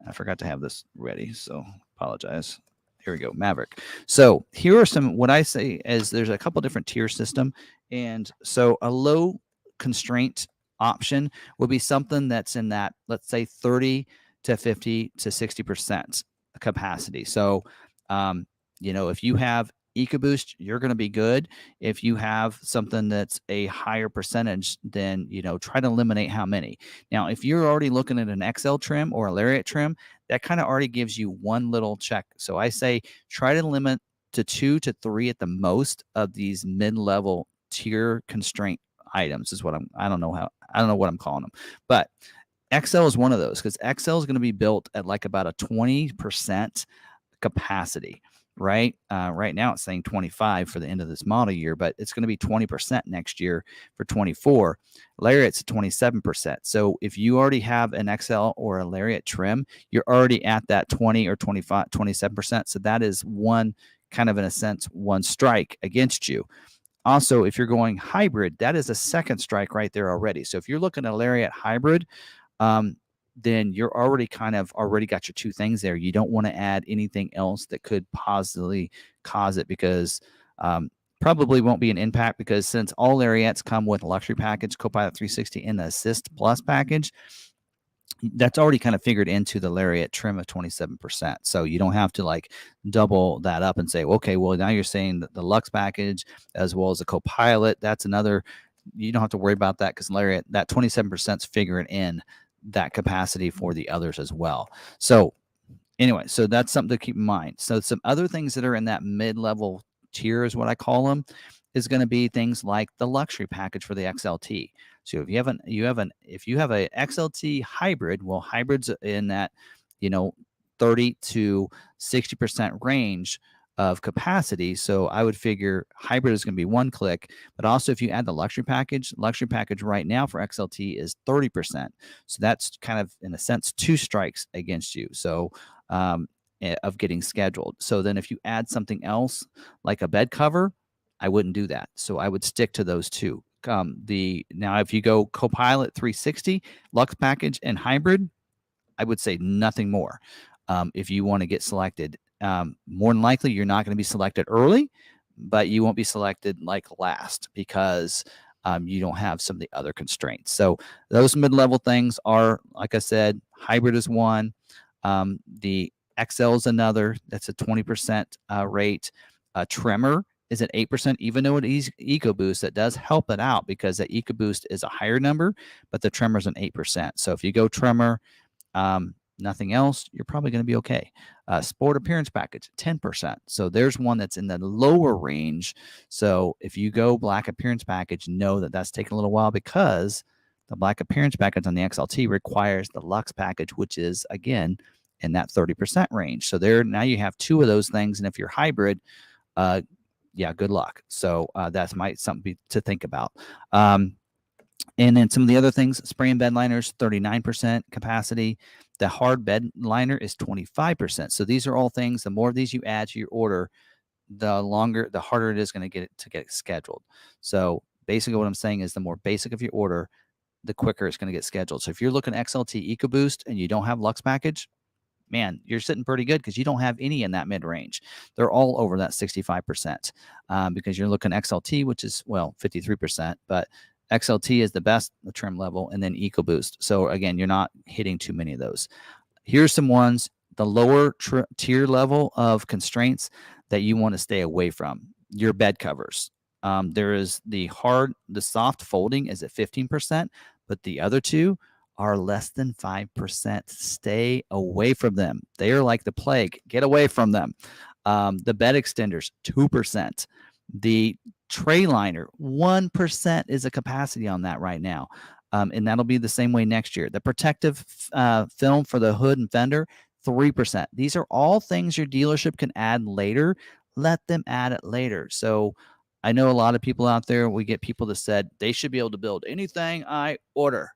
I forgot to have this ready, so apologize. Here we go, Maverick. So here are what I say is there's a couple different tier system. And so a low constraint option will be something that's in that, let's say 30 to 50 to 60% capacity. So, if you have EcoBoost, you're going to be good. If you have something that's a higher percentage, then, try to eliminate how many. Now, if you're already looking at an XL trim or a Lariat trim, that kind of already gives you one little check. So I say try to limit to 2 to 3 at the most of these mid-level tier constraint items is what I don't know what I'm calling them. But XL is one of those, because XL is going to be built at like about a 20% capacity. Right now it's saying 25 for the end of this model year, but it's going to be 20% next year for 24. Lariat's at 27%. So if you already have an XL or a Lariat trim, you're already at that 20 or 25, 27%. So that is one kind of, in a sense, one strike against you. Also, if you're going hybrid, that is a second strike right there already. So if you're looking at a Lariat hybrid, then you're already got your two things there. You don't want to add anything else that could possibly cause it, because probably won't be an impact, because since all Lariats come with a luxury package, Copilot 360, and the Assist Plus package, that's already kind of figured into the Lariat trim of 27%. So you don't have to like double that up and say, okay, well, now you're saying that the Lux package as well as the Copilot, that's another, you don't have to worry about that, because Lariat, that 27% is figuring in that capacity for the others as well. So anyway, so that's something to keep in mind. So some other things that are in that mid-level tier is what I call them, is going to be things like the luxury package for the XLT. So if you have a XLT hybrid, well, hybrids in that 30 to 60% range of capacity. So I would figure hybrid is going to be one click, but also if you add the luxury package right now for XLT is 30%. So that's kind of, in a sense, two strikes against you. So of getting scheduled. So then if you add something else like a bed cover, I wouldn't do that. So I would stick to those two. Now if you go Copilot 360, Lux package, and hybrid, I would say nothing more. If you want to get selected, more than likely you're not going to be selected early, but you won't be selected like last because you don't have some of the other constraints. So those mid-level things are, like I said, hybrid is one. The XL is another. That's a 20% rate. Tremor is at 8%, even though it is EcoBoost. That does help it out because that EcoBoost is a higher number, but the Tremor is an 8%. So if you go Tremor, nothing else, you're probably going to be okay. Sport appearance package, 10%. So there's one that's in the lower range. So if you go black appearance package, know that that's taking a little while because the black appearance package on the XLT requires the Lux package, which is, again, in that 30% range. So there, now you have two of those things. And if you're hybrid, yeah, good luck. So that might something to think about. And then some of the other things, spray and bed liners, 39% capacity. The hard bed liner is 25%. So these are all things, the more of these you add to your order, the harder it is going to get scheduled. So basically what I'm saying is the more basic of your order, the quicker it's going to get scheduled. So if you're looking at XLT EcoBoost and you don't have Lux package, man, you're sitting pretty good because you don't have any in that mid-range. They're all over that 65% because you're looking XLT, which is, 53%, but XLT is the best trim level, and then EcoBoost. So again, you're not hitting too many of those. Here's some ones, the lower tier level of constraints that you want to stay away from. Your bed covers. There is the soft folding is at 15%, but the other two are less than 5%. Stay away from them. They are like the plague. Get away from them. The bed extenders, 2%. The tray liner, 1% is a capacity on that right now. And that'll be the same way next year. The protective film for the hood and fender, 3%. These are all things your dealership can add later. Let them add it later. So I know a lot of people out there, we get people that said they should be able to build anything I order.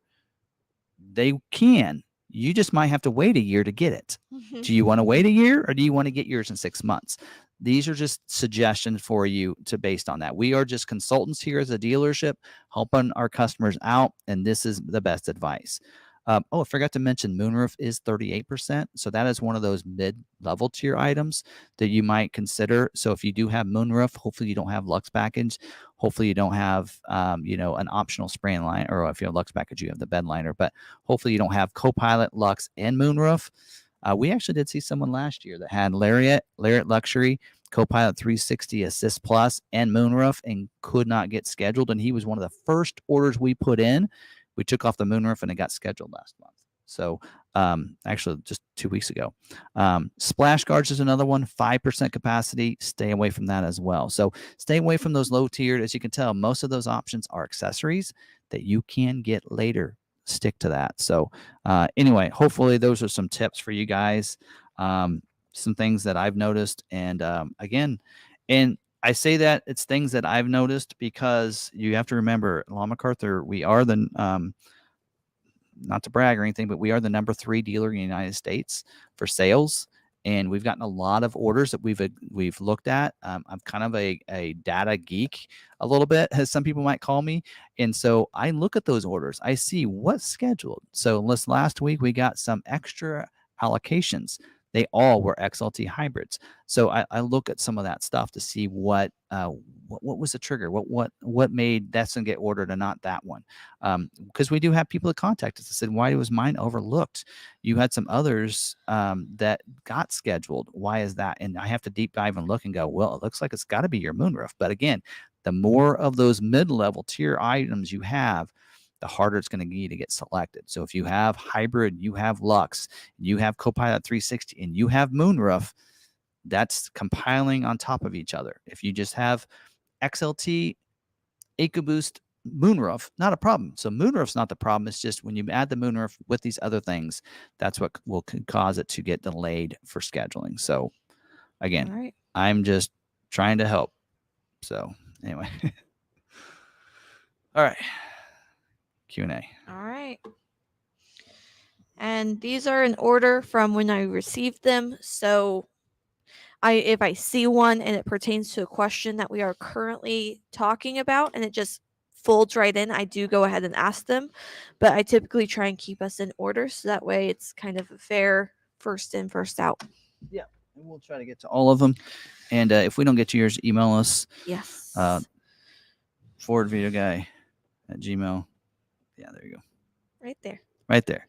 They can. You just might have to wait a year to get it. Do you want to wait a year or do you want to get yours in 6 months? These are just suggestions for you to based on that. We are just consultants here as a dealership helping our customers out, and this is the best advice. I forgot to mention moonroof is 38%. So that is one of those mid-level tier items that you might consider. So if you do have moonroof, hopefully you don't have Lux package. Hopefully you don't have, an optional spray and line, or if you have Lux package, you have the bed liner. But hopefully you don't have Copilot, Lux, and moonroof. We actually did see someone last year that had Lariat Luxury, Copilot 360 Assist Plus, and moonroof and could not get scheduled. And he was one of the first orders we put in. We took off the moonroof and it got scheduled last month. So actually just 2 weeks ago. Splash guards is another one, 5% capacity. Stay away from that as well. So stay away from those low tiered. As you can tell, most of those options are accessories that you can get later. Stick to that. So anyway, hopefully those are some tips for you guys. Some things that I've noticed. And again, I say that it's things that I've noticed because you have to remember, McArthur, we are the, not to brag or anything, but we are the number 3 dealer in the United States for sales. And we've gotten a lot of orders that we've looked at. I'm kind of a data geek a little bit, as some people might call me. And so I look at those orders. I see what's scheduled. So last week we got some extra allocations. They all were XLT hybrids. So I look at some of that stuff to see what was the trigger, what made that's going to get ordered and not that one. Because we do have people that contact us and said, why was mine overlooked? You had some others that got scheduled. Why is that? And I have to deep dive and look and go, well, it looks like it's got to be your moonroof. But again, the more of those mid-level tier items you have, the harder it's going to be to get selected. So if you have hybrid, you have Lux, you have Copilot 360, and you have moonroof, that's compiling on top of each other. If you just have XLT, EcoBoost, moonroof, not a problem. So moonroof's not the problem. It's just when you add the moonroof with these other things, that's what will cause it to get delayed for scheduling. So again, right. I'm just trying to help. So anyway. All right. Q&A. All right. And these are in order from when I received them. So if I see one and it pertains to a question that we are currently talking about and it just folds right in, I do go ahead and ask them, but I typically try and keep us in order so that way it's kind of a fair first in, first out. Yeah, and we'll try to get to all of them. And if we don't get to yours, email us. Yes. FordVideoGuy@gmail. Yeah, there you go. Right there. Right there.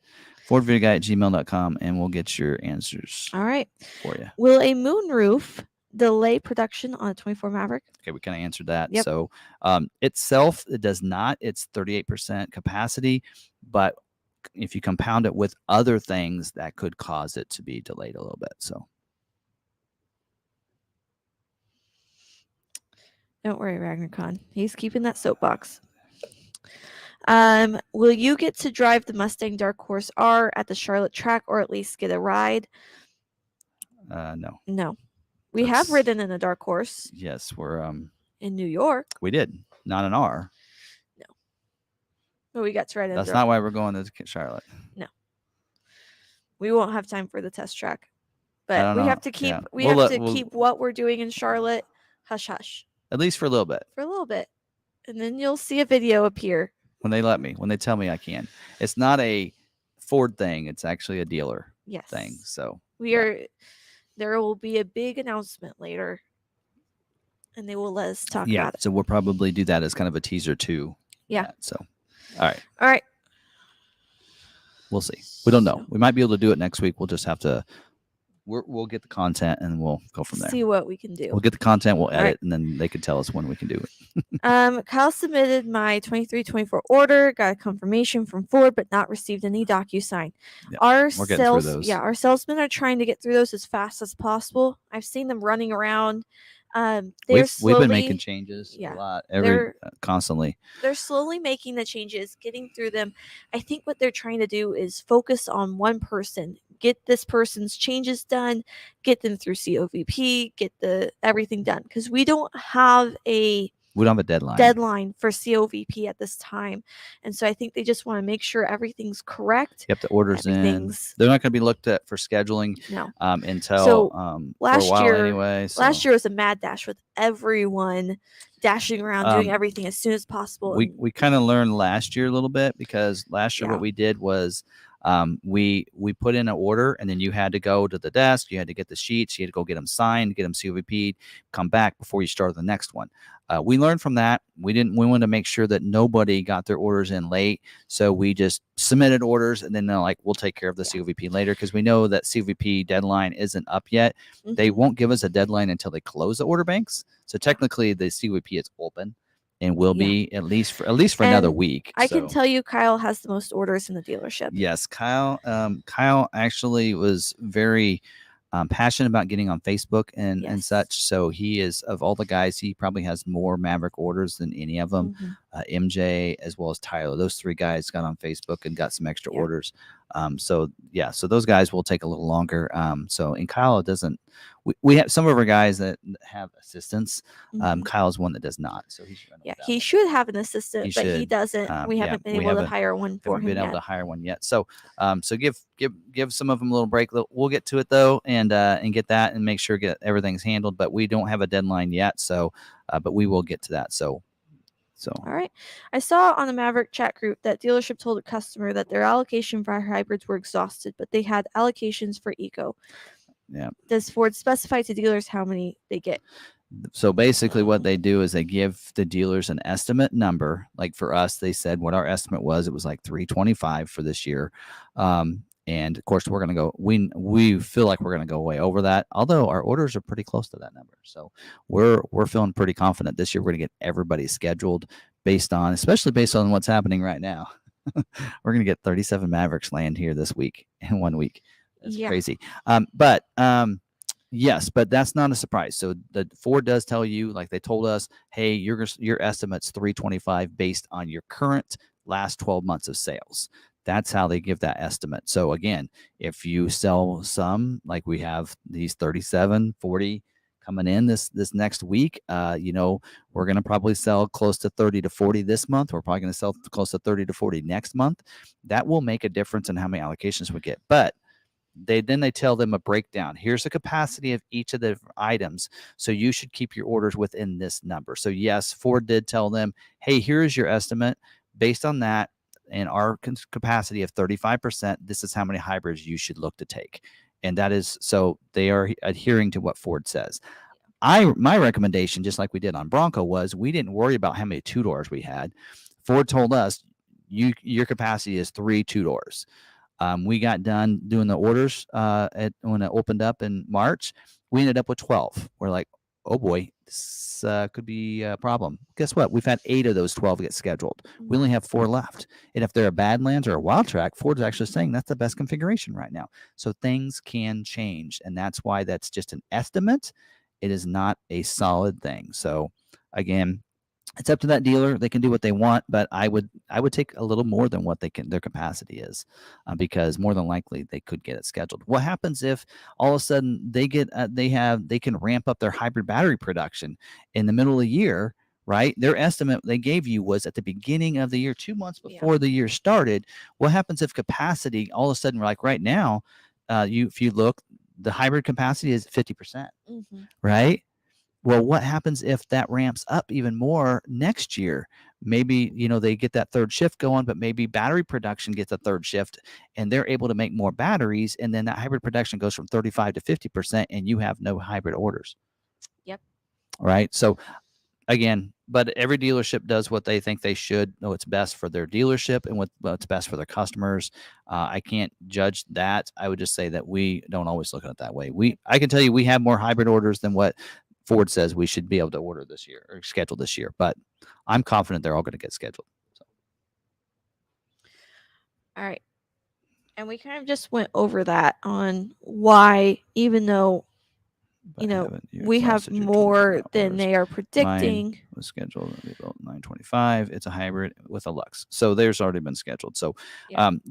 FordVideoGuy@gmail.com, and we'll get your answers. All right. For you. Will a moonroof delay production on a 24 Maverick? Okay, we kind of answered that. Yep. So itself, it does not. It's 38% capacity, but if you compound it with other things, that could cause it to be delayed a little bit. So don't worry, Ragnarcon. He's keeping that soapbox. Will you get to drive the Mustang Dark Horse R at the Charlotte track, or at least get a ride? No. No. We have ridden in a Dark Horse. Yes, we're in New York. We did. Not an R. No. But we got to ride in. That's not why we're going to Charlotte. No. We won't have time for the test track. But we have to keep keep what we're doing in Charlotte hush hush. At least for a little bit. For a little bit. And then you'll see a video appear. When they let me, when they tell me I can. It's not a Ford thing. It's actually a dealer thing. So there will be a big announcement later. And they will let us talk about it. So we'll probably do that as kind of a teaser too. Yeah. So, all right. All right. We'll see. We don't know. We might be able to do it next week. We'll just have to. We'll get the content and we'll go from there. See what we can do. We'll get the content. We'll edit, and then they can tell us when we can do it. Kyle submitted my 23-24 order. Got a confirmation from Ford, but not received any DocuSign. Yeah, our we're getting through those. Yeah, our salesmen are trying to get through those as fast as possible. I've seen them running around. We've been making changes a lot, constantly. They're slowly making the changes, getting through them. I think what they're trying to do is focus on one person, get this person's changes done, get them through COVP, get everything done, because we don't have a deadline for COVP at this time. And so I think they just want to make sure everything's correct. Yep, the orders in. They're not going to be looked at for scheduling until last for a while year anyway. So. Last year was a mad dash with everyone dashing around doing everything as soon as possible. We kind of learned last year a little bit, because last year what we did was we put in an order, and then you had to go to the desk, you had to get the sheets, you had to go get them signed, get them COVP'd, come back before you started the next one. We learned from that. We wanted to make sure that nobody got their orders in late. So we just submitted orders, and then they're like, we'll take care of the COVP later, because we know that COVP deadline isn't up yet. Mm-hmm. They won't give us a deadline until they close the order banks. So technically the COVP is open and will be at least for another week. I can tell you Kyle has the most orders in the dealership. Yes, Kyle actually was very passionate about getting on Facebook and such. So he is, of all the guys, he probably has more Maverick orders than any of them. Mm-hmm. MJ as well as Tyler. Those three guys got on Facebook and got some extra orders. So those guys will take a little longer. And Kyle doesn't. We have some of our guys that have assistants. Mm-hmm. Kyle's one that does not. So he should. He should have an assistant, but he doesn't. We haven't been able to hire one for him. Able to hire one yet. So give some of them a little break. We'll get to it though, and get that and make sure everything's handled. But we don't have a deadline yet. So, but we will get to that. So. All right. I saw on the Maverick chat group that dealership told a customer that their allocation for hybrids were exhausted, but they had allocations for eco. Yeah. Does Ford specify to dealers how many they get? So basically what they do is they give the dealers an estimate number. Like for us, they said what our estimate was. It was like 325 for this year. And of course, we're going to go, we feel like we're going to go way over that, although our orders are pretty close to that number. So we're feeling pretty confident this year we're going to get everybody scheduled especially based on what's happening right now. We're going to get 37 Mavericks land here this week in 1 week. That's crazy. Yes, but that's not a surprise. So the Ford does tell you, like they told us, hey, your estimate's 325 based on your current last 12 months of sales. That's how they give that estimate. So again, if you sell some, like we have these 37, 40 coming in this next week, we're going to probably sell close to 30 to 40 this month. We're probably going to sell close to 30 to 40 next month. That will make a difference in how many allocations we get. But They tell them a breakdown. Here's the capacity of each of the items. So you should keep your orders within this number. So yes, Ford did tell them, hey, here's your estimate. Based on that and our capacity of 35%, this is how many hybrids you should look to take. And that is, so they are adhering to what Ford says. My recommendation, just like we did on Bronco, was we didn't worry about how many 2-doors we had. Ford told us your capacity is 3 2-doors. We got done doing the orders when it opened up in March. We ended up with 12. We're like, oh boy, this could be a problem. Guess what? We've had 8 of those 12 get scheduled. We only have 4 left. And if they're a Badlands or a Wild Track, Ford's actually saying that's the best configuration right now. So things can change. And that's why that's just an estimate. It is not a solid thing. So again, it's up to that dealer. They can do what they want, but I would take a little more than what their capacity is, because more than likely they could get it scheduled. What happens if all of a sudden they can ramp up their hybrid battery production in the middle of the year, right? Their estimate they gave you was at the beginning of the year, 2 months before the year started. What happens if capacity all of a sudden, like right now, if you look, the hybrid capacity is 50%, right? Well, what happens if that ramps up even more next year? Maybe, they get that third shift going, but maybe battery production gets a third shift and they're able to make more batteries. And then that hybrid production goes from 35 to 50% and you have no hybrid orders. Yep. Right. So again, but every dealership does what they think they should know what's best for their dealership and what's best for their customers. I can't judge that. I would just say that we don't always look at it that way. I can tell you we have more hybrid orders than what Ford says we should be able to order this year or schedule this year, but I'm confident they're all going to get scheduled. So. All right. And we kind of just went over that on why, even though, we have more than they are predicting. Mine was scheduled to be built 925. It's a hybrid with a Lux. So there's already been scheduled. So,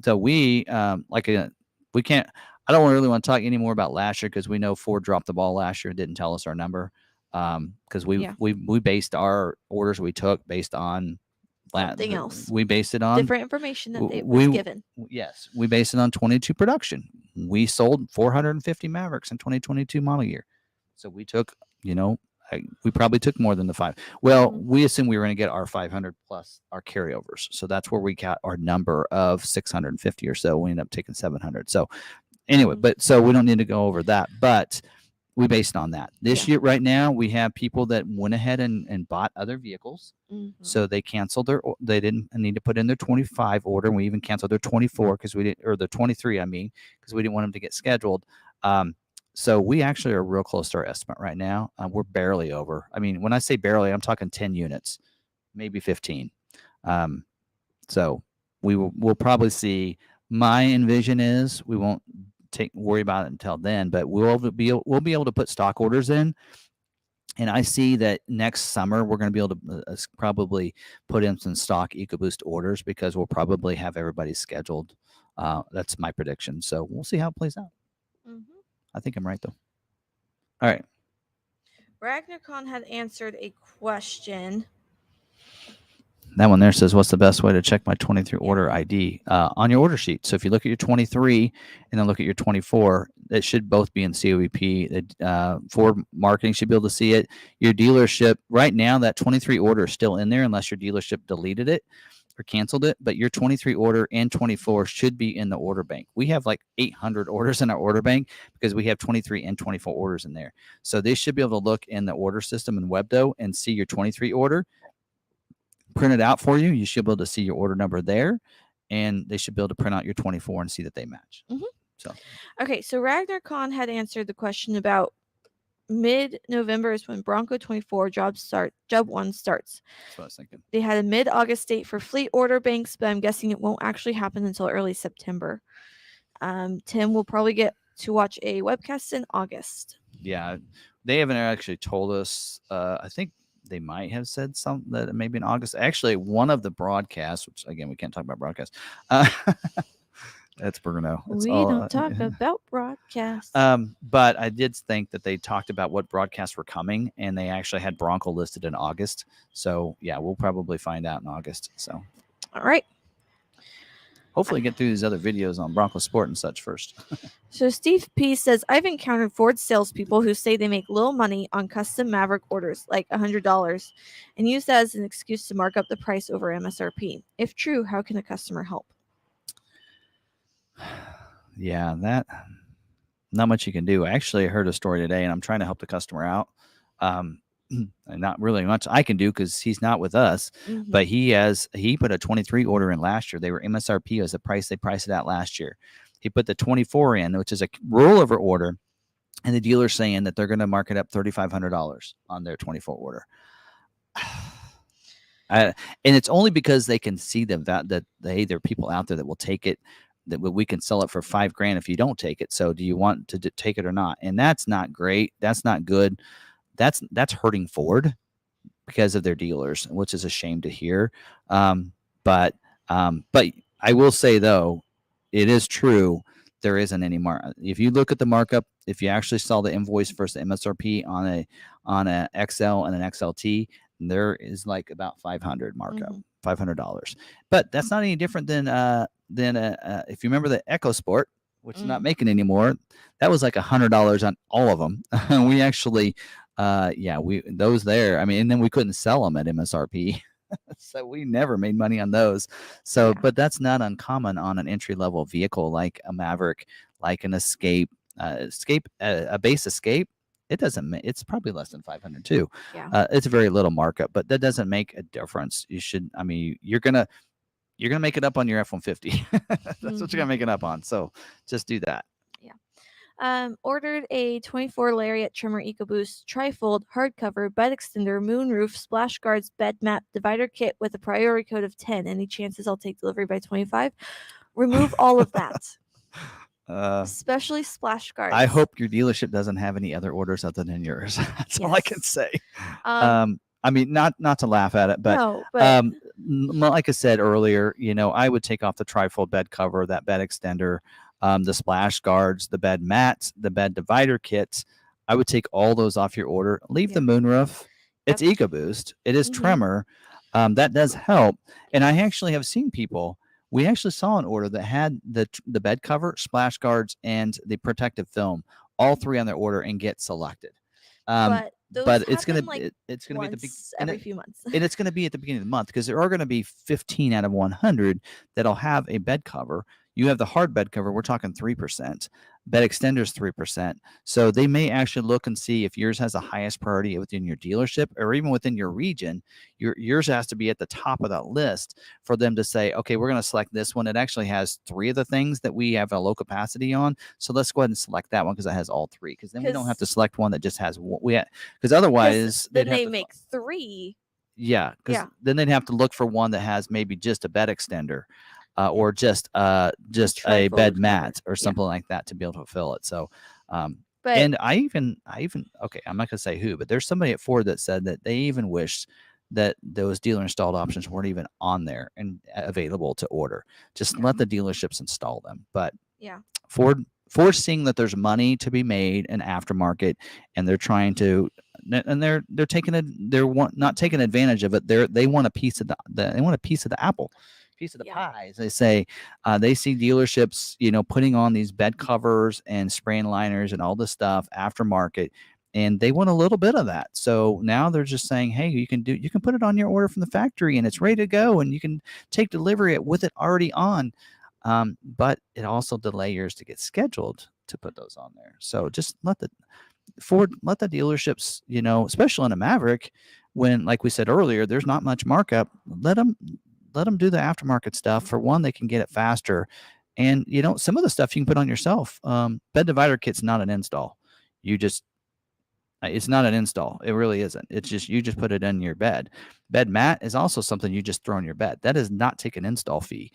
so we can't, I don't really want to talk anymore about last year because we know Ford dropped the ball last year and didn't tell us our number. Because we based our orders we took based on something else. We based it on different information that they was given. Yes, we based it on 22 production. We sold 450 Mavericks in 2022 model year. So we took, we probably took more than the 5. Well, we assumed we were going to get our 500 plus our carryovers. So that's where we got our number of 650 or so. We ended up taking 700. So anyway, but so we don't need to go over that. But we based on that. This year, right now, we have people that went ahead and bought other vehicles. So they canceled they didn't need to put in their 25 order. And we even canceled their 24 because we didn't, or the 23, because we didn't want them to get scheduled. So we actually are real close to our estimate right now. We're barely over. When I say barely, I'm talking 10 units, maybe 15. So we'll probably see. My envision is we won't worry about it until then, but we'll be able to put stock orders in. And I see that next summer we're going to be able to probably put in some stock EcoBoost orders because we'll probably have everybody scheduled. That's my prediction. So we'll see how it plays out. I think I'm right, though. All right. RagnarCon had answered a question. That one there says, what's the best way to check my 23 order ID? On your order sheet. So if you look at your 23 and then look at your 24, it should both be in COVP. Ford marketing should be able to see it. Your dealership, right now, that 23 order is still in there unless your dealership deleted it or canceled it. But your 23 order and 24 should be in the order bank. We have like 800 orders in our order bank because we have 23 and 24 orders in there. So they should be able to look in the order system in Webdo and see your 23 order. Print it out for you. You should be able to see your order number there, and they should be able to print out your 24 and see that they match. So RagnarCon had answered the question about mid-November is when Bronco 24 job 1 starts. That's what I was thinking. They had a mid-August date for fleet order banks, but I'm guessing it won't actually happen until early September. Tim will probably get to watch a webcast in August. Yeah, they haven't actually told us. I think they might have said something that maybe in August. Actually, one of the broadcasts, which again we can't talk about broadcasts. That's Bruno. We don't talk about broadcasts. But I did think that they talked about what broadcasts were coming, and they actually had Bronco listed in August. So yeah, we'll probably find out in August. So all right. hopefully get through these other videos on Bronco Sport and such first. So Steve P says, I've encountered Ford salespeople who say they make little money on custom Maverick orders, like $100, and use that as an excuse to mark up the price over MSRP. If true, how can a customer help? Yeah, that not much you can do. Actually, I heard a story today, and I'm trying to help the customer out. Not really much I can do because he's not with us. Mm-hmm. But he put a 23 order in last year. They were MSRP as the price they priced it at last year. He put the 24 in, which is a rollover order, and the dealer's saying that they're going to mark it up $3,500 on their 24 order. And it's only because they can see that hey, there are people out there that will take it, that we can sell it for $5,000 if you don't take it. So do you want to take it or not? And that's not great. That's not good. That's hurting Ford because of their dealers, which is a shame to hear. But I will say though, it is true. There isn't any if you look at the markup, if you actually saw the invoice versus MSRP on a XL and an XLT, there is like about 500 markup, $500. But that's not any different than if you remember the EcoSport, which is not making anymore. That was like $100 on all of them. We actually, those there. I mean, and then we couldn't sell them at MSRP. So we never made money on those. So, but that's not uncommon on an entry level vehicle like a Maverick, like an Escape, a base Escape. It doesn't. It's probably less than 500 too. Yeah. It's a very little markup, but that doesn't make a difference. You should. I mean, you're gonna make it up on your F-150. That's what you're gonna make it up on. So just do that. Yeah. Ordered a 24 Lariat Trimmer EcoBoost trifold hardcover bed extender moonroof splash guards bed mat divider kit with a priority code of 10. Any chances I'll take delivery by 25? Remove all of that. Especially splash guards. I hope your dealership doesn't have any other orders other than yours. That's all I can say. I mean, not to laugh at it, but, no, but like I said earlier, I would take off the trifold bed cover, that bed extender, the splash guards, the bed mats, the bed divider kits. I would take all those off your order. Leave the moonroof. It's EcoBoost. It is trimmer. That does help. And I actually have seen people. We actually saw an order that had the bed cover, splash guards, and the protective film, all three on their order, and get selected. But it's gonna like it's gonna be every few months, and it's gonna be at the beginning of the month because there are gonna be 15 out of 100 that'll have a bed cover. You have the hard bed cover. We're talking 3%. Bed extenders 3%. So they may actually look and see if yours has the highest priority within your dealership or even within your region. Yours has to be at the top of that list for them to say, okay, we're going to select this one. It actually has 3 of the things that we have a low capacity on. So let's go ahead and select that one because it has all 3. Because then we don't have to select one that just has what we have. Because otherwise, then they make 3. Yeah, because then they'd have to look for one that has maybe just a bed extender. Or just a bed mat or something like that to be able to fulfill it. So, and I even okay, I'm not gonna say who, but there's somebody at Ford that said that they even wished that those dealer installed options weren't even on there and available to order. Just let the dealerships install them. But Ford seeing that there's money to be made in aftermarket, and they're trying to, and they're not taking advantage of it. They want a piece of the apple. Piece of the pie, as they say. They see dealerships, putting on these bed covers and spraying liners and all this stuff aftermarket, and they want a little bit of that. So now they're just saying, hey, you can put it on your order from the factory and it's ready to go, and you can take delivery with it already on. But it also delays yours to get scheduled to put those on there. So just let the dealerships, especially in a Maverick, when, like we said earlier, there's not much markup. Let them do the aftermarket stuff. For one, they can get it faster. And, some of the stuff you can put on yourself. Bed divider kit's not an install. It's not an install. It really isn't. It's just, you just put it in your bed. Bed mat is also something you just throw in your bed. That does not take an install fee.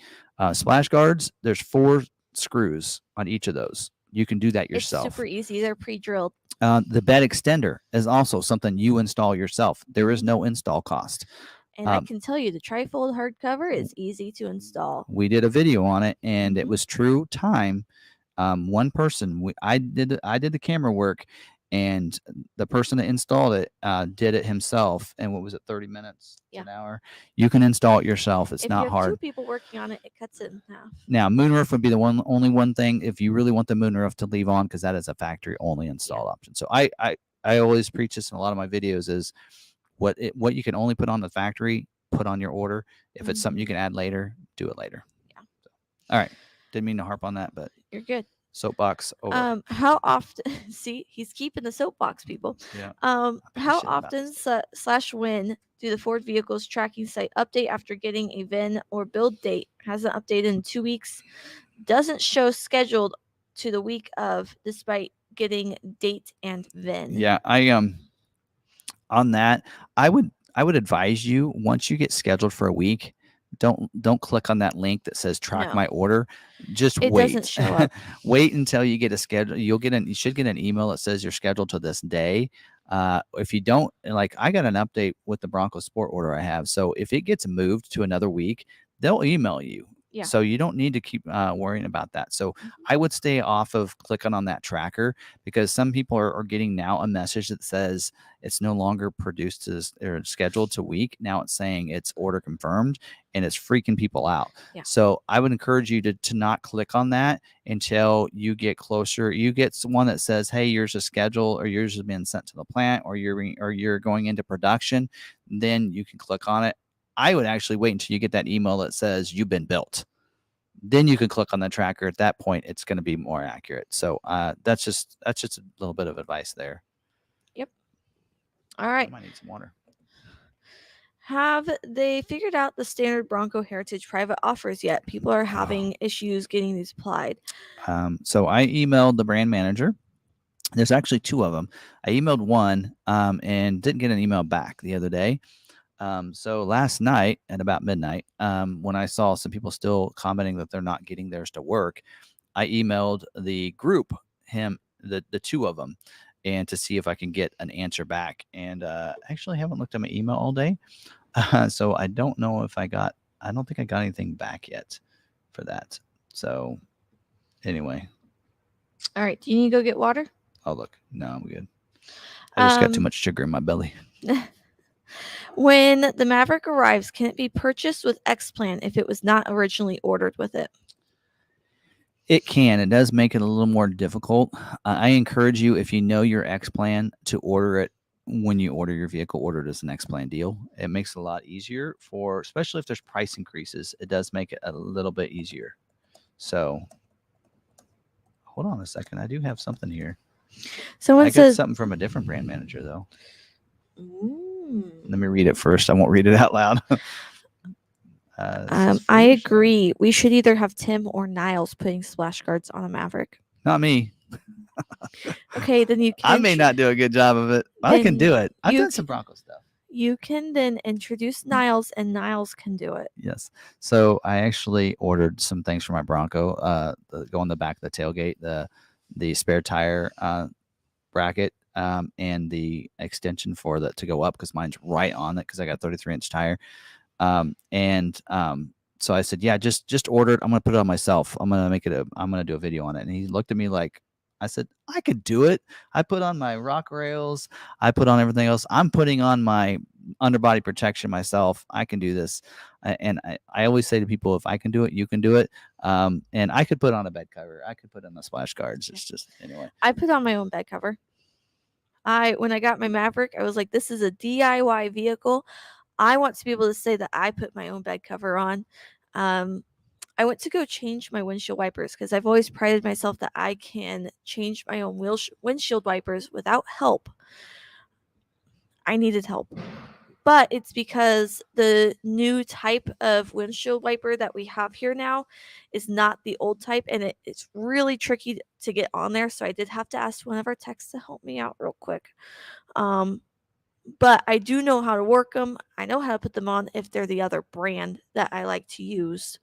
Splash guards, there's 4 screws on each of those. You can do that yourself. It's super easy. They're pre-drilled. The bed extender is also something you install yourself. There is no install cost. And I can tell you the trifold hardcover is easy to install. We did a video on it, and it was true time. One person, I did the camera work, and the person that installed it did it himself. And what was it, 30 minutes, an hour? You can install it yourself. It's not hard. If you have 2 people working on it, it cuts it in half. Now, moonroof would be the only one thing if you really want the moonroof to leave on, because that is a factory only install option. So I always preach this in a lot of my videos is what you can only put on the factory, put on your order. If it's something you can add later, do it later. Yeah. So, all right. Didn't mean to harp on that, but you're good. Soapbox over. How often? See, he's keeping the soapbox, people. Yeah. How often / when do the Ford vehicles tracking site update after getting a VIN or build date? Hasn't updated in 2 weeks. Doesn't show scheduled to the week of, despite getting date and VIN. Yeah, on that, I would advise you, once you get scheduled for a week, don't click on that link that says track my order. Just it wait. Doesn't show up. Wait until you get a schedule. You should get an email that says you're scheduled to this day. If you don't, like, I got an update with the Bronco Sport order I have. So if it gets moved to another week, they'll email you. Yeah. So you don't need to keep worrying about that. So I would stay off of clicking on that tracker, because some people are getting now a message that says it's no longer produced or scheduled to week. Now it's saying it's order confirmed, and it's freaking people out. Yeah. So I would encourage you to not click on that until you get closer. You get one that says, hey, yours is scheduled, or yours has been sent to the plant, or you're going into production. Then you can click on it. I would actually wait until you get that email that says you've been built. Then you can click on the tracker. At that point, it's going to be more accurate. So that's just a little bit of advice there. Yep. All right. I might need some water. Have they figured out the standard Bronco Heritage private offers yet? People are having issues getting these applied. So I emailed the brand manager. There's actually 2 of them. I emailed one and didn't get an email back the other day. So last night at about midnight, when I saw some people still commenting that they're not getting theirs to work, I emailed the group, the 2 of them, and to see if I can get an answer back. And actually haven't looked at my email all day. So I don't know if I don't think I got anything back yet for that. So anyway. All right. Do you need to go get water? Oh, look. No, I'm good. I just got too much sugar in my belly. When the Maverick arrives, can it be purchased with X-Plan if it was not originally ordered with it? It can. It does make it a little more difficult. I encourage you, if you know your X-Plan, to order it when you order your vehicle. Order it as an X-Plan deal. It makes it a lot easier especially if there's price increases. It does make it a little bit easier. So hold on a second. I do have something here. Someone says, I got something from a different brand manager, though. Let me read it first. I won't read it out loud. I agree. We should either have Tim or Niles putting splash guards on a Maverick. Not me. Okay, then you can. I may not do a good job of it. I can do it. I've done some Bronco stuff. You can then introduce Niles, and Niles can do it. Yes. So I actually ordered some things for my Bronco. Go on the back of the tailgate, the spare tire bracket, and the extension for that to go up, because mine's right on it, because I got a 33-inch tire. So I said, yeah, just order it. I'm gonna put it on myself. I'm gonna do a video on it. And he looked at me like, I said, I could do it. I put on my rock rails. I put on everything else. I'm putting on my underbody protection myself. I can do this. And I always say to people, if I can do it, you can do it. And I could put on a bed cover. I could put on the splash guards. It's just, anyway. I put on my own bed cover. When I got my Maverick, I was like, this is a DIY vehicle. I want to be able to say that I put my own bed cover on. I went to go change my windshield wipers, because I've always prided myself that I can change my own windshield wipers without help. I needed help. But it's because the new type of windshield wiper that we have here now is not the old type, and it's really tricky to get on there. So I did have to ask one of our techs to help me out real quick. But I do know how to work them. I know how to put them on if they're the other brand that I like to use,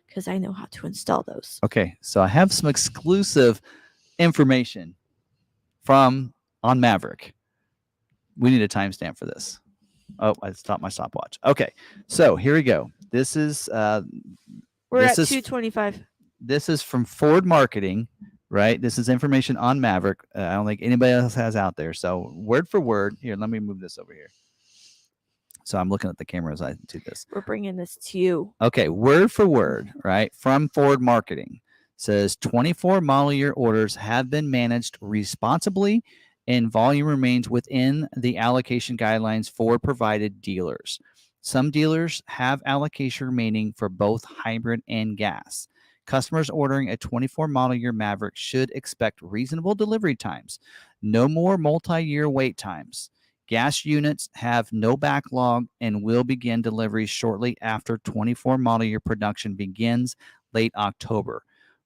because I know how to install those. Okay, so I have some exclusive information on Maverick. We need a timestamp for this. Oh, I stopped my stopwatch. Okay, so here we go. This is we're at 2:25. This is from Ford Marketing, right? This is information on Maverick. I don't think anybody else has out there. So word for word, here, let me move this over here. So I'm looking at the camera as I do this. We're bringing this to you. Okay, word for word, right? From Ford Marketing says 24 model year orders have been managed responsibly and volume remains within the allocation guidelines for provided dealers. Some dealers have allocation remaining for both hybrid and gas. Customers ordering a 24 model year Maverick should expect reasonable delivery times, no more multi-year wait times. Gas units have no backlog and will begin delivery shortly after 24 model year production begins late October.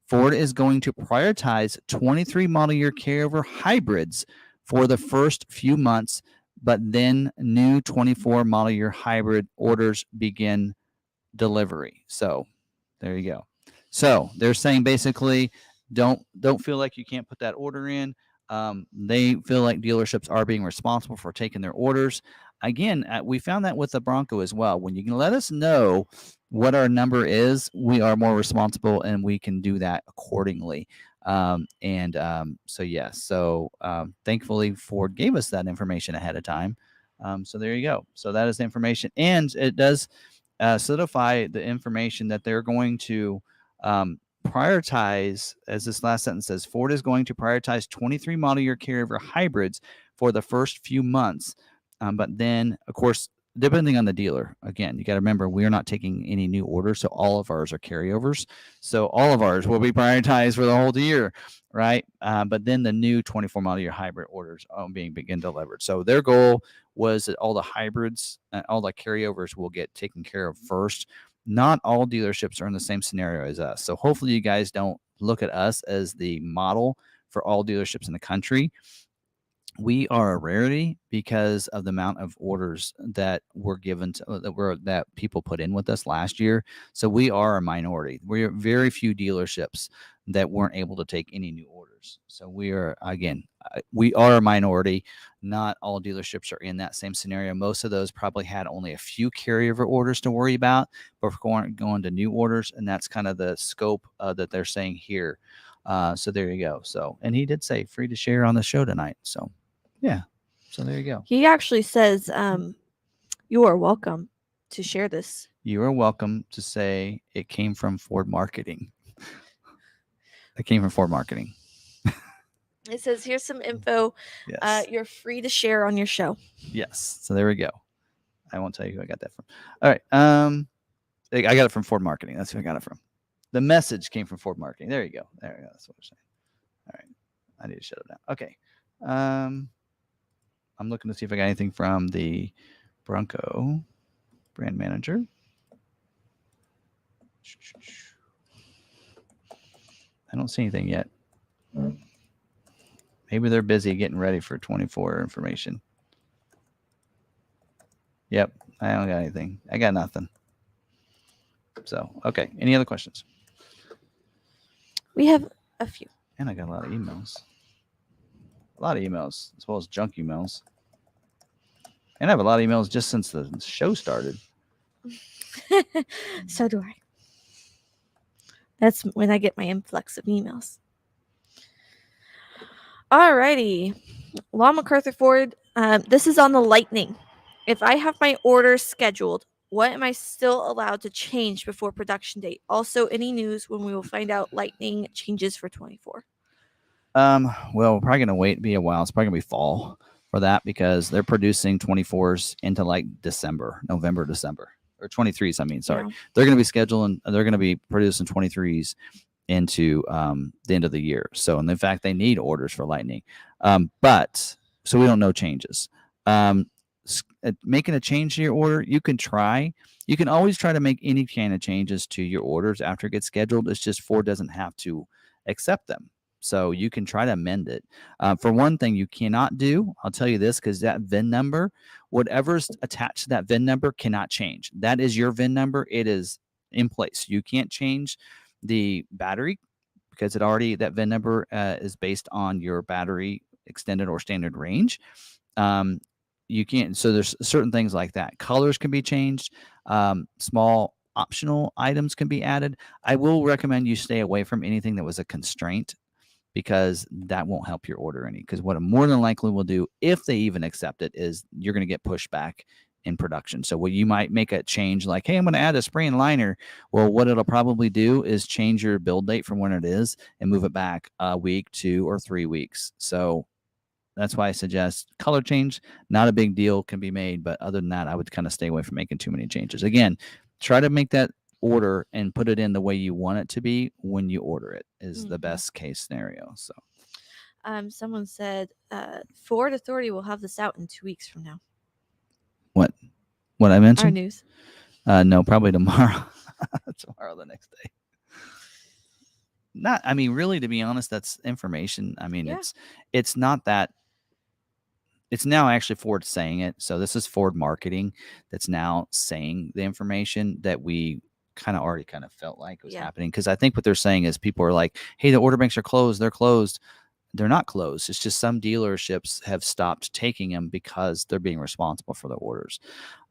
Ford is going to prioritize 23 model year carryover hybrids for the first few months, but then new 24 model year hybrid orders begin delivery. So there you go. So they're saying basically don't feel like you can't put that order in. They feel like dealerships are being responsible for taking their orders. Again, we found that with the Bronco as well. When you can let us know what our number is, we are more responsible and we can do that accordingly. So yes, so thankfully Ford gave us that information ahead of time. So there you go. So that is the information, and it does solidify the information that they're going to prioritize, as this last sentence says, Ford is going to prioritize 23 model year carryover hybrids for the first few months. But then, of course, depending on the dealer, again, you got to remember we are not taking any new orders, so all of ours are carryovers. So all of ours will be prioritized for the whole year, right? But then the new 24 model year hybrid orders are begin delivered. So their goal was that all the hybrids, all the carryovers will get taken care of first. Not all dealerships are in the same scenario as us. So hopefully you guys don't look at us as the model for all dealerships in the country. We are a rarity because of the amount of orders that were given to, that people put in with us last year. So we are a minority. We are very few dealerships that weren't able to take any new orders. So we are, again, we are a minority. Not all dealerships are in that same scenario. Most of those probably had only a few carryover orders to worry about, but we're going to new orders, and that's kind of the scope that they're saying here. So there you go. So, and he did say free to share on the show tonight. So yeah. So there you go. He actually says, you are welcome to share this. You are welcome to say it came from Ford Marketing. It came from Ford Marketing. It says, here's some info. Yes. You're free to share on your show. Yes. So there we go. I won't tell you who I got that from. All right. I got it from Ford Marketing. That's who I got it from. The message came from Ford Marketing. There you go. There you go. That's what I'm saying. All right. I need to shut it down. Okay. I'm looking to see if I got anything from the Bronco brand manager. I don't see anything yet. Maybe they're busy getting ready for 24 information. Yep, I don't got anything. I got nothing. So, okay. Any other questions? We have a few. And I got a lot of emails. A lot of emails, as well as junk emails. And I have a lot of emails just since the show started. So do I. That's when I get my influx of emails. Alrighty. McArthur Ford. This is on the Lightning. If I have my orders scheduled, what am I still allowed to change before production date? Also, any news when we will find out Lightning changes for 24? Well, we're probably going to wait, be a while. It's probably going to be fall for that because they're producing 24s into like November, December, or 23s. I mean, sorry. Yeah. They're going to be scheduling, they're going to be producing 23s into the end of the year. So, and in fact, they need orders for Lightning. But so we don't know changes. Making a change to your order, you can try. You can always try to make any kind of changes to your orders after it gets scheduled. It's just Ford doesn't have to accept them. So you can try to amend it. For one thing, you cannot do, I'll tell you this, because that VIN number, whatever's attached to that VIN number cannot change. That is your VIN number. It is in place. You can't change the battery because that VIN number is based on your battery extended or standard range. You can't. So there's certain things like that. Colors can be changed. Small optional items can be added. I will recommend you stay away from anything that was a constraint, because that won't help your order any. Because what it more than likely will do, if they even accept it, is you're going to get pushback in production. So what you might make a change like, hey, I'm going to add a spray and liner. Well, what it'll probably do is change your build date from when it is and move it back a week, 2 or 3 weeks. So that's why I suggest color change. Not a big deal, can be made, but other than that, I would kind of stay away from making too many changes. Again, try to make that order and put it in the way you want it to be when you order it is the best case scenario. So someone said Ford Authority will have this out in 2 weeks from now. What I mentioned? Our news. No, probably tomorrow. Tomorrow, the next day. Not, I mean, really, to be honest, that's information. I mean, it's not that. It's now actually Ford saying it. So this is Ford marketing that's now saying the information that we already felt like was happening. Because I think what they're saying is people are like, hey, the order banks are closed. They're closed. They're not closed. It's just some dealerships have stopped taking them because they're being responsible for the orders,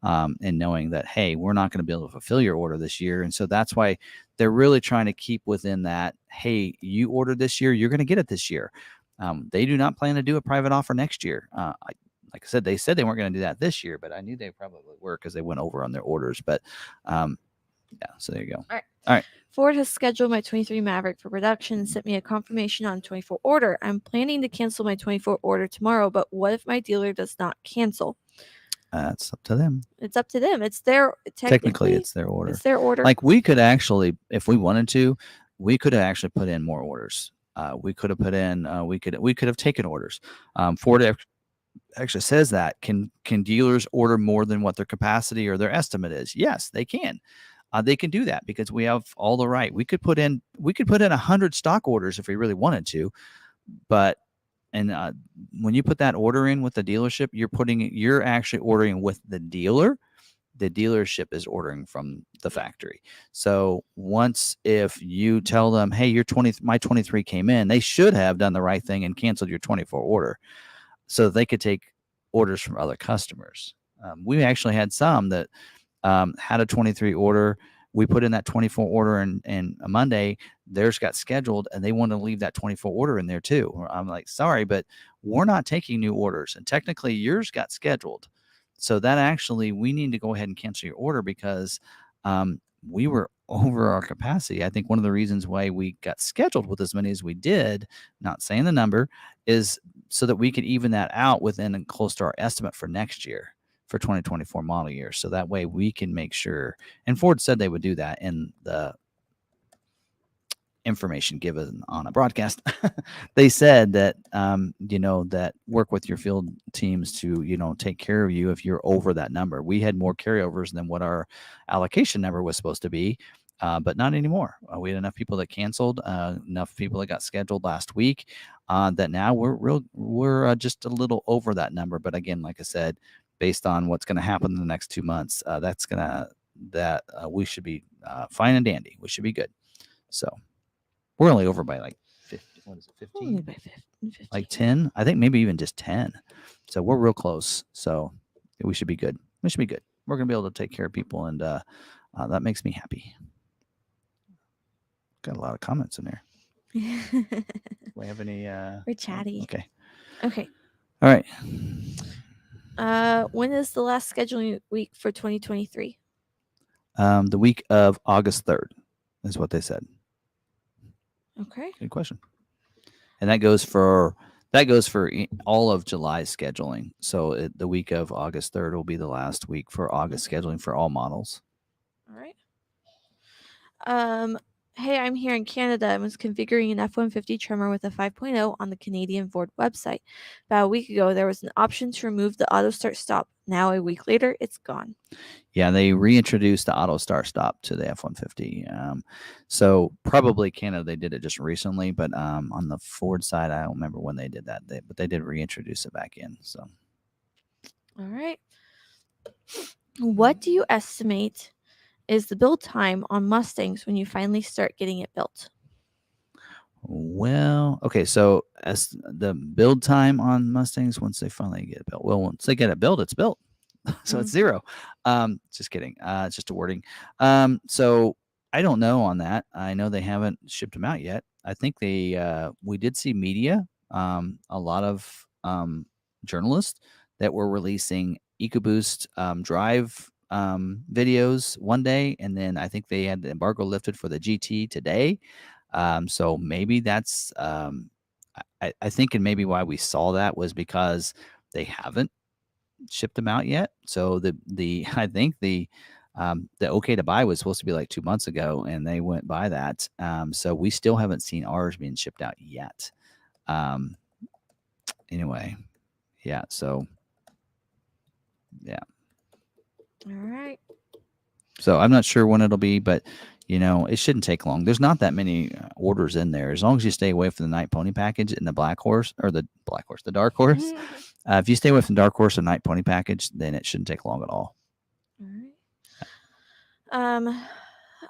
and knowing that, hey, we're not going to be able to fulfill your order this year. And so that's why they're really trying to keep within that, hey, you ordered this year, you're going to get it this year. They do not plan to do a private offer next year. Like I said, they said they weren't going to do that this year, but I knew they probably were because they went over on their orders. But so there you go. All right. Ford has scheduled my 23 Maverick for production and sent me a confirmation on 24 order. I'm planning to cancel my 24 order tomorrow, but what if my dealer does not cancel? It's up to them. It's up to them. It's their technically it's their order. It's their order. Like we could actually, if we wanted to, we could have actually put in more orders. We could have put in. We could have taken orders. Ford actually says that can dealers order more than what their capacity or their estimate is? Yes, they can. They can do that because we have all the right. We could put in 100 stock orders if we really wanted to, but when you put that order in with the dealership, you're actually ordering with the dealer. The dealership is ordering from the factory. So if you tell them, hey, my 23 came in, they should have done the right thing and canceled your 24 order so that they could take orders from other customers. We actually had some that had a 23 order. We put in that 24 order and a Monday, theirs got scheduled and they wanted to leave that 24 order in there too. I'm like, sorry, but we're not taking new orders. And technically yours got scheduled. So that actually, we need to go ahead and cancel your order because we were over our capacity. I think one of the reasons why we got scheduled with as many as we did, not saying the number, is so that we could even that out within and close to our estimate for next year, for 2024 model year. So that way we can make sure, and Ford said they would do that in the information given on a broadcast. They said that, that work with your field teams to, take care of you if you're over that number. We had more carryovers than what our allocation number was supposed to be, but not anymore. We had enough people that canceled, enough people that got scheduled last week, that now we're just a little over that number. But again, like I said, based on what's going to happen in the next 2 months, we should be fine and dandy. We should be good. So we're only over by like 50. What is it? 15? Only by 50. Like 10? I think maybe even just 10. So we're real close. So we should be good. We should be good. We're going to be able to take care of people, and that makes me happy. Got a lot of comments in there. Do we have any? We're chatty. Okay. All right. When is the last scheduling week for 2023? The week of August 3rd is what they said. Okay. Good question. And that goes for all of July's scheduling. So the week of August 3rd will be the last week for August scheduling for all models. All right. Hey, I'm here in Canada and was configuring an F-150 trimmer with a 5.0 on the Canadian Ford website. About a week ago, there was an option to remove the auto start stop. Now, a week later, it's gone. Yeah, they reintroduced the auto start stop to the F-150. So probably Canada, they did it just recently, but on the Ford side, I don't remember when they did that. But they did reintroduce it back in. So, all right. What do you estimate is the build time on Mustangs when you finally start getting it built? Well, okay, so as the build time on Mustangs once they finally get it built. Well, once they get it built, it's built. So it's 0. Just kidding. It's just a wording. So I don't know on that. I know they haven't shipped them out yet. I think we did see media, a lot of journalists that were releasing EcoBoost drive videos one day, and then I think they had the embargo lifted for the GT today. So maybe that's I think, and maybe why we saw that was because they haven't shipped them out yet. So the I think the okay to buy was supposed to be like 2 months ago, and they went by that. So we still haven't seen ours being shipped out yet. Anyway, yeah. So yeah. All right. So I'm not sure when it'll be, but it shouldn't take long. There's not that many orders in there. As long as you stay away from the Night Pony package and the Black Horse, or the Dark Horse. If you stay away from the Dark Horse and Night Pony package, then it shouldn't take long at all. All right.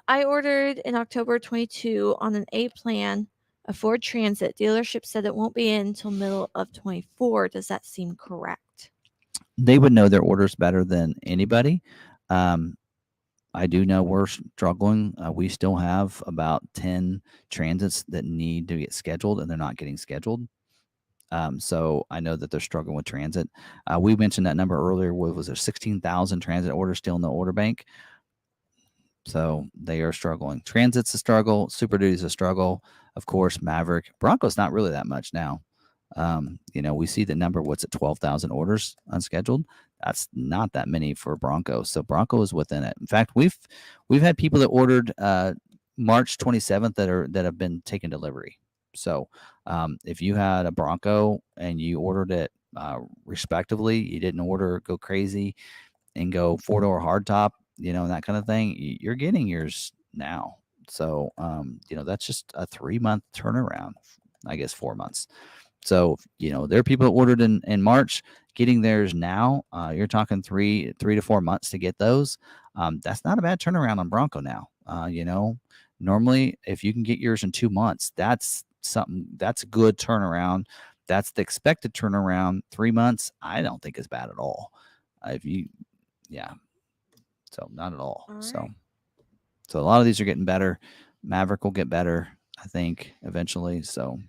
I ordered in October 22 on an A plan a Ford Transit. Dealership said it won't be in until middle of 24. Does that seem correct? They would know their orders better than anybody. I do know we're struggling. We still have about 10 transits that need to get scheduled, and they're not getting scheduled. So I know that they're struggling with transit. We mentioned that number earlier. Was there 16,000 transit orders still in the order bank? So they are struggling. Transit's a struggle. Super Duty's a struggle. Of course, Maverick. Bronco's not really that much now. We see the number, what's it, 12,000 orders unscheduled. That's not that many for Bronco. So Bronco is within it. In fact, we've had people that ordered March 27th that have been taken delivery. So if you had a Bronco and you ordered it respectively, you didn't go crazy and go 4-door hardtop, and that kind of thing, you're getting yours now. So that's just a 3-month turnaround. I guess 4 months. So, there are people that ordered in March getting theirs now. You're talking 3 to 4 months to get those. That's not a bad turnaround on Bronco now. Normally if you can get yours in 2 months, that's a good turnaround. That's the expected turnaround. 3 months, I don't think is bad at all. So not at all. All right. So a lot of these are getting better. Maverick will get better, I think, eventually. So.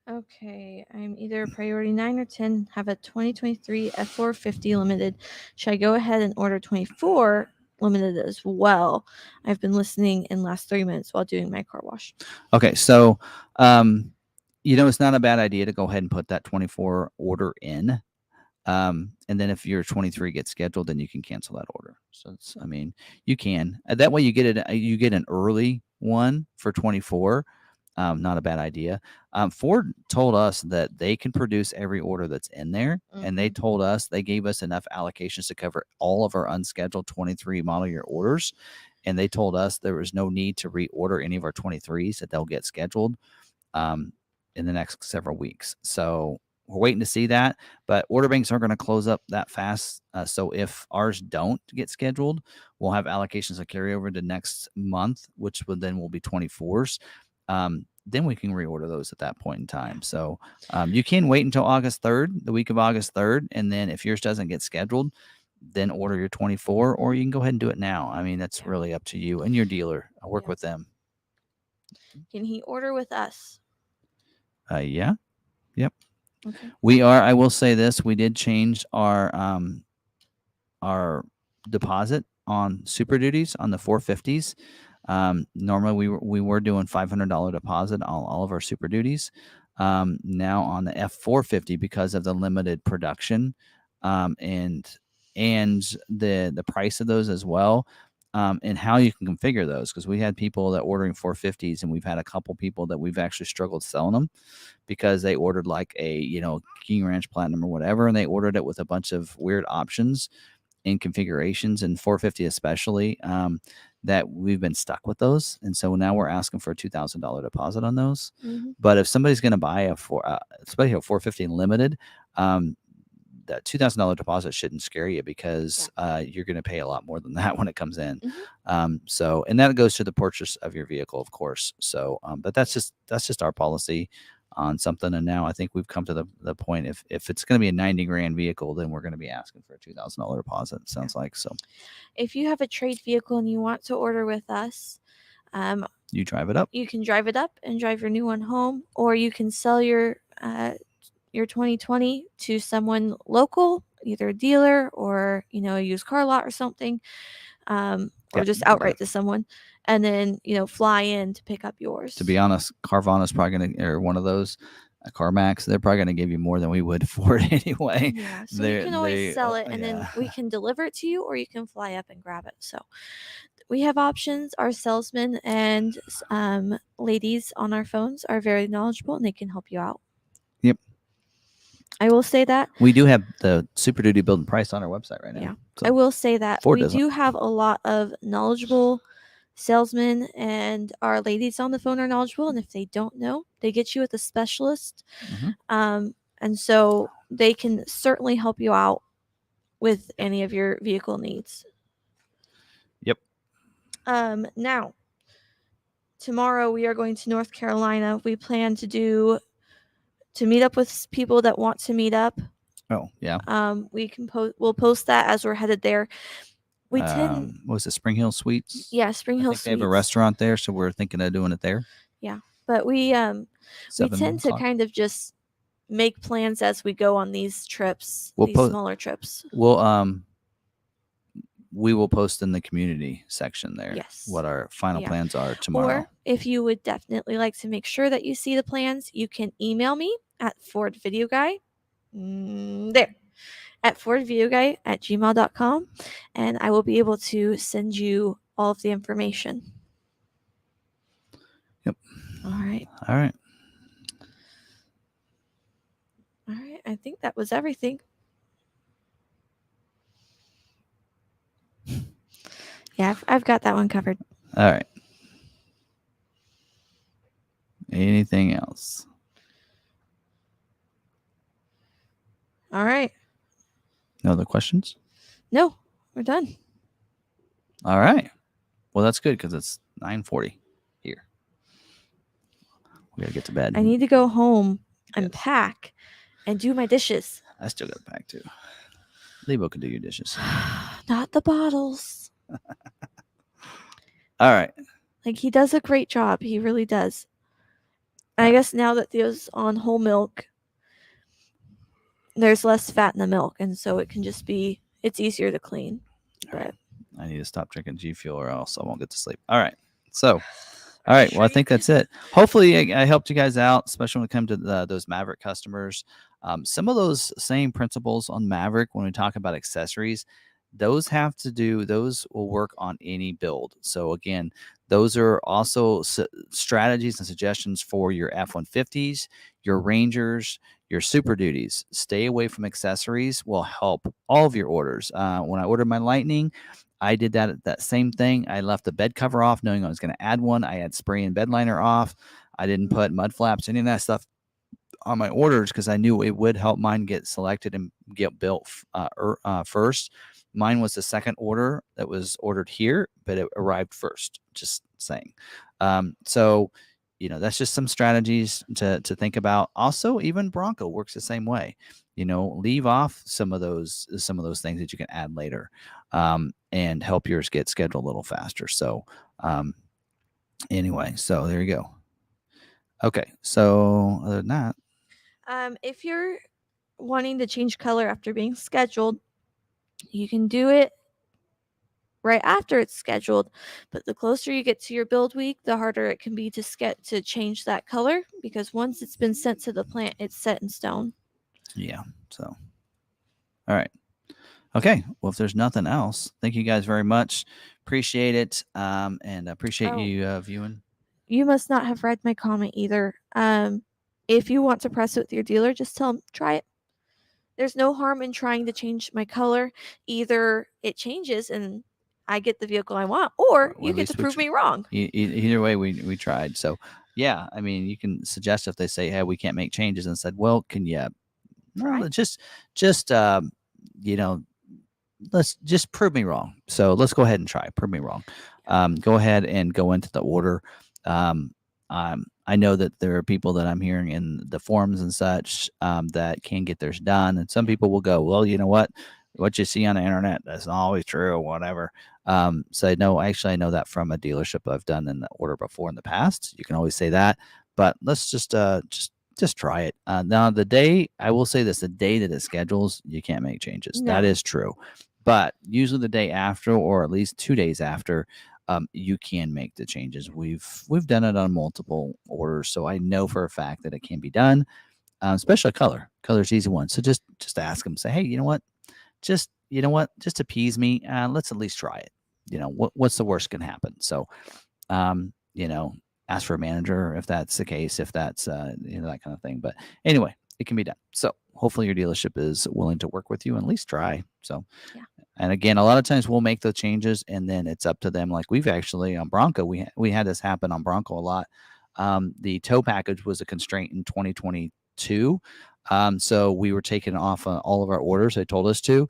Okay, I'm either priority 9 or 10, have a 2023 F450 limited. Should I go ahead and order 24 limited as well? I've been listening in last 3 minutes while doing my car wash. Okay, so it's not a bad idea to go ahead and put that 24 order in. And then if your 23 gets scheduled, then you can cancel that order. So you can. That way you get an early one for 24. Not a bad idea. Ford told us that they can produce every order that's in there. Mm-hmm. And they gave us enough allocations to cover all of our unscheduled 23 model year orders. And they told us there was no need to reorder any of our 23s, that they'll get scheduled in the next several weeks. So we're waiting to see that, but order banks aren't going to close up that fast. So if ours don't get scheduled, we'll have allocations to carry over to next month, which will be 24s. Then we can reorder those at that point in time. So you can wait until August 3rd, the week of August 3rd. And then if yours doesn't get scheduled, then order your 24, or you can go ahead and do it now. That's really up to you and your dealer. I'll work with them. Can he order with us? Yeah. Yep. Okay. We are. I will say this: we did change our deposit on Super Duties on the 450s. Normally we were doing $500 deposit on all of our Super Duties. Now on the F450, because of the limited production, and the price of those as well, and how you can configure those, because we had people that ordering 450s, and we've had a couple people that we've actually struggled selling them because they ordered like a King Ranch Platinum or whatever, and they ordered it with a bunch of weird options in configurations, and 450 especially, that we've been stuck with those. And so now we're asking for a $2,000 deposit on those. Mm-hmm. But if somebody's going to buy especially a 450 limited, that $2,000 deposit shouldn't scare you, because you're going to pay a lot more than that when it comes in. Mm-hmm. And that goes to the purchase of your vehicle, of course. So, but that's just our policy on something. And now I think we've come to the point, if it's going to be a $90,000 vehicle, then we're going to be asking for a $2,000 deposit. It sounds like. So if you have a trade vehicle and you want to order with us, You drive it up. You can drive it up and drive your new one home, or you can sell your 2020 to someone local, either a dealer or a used car lot or something, or just outright to someone, and then fly in to pick up yours. To be honest, Carvana's probably going to, or one of those, CarMax, they're probably going to give you more than we would for it anyway. Yeah, so you can always sell it, and then we can deliver it to you, or you can fly up and grab it. So we have options. Our salesmen and ladies on our phones are very knowledgeable, and they can help you out. Yep. I will say that we do have the Super Duty build and price on our website right now. Yeah, so I will say that Ford we doesn't. do have a lot of knowledgeable salesmen, and our ladies on the phone are knowledgeable. And if they don't know, they get you with a specialist, and so they can certainly help you out with any of your vehicle needs. Yep. Now, tomorrow we are going to North Carolina. We plan to meet up with people that want to meet up. Oh, yeah. We'll post that as we're headed there. We what was it, Spring Hill Suites? Yeah, Spring Hill Suites. They have a restaurant there, so we're thinking of doing it there. Yeah, but we tend to kind of just make plans as we go on these trips, smaller trips. We will post in the community section there. Yes. What our final plans are tomorrow. Or if you would definitely like to make sure that you see the plans, you can email me at FordVideoGuy. At FordVideoGuy@gmail.com, and I will be able to send you all of the information. Yep. All right. I think that was everything. Yeah, I've got that one covered. All right. Anything else? All right. No other questions? No, we're done. All right. Well, that's good because it's 9:40 here. We got to get to bed. I need to go home and pack and do my dishes. I still got to pack too. Lebo can do your dishes. Not the bottles. All right. Like, he does a great job. He really does. I guess now that Theo's on whole milk, there's less fat in the milk, and so it can just be, it's easier to clean. But I need to stop drinking G Fuel or else I won't get to sleep. All right. So, all right. Well, I think that's it. Hopefully I helped you guys out, especially when it comes to those Maverick customers. Some of those same principles on Maverick, when we talk about accessories, those will work on any build. So again, those are also strategies and suggestions for your F-150s, your Rangers, your Super Duties. Stay away from accessories will help all of your orders. When I ordered my Lightning, I did that same thing. I left the bed cover off, knowing I was going to add one. I had spray and bed liner off. I didn't put mud flaps, any of that stuff on my orders because I knew it would help mine get selected and get built first. Mine was the second order that was ordered here, but it arrived first. Just saying. So, that's just some strategies to think about. Also, even Bronco works the same way. Leave off some of those things that you can add later, and help yours get scheduled a little faster. So, anyway, so there you go. Okay, so other than that, if you're wanting to change color after being scheduled, you can do it right after it's scheduled, but the closer you get to your build week, the harder it can be to change that color, because once it's been sent to the plant, it's set in stone. Yeah. So, all right. Okay. Well, if there's nothing else, thank you guys very much. Appreciate it. And appreciate you viewing. You must not have read my comment either. If you want to press it with your dealer, just tell them, try it. There's no harm in trying to change my color. Either it changes and I get the vehicle I want, or you get to prove me wrong. Either way, we tried. So, yeah, I mean, you can suggest if they say, hey, we can't make changes, and said, well, can you let's just prove me wrong. So let's go ahead and try. Prove me wrong. Go ahead and go into the order. I know that there are people that I'm hearing in the forums and such that can get theirs done. And some people will go, well, you know what? what you see on the internet, that's not always true or whatever. So no, actually, I know that from a dealership I've done an order before in the past. You can always say that, but let's just try it. Now, I will say this: the day that it schedules, you can't make changes. No. That is true, but usually the day after, or at least 2 days after, you can make the changes. We've done it on multiple orders, so I know for a fact that it can be done. Especially color. Color's easy one. So just ask them. Say, hey, you know what? Just appease me. Let's at least try it. What's the worst can happen? So, ask for a manager if that's the case. If that's that kind of thing. But anyway, it can be done. So hopefully your dealership is willing to work with you and at least try. So. Yeah. And again, a lot of times we'll make the changes and then it's up to them. Like we've actually on Bronco, we had this happen on Bronco a lot. The tow package was a constraint in 2022. So we were taking off all of our orders. They told us to.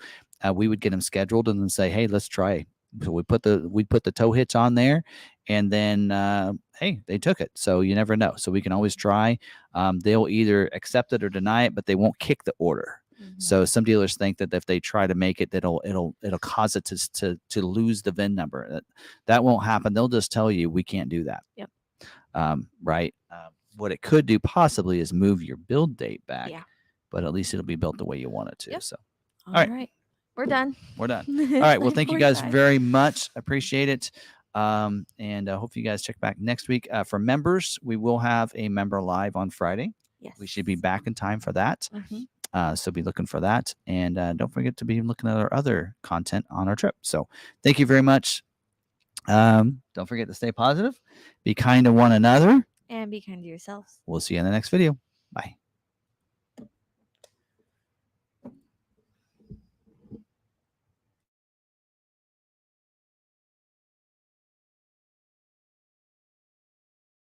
We would get them scheduled and then say, hey, let's try. So we put the tow hitch on there, and then hey, they took it. So you never know. So we can always try. They'll either accept it or deny it, but they won't kick the order. Mm-hmm. So some dealers think that if they try to make it, it'll cause it to lose the VIN number. That won't happen. They'll just tell you we can't do that. Yep. Right. What it could do possibly is move your build date back. Yeah. But at least it'll be built the way you want it to. Yep. So, all right. We're done. All right. Well, thank you guys very much. Appreciate it. And I hope you guys check back next week. For members, we will have a member live on Friday. Yes. We should be back in time for that. Mm-hmm. So be looking for that. And don't forget to be looking at our other content on our trip. So thank you very much. Don't forget to stay positive. Be kind to one another. And be kind to yourselves. We'll see you in the next video. Bye.